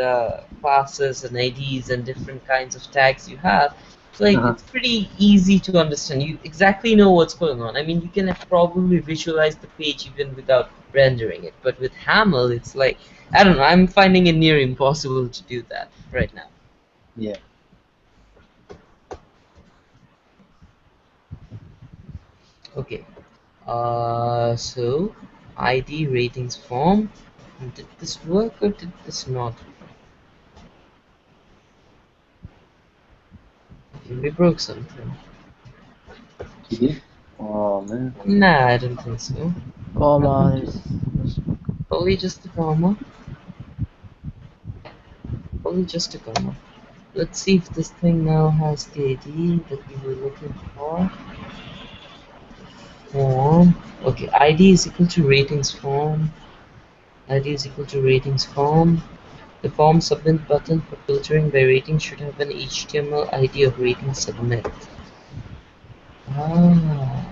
S2: classes and IDs and different kinds of tags you have, like
S3: Uh-huh.
S2: it's pretty easy to understand. You exactly know what's going on. I mean, you can probably visualize the page even without rendering it. But with Haml, it's like I don't know. I'm finding it near impossible to do that right now.
S3: Yeah.
S2: Okay. So ID ratings form. Did this work or did this not? Okay, we broke something.
S3: You did? Oh man.
S2: Nah, I don't think so.
S1: comma.
S2: Nothing to. Probably just a comma. Probably just a comma. Let's see if this thing now has the ID that we were looking for. Form. Okay, ID is equal to ratings form. ID is equal to ratings form. The form submit button for filtering by rating should have an HTML ID of rating submit. Ah,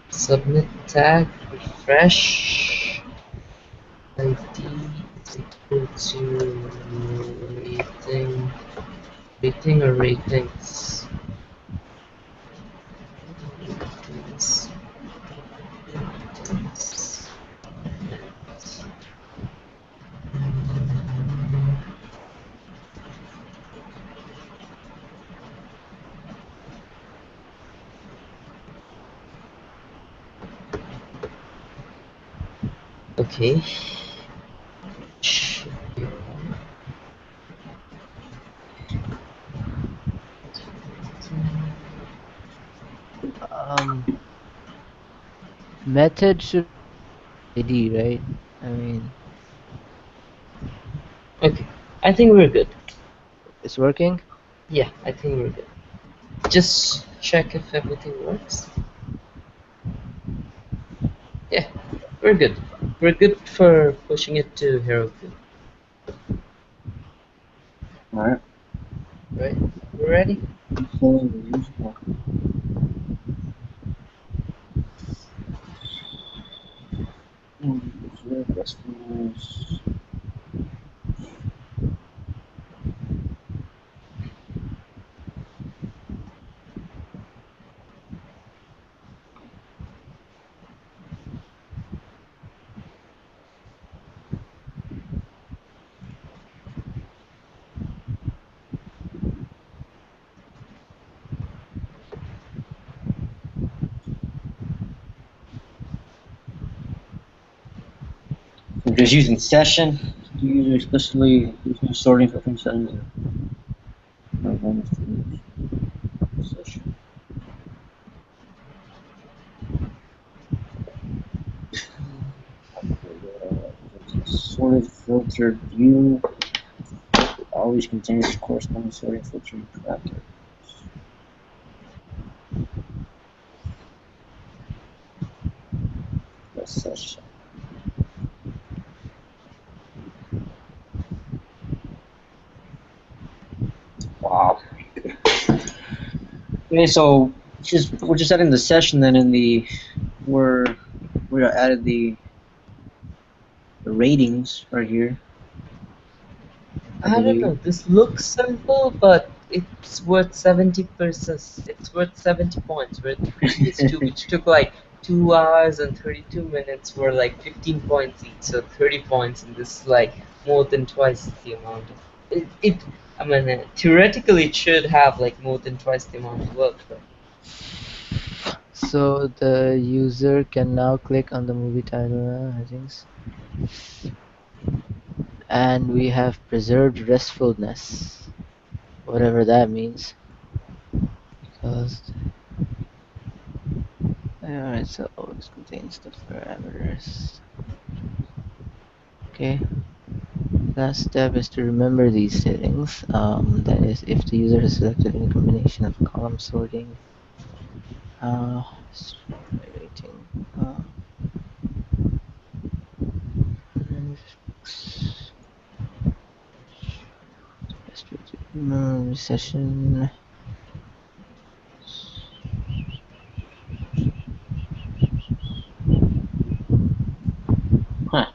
S2: submit tag refresh ID is equal to rating, rating or ratings. Ratings, ratings. Okay.
S1: Um, Method should ID, right? I mean,
S2: Okay. I think we're good.
S1: it's working.
S2: Yeah, I think we're good. Just check if everything works. Yeah, we're good. We're good for pushing it to Hero 2.
S3: All right.
S2: Right? We're ready?
S3: Following the usual. Observe restfulness. I'm just using session. Do user explicitly use new sorting filtering settings. Session. Sorted filtered view always contains corresponding sorting filtering parameters. The session. Wow. Okay, so we're just adding the session then in the we're added the ratings right here, I
S2: I don't
S3: believe.
S2: know. This looks simple, but it's worth 70%. It's worth 70 points. Where the previous two, which took like 2 hours and 32 minutes, were like 15 points each, so 30 points, and this is like more than twice the amount of it. I mean, theoretically, it should have like more than twice the amount of work, but
S1: So the user can now click on the movie title, I think, and we have preserved restfulness, whatever that means. Because alright, so always contains the parameters. Okay. Last step is to remember these settings. That is, if the user has selected any combination of column sorting, uh, rating, best way to remember session.
S3: Huh.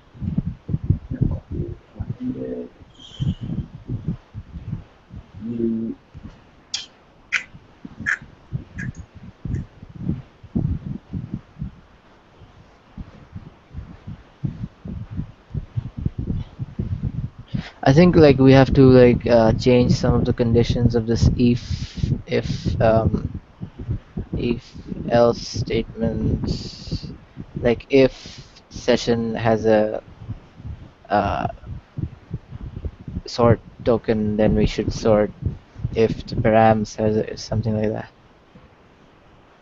S3: Index, view.
S1: I think like we have to like change some of the conditions of this if else statements, like if session has a uh, sort token, then we should sort if the params has something like that.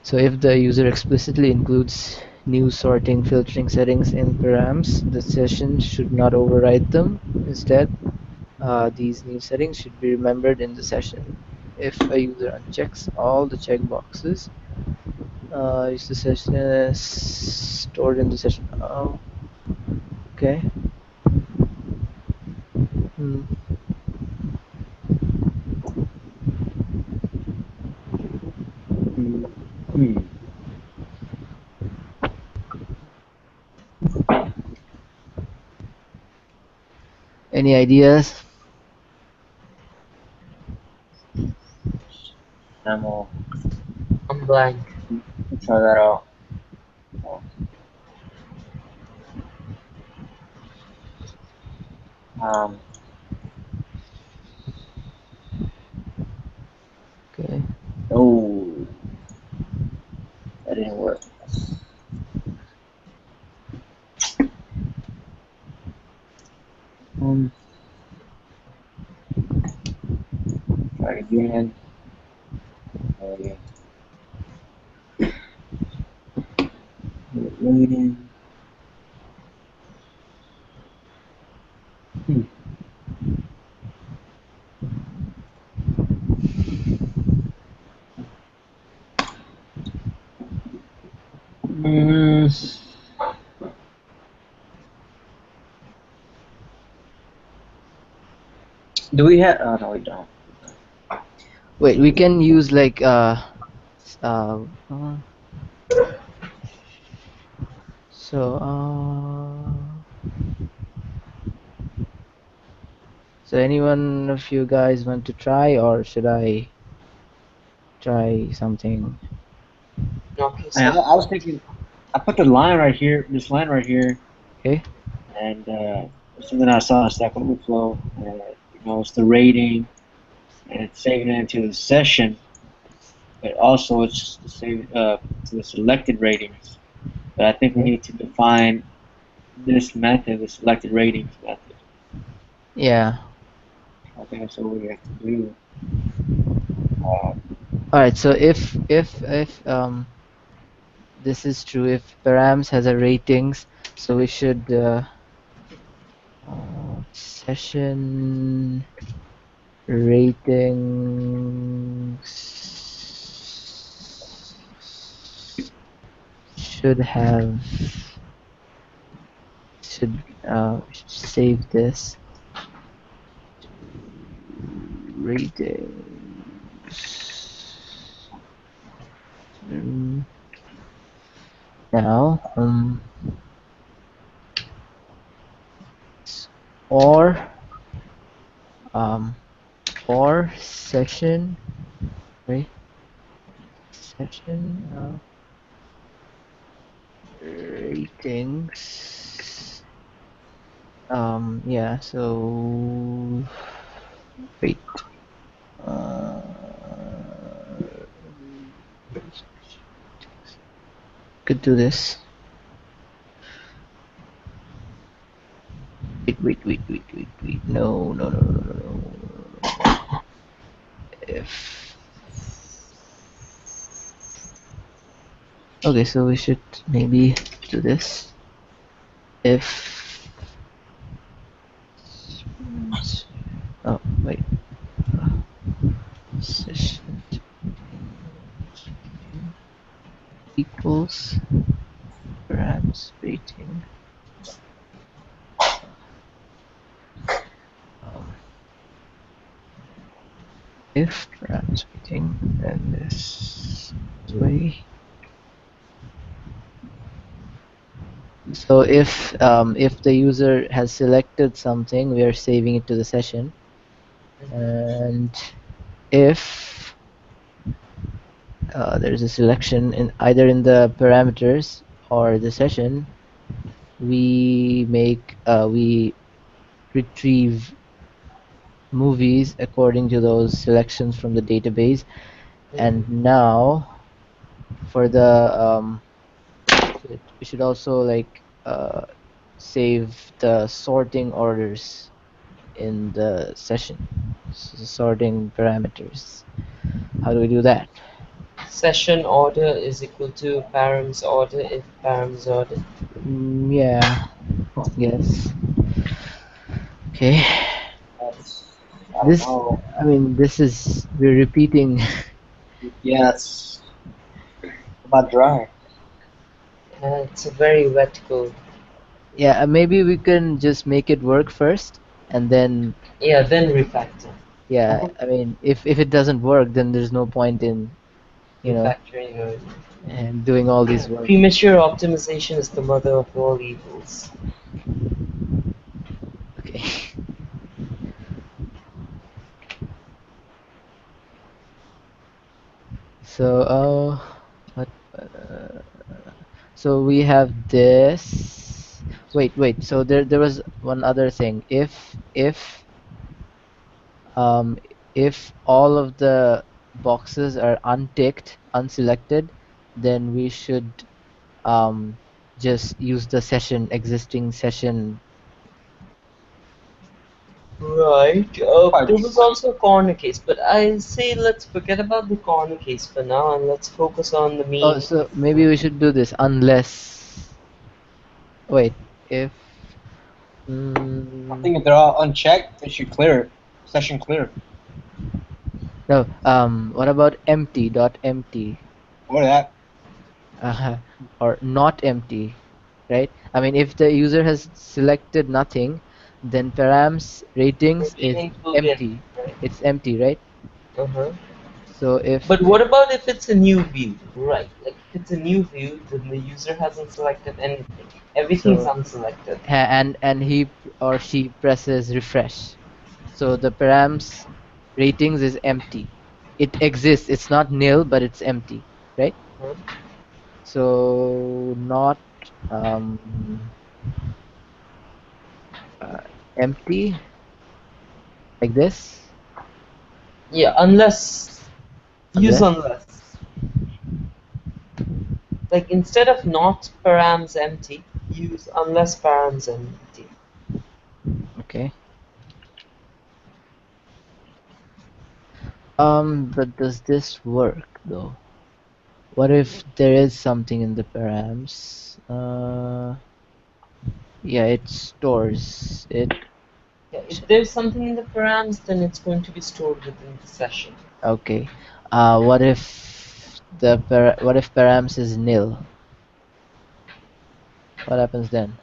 S1: So if the user explicitly includes new sorting filtering settings in params, the session should not override them. Instead, these new settings should be remembered in the session. If a user unchecks all the checkboxes, is the session stored in the session? Oh, okay. Hmm.
S3: Hmm. Hmm.
S1: Any ideas?
S3: Demo.
S2: I'm blank.
S3: Try that out. Um.
S1: Okay.
S3: Oh, that didn't work. again. Uh, rating. Hmm. Mm, do we have? Oh no, we don't.
S1: Wait, we can use like uh so so anyone of you guys want to try, or should I try something?
S2: Knock
S3: I,
S2: yourself
S3: I was
S2: out.
S3: thinking. I put the line right here. This line right here,
S1: Okay.
S3: and something I saw in Stack Overflow. It's the rating, and it's saving it into the session, but also it's saving to the selected ratings. But I think we
S1: Okay.
S3: need to define this method, the selected ratings method.
S1: Yeah.
S3: I think that's what we have to do. Uh,
S1: All right. So if this is true, if params has a ratings, so we should session ratings should have should save this ratings. Mm, now or um or session, right, session ratings, yeah, so wait, uh could do this. Wait. No. If okay, so we should maybe do this. If oh wait, session equals grams rating. Um, if grams rating, then this way. So if the user has selected something, we are saving it to the session, and if there is a selection in either in the parameters or the session, we retrieve movies according to those selections from the database. And now for the we should also like save the sorting orders in the session, sorting parameters. How do we do that?
S2: Session order is equal to params order if params order.
S1: Yeah, yes. Okay.
S3: that's, I don't
S1: This,
S3: know.
S1: I mean, this is we're repeating.
S3: Yes, about dry.
S2: It's a very wet code.
S1: Yeah, maybe we can just make it work first, and then
S2: Yeah, then refactor.
S1: yeah, I mean, if it doesn't work, then there's no point in you know
S2: Refactoring or
S1: and doing all these work.
S2: premature optimization is the mother of all evils.
S1: Okay. So what? Uh, so we have this. Wait. So there was one other thing. Um if all of the boxes are unticked, unselected, then we should um just use the existing session
S2: Right.
S3: Quite
S2: There was also a corner case, but I say let's forget about the corner case for now and let's focus on the
S1: Oh,
S2: main.
S1: so maybe we should do this unless. Wait, if.
S3: I
S1: Mm,
S3: think if they're all unchecked, they should clear. Session clear.
S1: no. What about empty dot empty?
S3: What that?
S1: uh, or not empty, right? I mean, if the user has selected nothing, then params ratings is
S2: Ratings will be
S1: empty.
S2: right.
S1: It's empty, right?
S2: Uh-huh.
S1: So if
S2: But what about if it's a new view? Right. Like if it's a new view, then the user hasn't selected anything. Everything's
S1: so
S2: unselected.
S1: and or she presses refresh, so the params ratings is empty. It exists. It's not nil, but it's empty, right?
S2: Huh?
S1: So not um uh, empty like this,
S2: Yeah, unless use
S1: unless.
S2: unless. Like instead of not params empty, use unless params empty.
S1: Okay. But does this work though? What if there is something in the params? Yeah, it stores it.
S2: Yeah, if there's something in the params, then it's going to be stored within the session.
S1: Okay. What if what if params is nil? What happens then?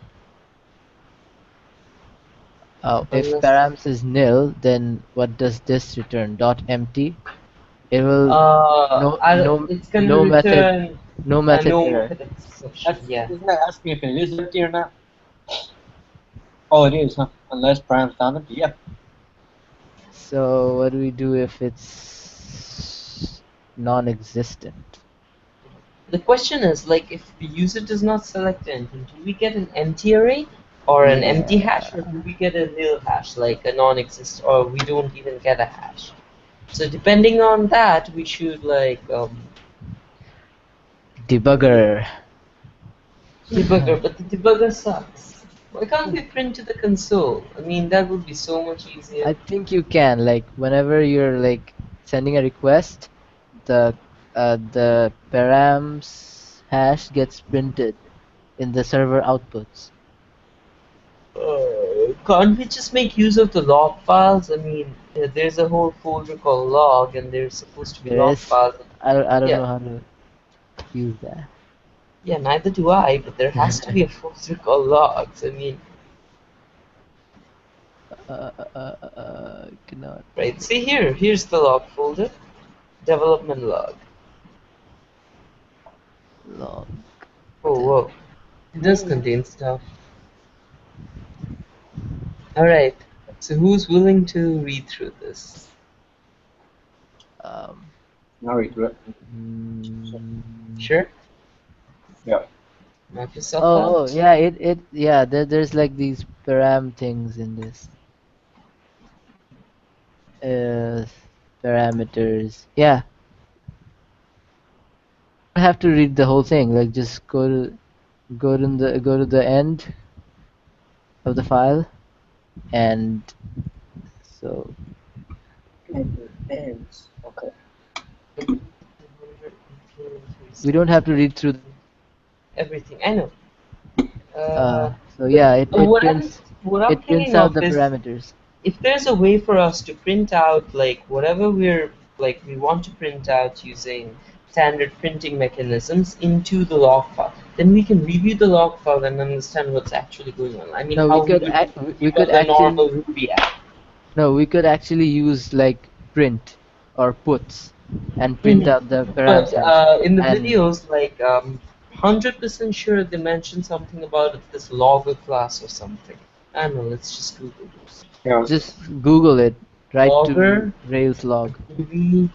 S1: If
S2: Unless
S1: params is nil, then what does this return? Dot empty. It will
S2: it's gonna
S1: no method
S2: return
S1: no
S2: a
S1: method
S2: no
S1: error.
S2: method exception.
S3: That's
S2: Yeah.
S3: isn't that asking if it is empty or not? Oh, it is, huh? Unless Prime's not empty. Yeah.
S1: So what do we do if it's non-existent?
S2: The question is like if the user does not select anything, do we get an empty array or an empty hash, or
S1: Yeah.
S2: do we get a nil hash like a non-exist, or we don't even get a hash? So depending on that, we should like
S1: Debugger.
S2: debugger, but the debugger sucks. Why can't we print to the console? I mean, that would be so much easier.
S1: I think you can, like, whenever you're like sending a request, the the params hash gets printed in the server outputs.
S2: Can't we just make use of the log files? I mean, there's a whole folder called log, and there's supposed to be
S1: There
S2: log
S1: is.
S2: files.
S1: I don't
S2: Yeah,
S1: know how to use that.
S2: yeah, neither do I, but there has to be a folder called logs. I mean,
S1: Cannot
S2: right, see here, here's the log folder, development log.
S1: log.
S2: Oh,
S1: Then
S2: whoa, it does contain stuff. Alright, so who's willing to read through this?
S1: um.
S3: I'll read through it.
S1: mm,
S2: Sure?
S3: Yeah.
S2: Knock yourself
S1: oh,
S2: out?
S1: yeah, yeah, there's like these param things in this. Uh, Parameters. Yeah, I have to read the whole thing. Like, just go to the end of the file, and so
S3: Ends. Okay.
S1: we don't have to read through.
S2: Everything, I know. Uh,
S1: So
S2: but
S1: yeah,
S2: what I'm
S1: it prints
S2: thinking
S1: out
S2: of
S1: the
S2: is
S1: parameters.
S2: if there's a way for us to print out like whatever we want to print out using standard printing mechanisms into the log file, then we can review the log file and understand what's actually going on. I mean,
S1: No,
S2: how we would
S1: we
S2: review
S1: could
S2: a
S1: actually
S2: normal Ruby app.
S1: no, we could actually use like print or puts and print
S2: Mhm.
S1: out the params
S2: But
S1: hash.
S2: in the
S1: And
S2: videos, like 100% sure they mentioned something about this logger class or something. I don't know. Let's just Google this.
S3: Yeah.
S1: just Google it. Write to
S2: Logger
S1: Rails log.
S2: Ruby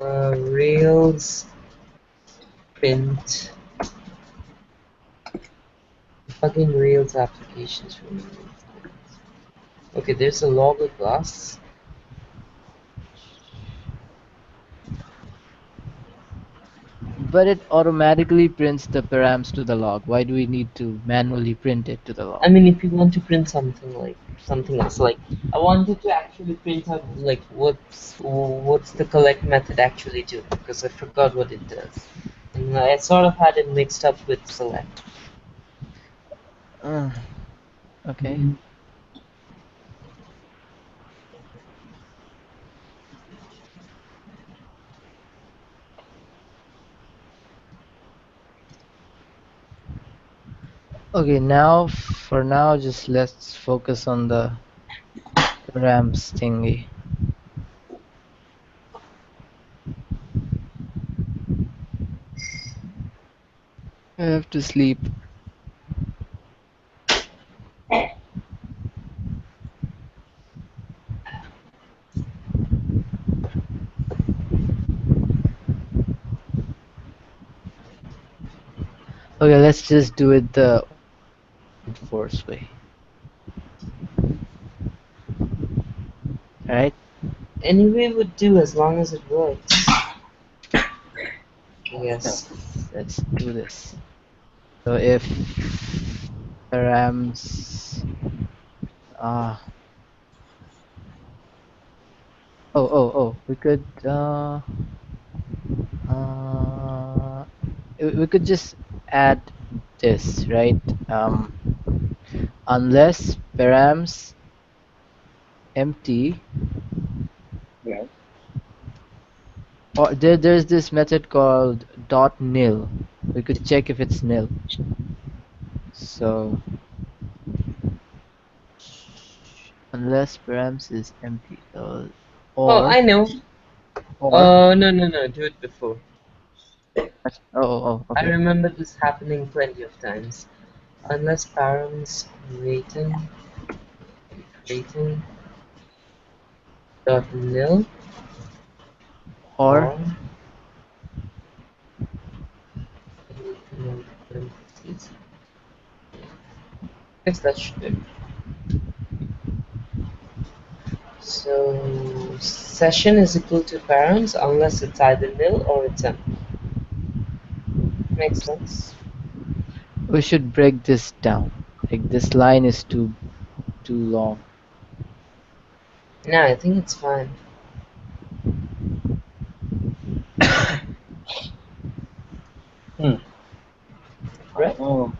S2: Rails print fucking Rails applications for me. Okay, there's a logger class.
S1: But it automatically prints the params to the log. Why do we need to manually print it to the
S2: I
S1: log?
S2: mean, if you want to print something like something else, like I wanted to actually print out like what's the collect method actually do, because I forgot what it does, and I sort of had it mixed up with select.
S1: Uh, okay.
S3: Mm.
S1: Okay, now for now, just let's focus on the params thingy. I have to sleep. Okay, let's just do it the old force way. Alright?
S2: Anyway, would do as long as it works. Yes.
S1: Let's do this. So if params uh we could uh we could just add this, right? Unless params empty,
S3: Yeah.
S1: or there's this method called dot nil. We could check if it's nil. So unless params is empty, so
S2: Oh, I
S1: or
S2: know.
S1: or
S2: No, no, no. Do it before. I
S1: okay.
S2: remember this happening plenty of times. Unless params rating dot nil
S1: Or
S2: or guess that should do. So session is equal to params unless it's either nil or it's empty. Makes sense.
S1: we should break this down. Like this line is too long.
S2: No, I think it's fine.
S3: Hmm. I
S2: Right?
S3: don't know.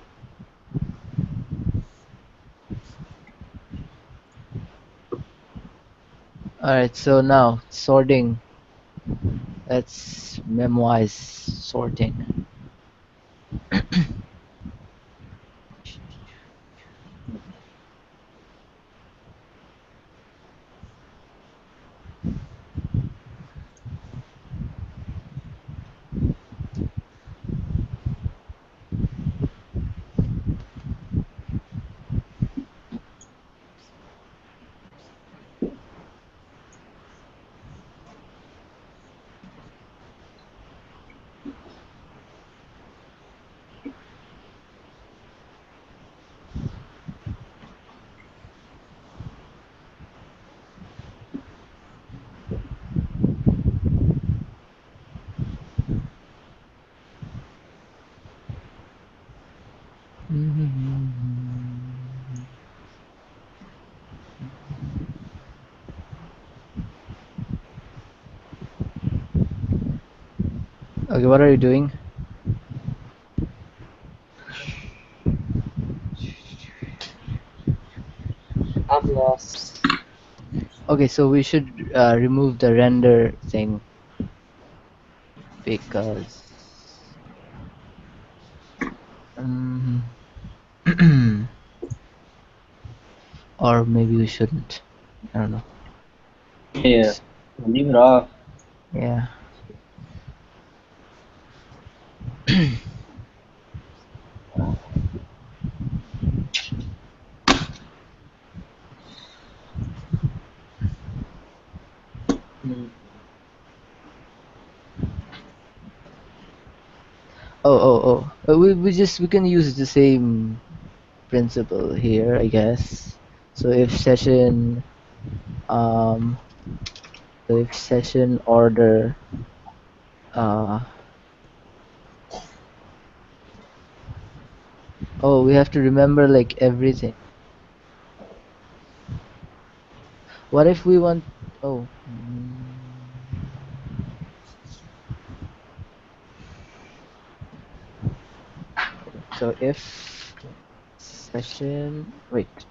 S1: Alright, so now sorting. Let's memorize sorting. Okay, what are you doing?
S2: I'm lost.
S1: Okay, so we should remove the render thing because um, or maybe we shouldn't. I don't know.
S3: Yeah. Leave it off.
S1: Yeah.
S3: Mm. We
S1: can use the same principle here, I guess. So if session um so if session order uh Oh, we have to remember like everything. What if we want? Oh. So if session, wait,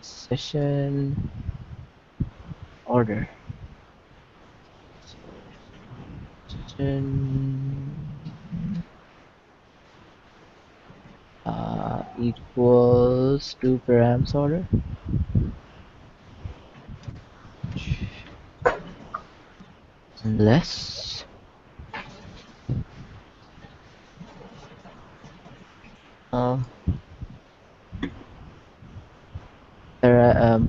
S1: session order. So session equals to params order, unless um,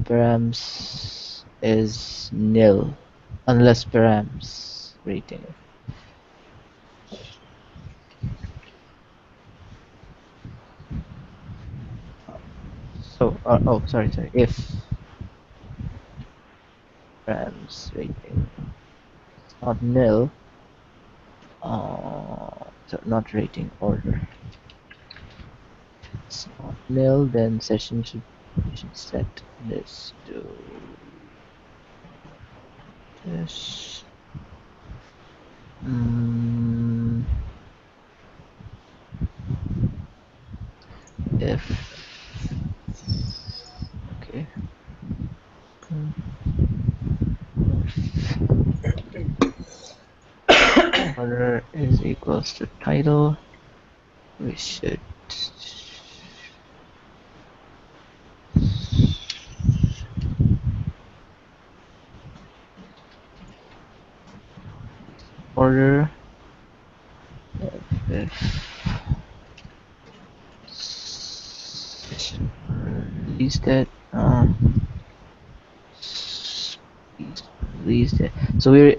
S1: params is nil, unless params rating. So oh, sorry, if params rating is not nil, so not rating order. If it's not nil, then session should set this to this. Mm, if okay, if order is equals to title, we should order if session released it. Released it. So we're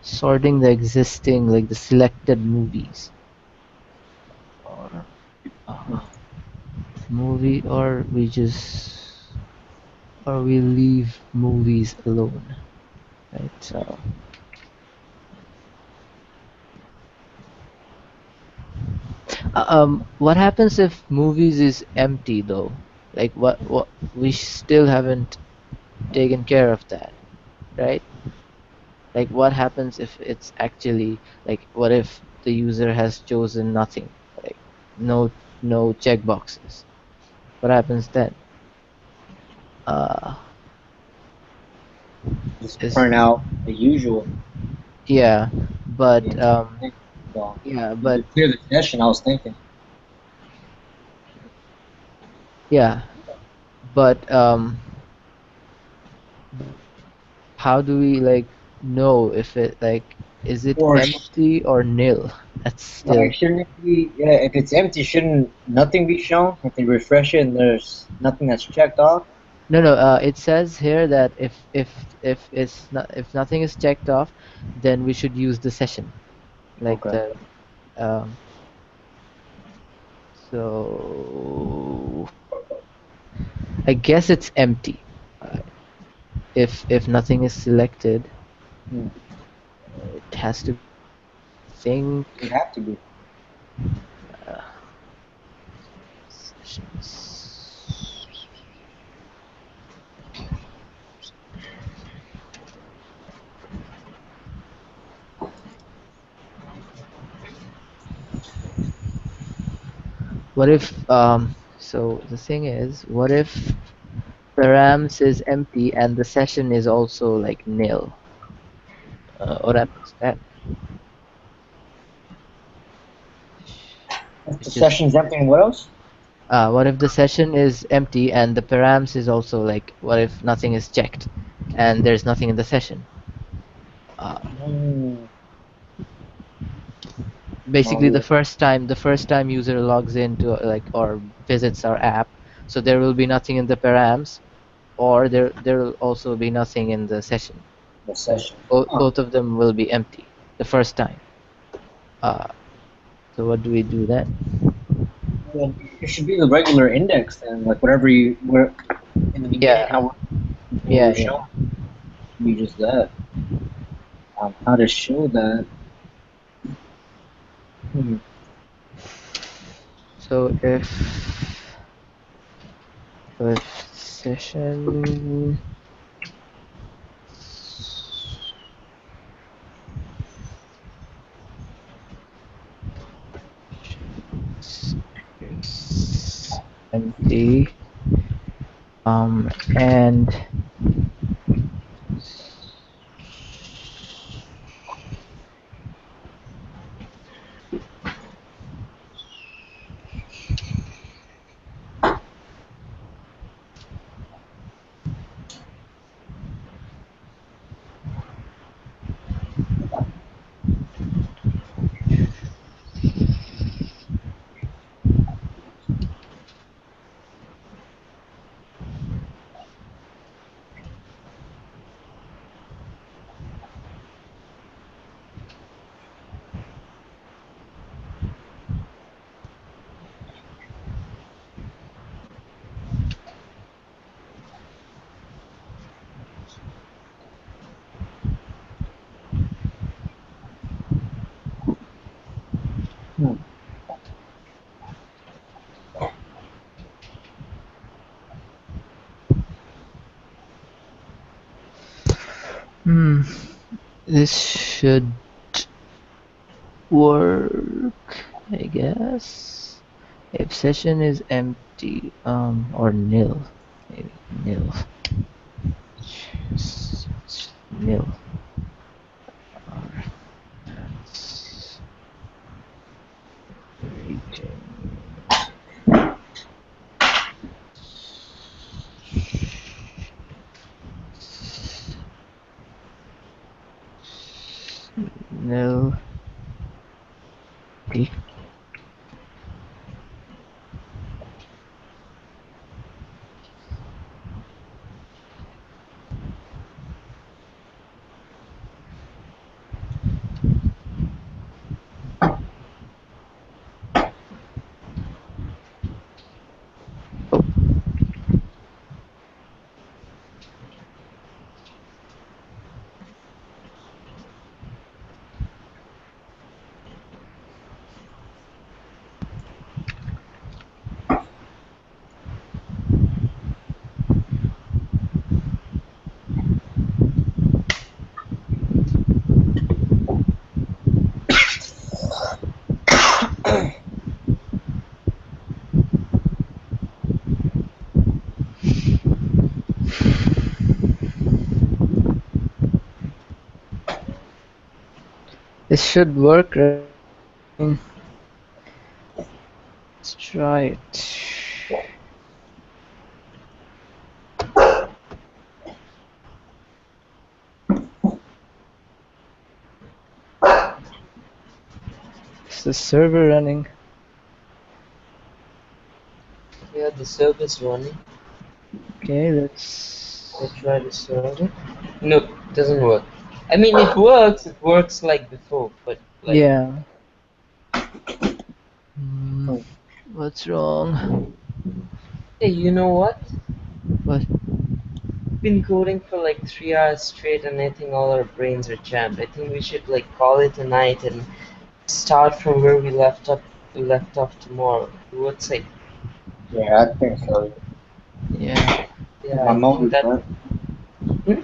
S1: sorting the existing, like the selected movies, or uh, movie, or we leave movies alone, right? So what happens if movies is empty though? Like what we still haven't taken care of that, right? Like what happens if it's actually, like, what if the user has chosen nothing, like no no checkboxes? What happens then? Uh,
S3: Just
S1: is
S3: print out the usual.
S1: yeah,
S3: The
S1: but
S3: entire thing. So
S1: yeah,
S3: you
S1: but
S3: could clear the session. I was thinking.
S1: yeah, but how do we like know if it, like, is it
S3: Or
S1: empty or nil? That's
S3: like,
S1: still
S3: shouldn't it be? Yeah, if it's empty, shouldn't nothing be shown? If they refresh it and there's nothing that's checked off.
S1: no. It says here that if it's not, if nothing is checked off, then we should use the session, like
S3: Okay.
S1: the um. So I guess it's empty. If nothing is selected,
S3: Hmm.
S1: it has to be empty. I think
S3: It would have to be.
S1: uh, sessions. What if so the thing is, what if params is empty and the session is also like nil? What happens then?
S3: If the
S1: It's just
S3: session's empty, and what else?
S1: what if the session is empty and the params is also, like, what if nothing is checked and there's nothing in the session? Uh,
S3: Hmm.
S1: Basically
S3: Oh,
S1: the first time user logs into, like, or visits our app, so there will be nothing in the params, or there will also be nothing in the session.
S3: the
S1: So
S3: session. Huh.
S1: both of them will be empty the first time. uh so what do we do then?
S3: Well, it should be the regular index and like whatever you were in the beginning,
S1: Yeah,
S3: how we
S1: yeah,
S3: were
S1: yeah.
S3: shown. Should be just that. How to show that? Hmm.
S1: So if session is empty, and
S3: Hmm.
S1: hmm, this should work, I guess. If session is empty, or nil, maybe nil, nil, or that's rating nil. Okay. Oh, this should work, right? Mm, let's try it. Is the server running?
S2: Yeah, the server's running.
S1: Okay,
S2: I
S1: let's.
S2: try to start it. Nope, doesn't work. I mean, it works. It works like before, but like,
S1: Yeah. Hmm,
S3: Hmm.
S1: what's wrong?
S2: hey, you know what?
S1: What?
S2: Been coding for like 3 hours straight, and I think all our brains are jammed. I think we should like call it a night and start from where we left up. We left off tomorrow. What's say?
S3: Yeah, I think so.
S1: Yeah.
S2: Yeah,
S3: My
S2: I
S3: mode
S2: think
S3: is
S2: that.
S3: right.
S2: Hmm?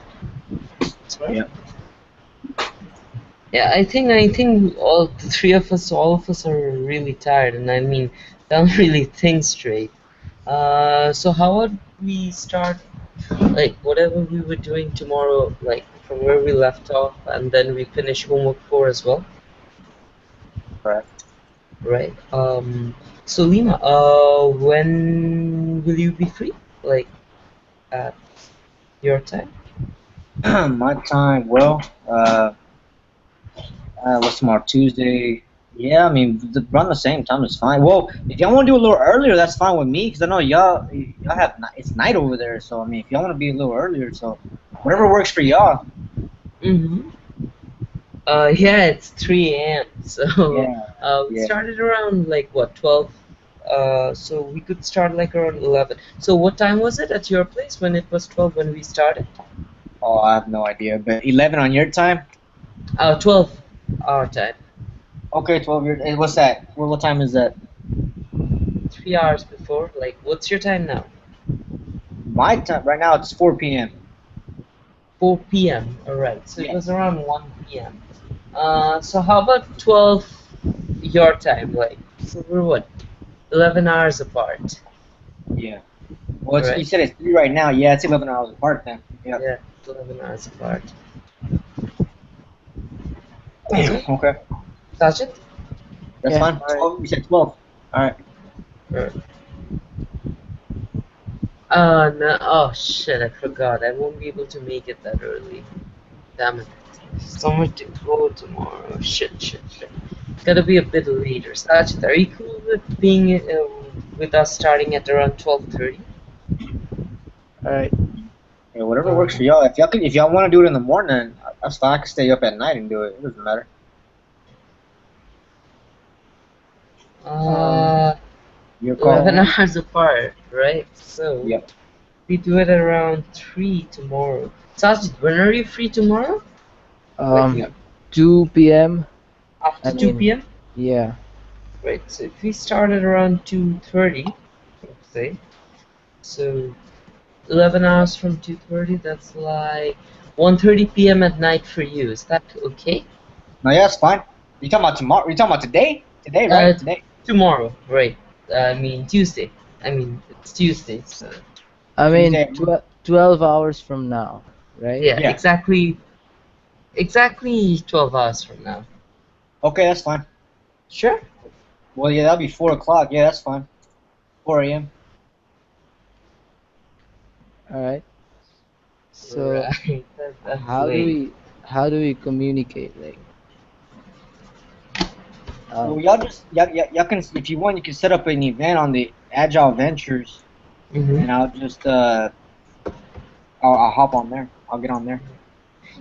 S2: Sorry.
S3: Yeah.
S2: Yeah, I think all the three of us, all of us are really tired, and I mean, don't really think straight. So how would we start, like whatever we were doing tomorrow, like from where we left off, and then we finish homework 4 as well,
S3: Right.
S2: right? So Lima, when will you be free? Like at your time?
S3: My time. Well, what's tomorrow? Tuesday. Yeah, I mean, run the same time is fine. Well, if y'all want to do a little earlier, that's fine with me because I know y'all have it's night over there. So I mean, if y'all want to be a little earlier, so whatever works for y'all.
S2: Mm-hmm. Yeah, it's 3 a.m. So
S3: Yeah,
S2: we
S3: yeah.
S2: started around like what 12. So we could start like around 11. So what time was it at your place when it was 12 when we started?
S3: Oh, I have no idea, but 11 on your time.
S2: 12 our time.
S3: Okay, 12 years. What's that? What time is that?
S2: 3 hours before. Like, what's your time now?
S3: My time right now it's 4 p.m.
S2: 4 p.m. Alright, so it
S3: Yeah.
S2: was around 1 p.m. So how about 12 your time? Like, so we're what? 11 hours apart.
S3: Yeah. Well, you
S2: Alright?
S3: said it's 3 right now. Yeah, it's 11 hours apart then. Yeah.
S2: Yeah, 11 hours apart. Okay,
S3: Okay.
S2: Sajid?
S3: That's
S1: Yeah.
S3: fine.
S1: All right.
S3: 12. You said 12. All right.
S2: Alright. No, oh shit, I forgot. I won't be able to make it that early. Damn it. Somewhere to go tomorrow. Shit. Gotta be a bit later. Sajid, are you cool with being with us starting at around 12:30?
S1: All right.
S3: Yeah, whatever
S2: Uh,
S3: works for y'all. If y'all want to do it in the morning, that's fine. I can stay up at night and do it. It doesn't matter.
S1: Um.
S2: uh,
S3: Your call.
S2: 11
S1: Uh.
S2: hours apart, right? So,
S3: Yep.
S2: we do it at around 3 tomorrow. Sajid, when are you free tomorrow? Like,
S1: Um.
S3: Yep.
S1: 2 p.m.
S2: after
S1: I
S2: 2
S1: mean,
S2: p.m.?
S1: yeah.
S2: Right, so if we start at around 2:30, let's say, so 11 hours from 2:30, that's like 1:30 p.m. at night for you. Is that okay?
S3: No, yeah, that's fine. You talking about tomorrow? You talking about today? Today,
S2: Uh,
S3: right? Today.
S2: tomorrow, right? I mean Tuesday. I mean it's Tuesday, so
S1: I mean,
S3: Tuesday.
S1: 12 hours from now, right?
S2: yeah,
S3: Yeah.
S2: exactly 12 hours from now.
S3: Okay, that's fine.
S2: Sure.
S3: Well, yeah, that'll be 4 o'clock. Yeah, that's fine. 4 a.m.
S1: All right. So
S2: Right. That's
S1: how do
S2: late.
S1: we communicate? Like,
S3: Well,
S1: um,
S3: y'all can if you want, you can set up an event on the Agile Ventures,
S2: Mm-hmm.
S3: and I'll hop on there. I'll get on there.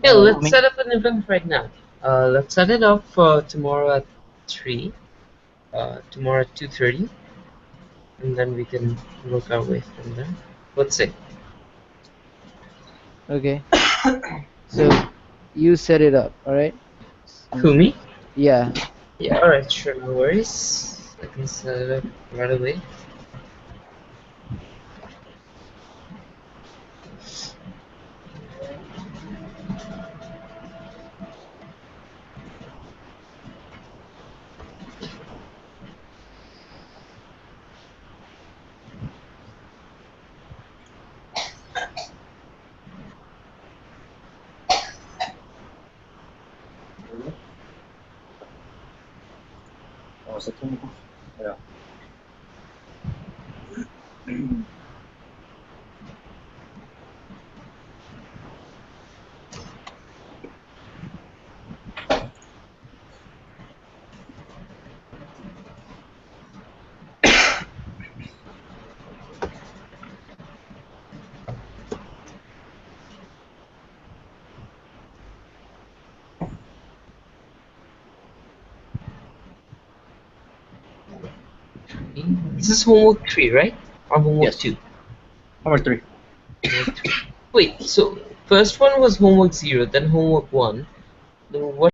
S2: Yeah,
S1: all right.
S3: I
S2: let's
S3: mean,
S2: set up an event right now. Let's set it up for tomorrow at 3. Tomorrow at 2:30, and then we can work our way from there. What's it?
S1: Okay. So you set it up, all right?
S2: Who, me?
S1: Yeah.
S2: Yeah, alright, sure, no worries. I can set it up right away.
S3: oh, September. Yeah.
S2: This is homework 3, right? Or homework
S3: Yes.
S2: 2?
S3: Number 3.
S2: Homework 3. Wait, so first one was homework 0, then homework 1. Then what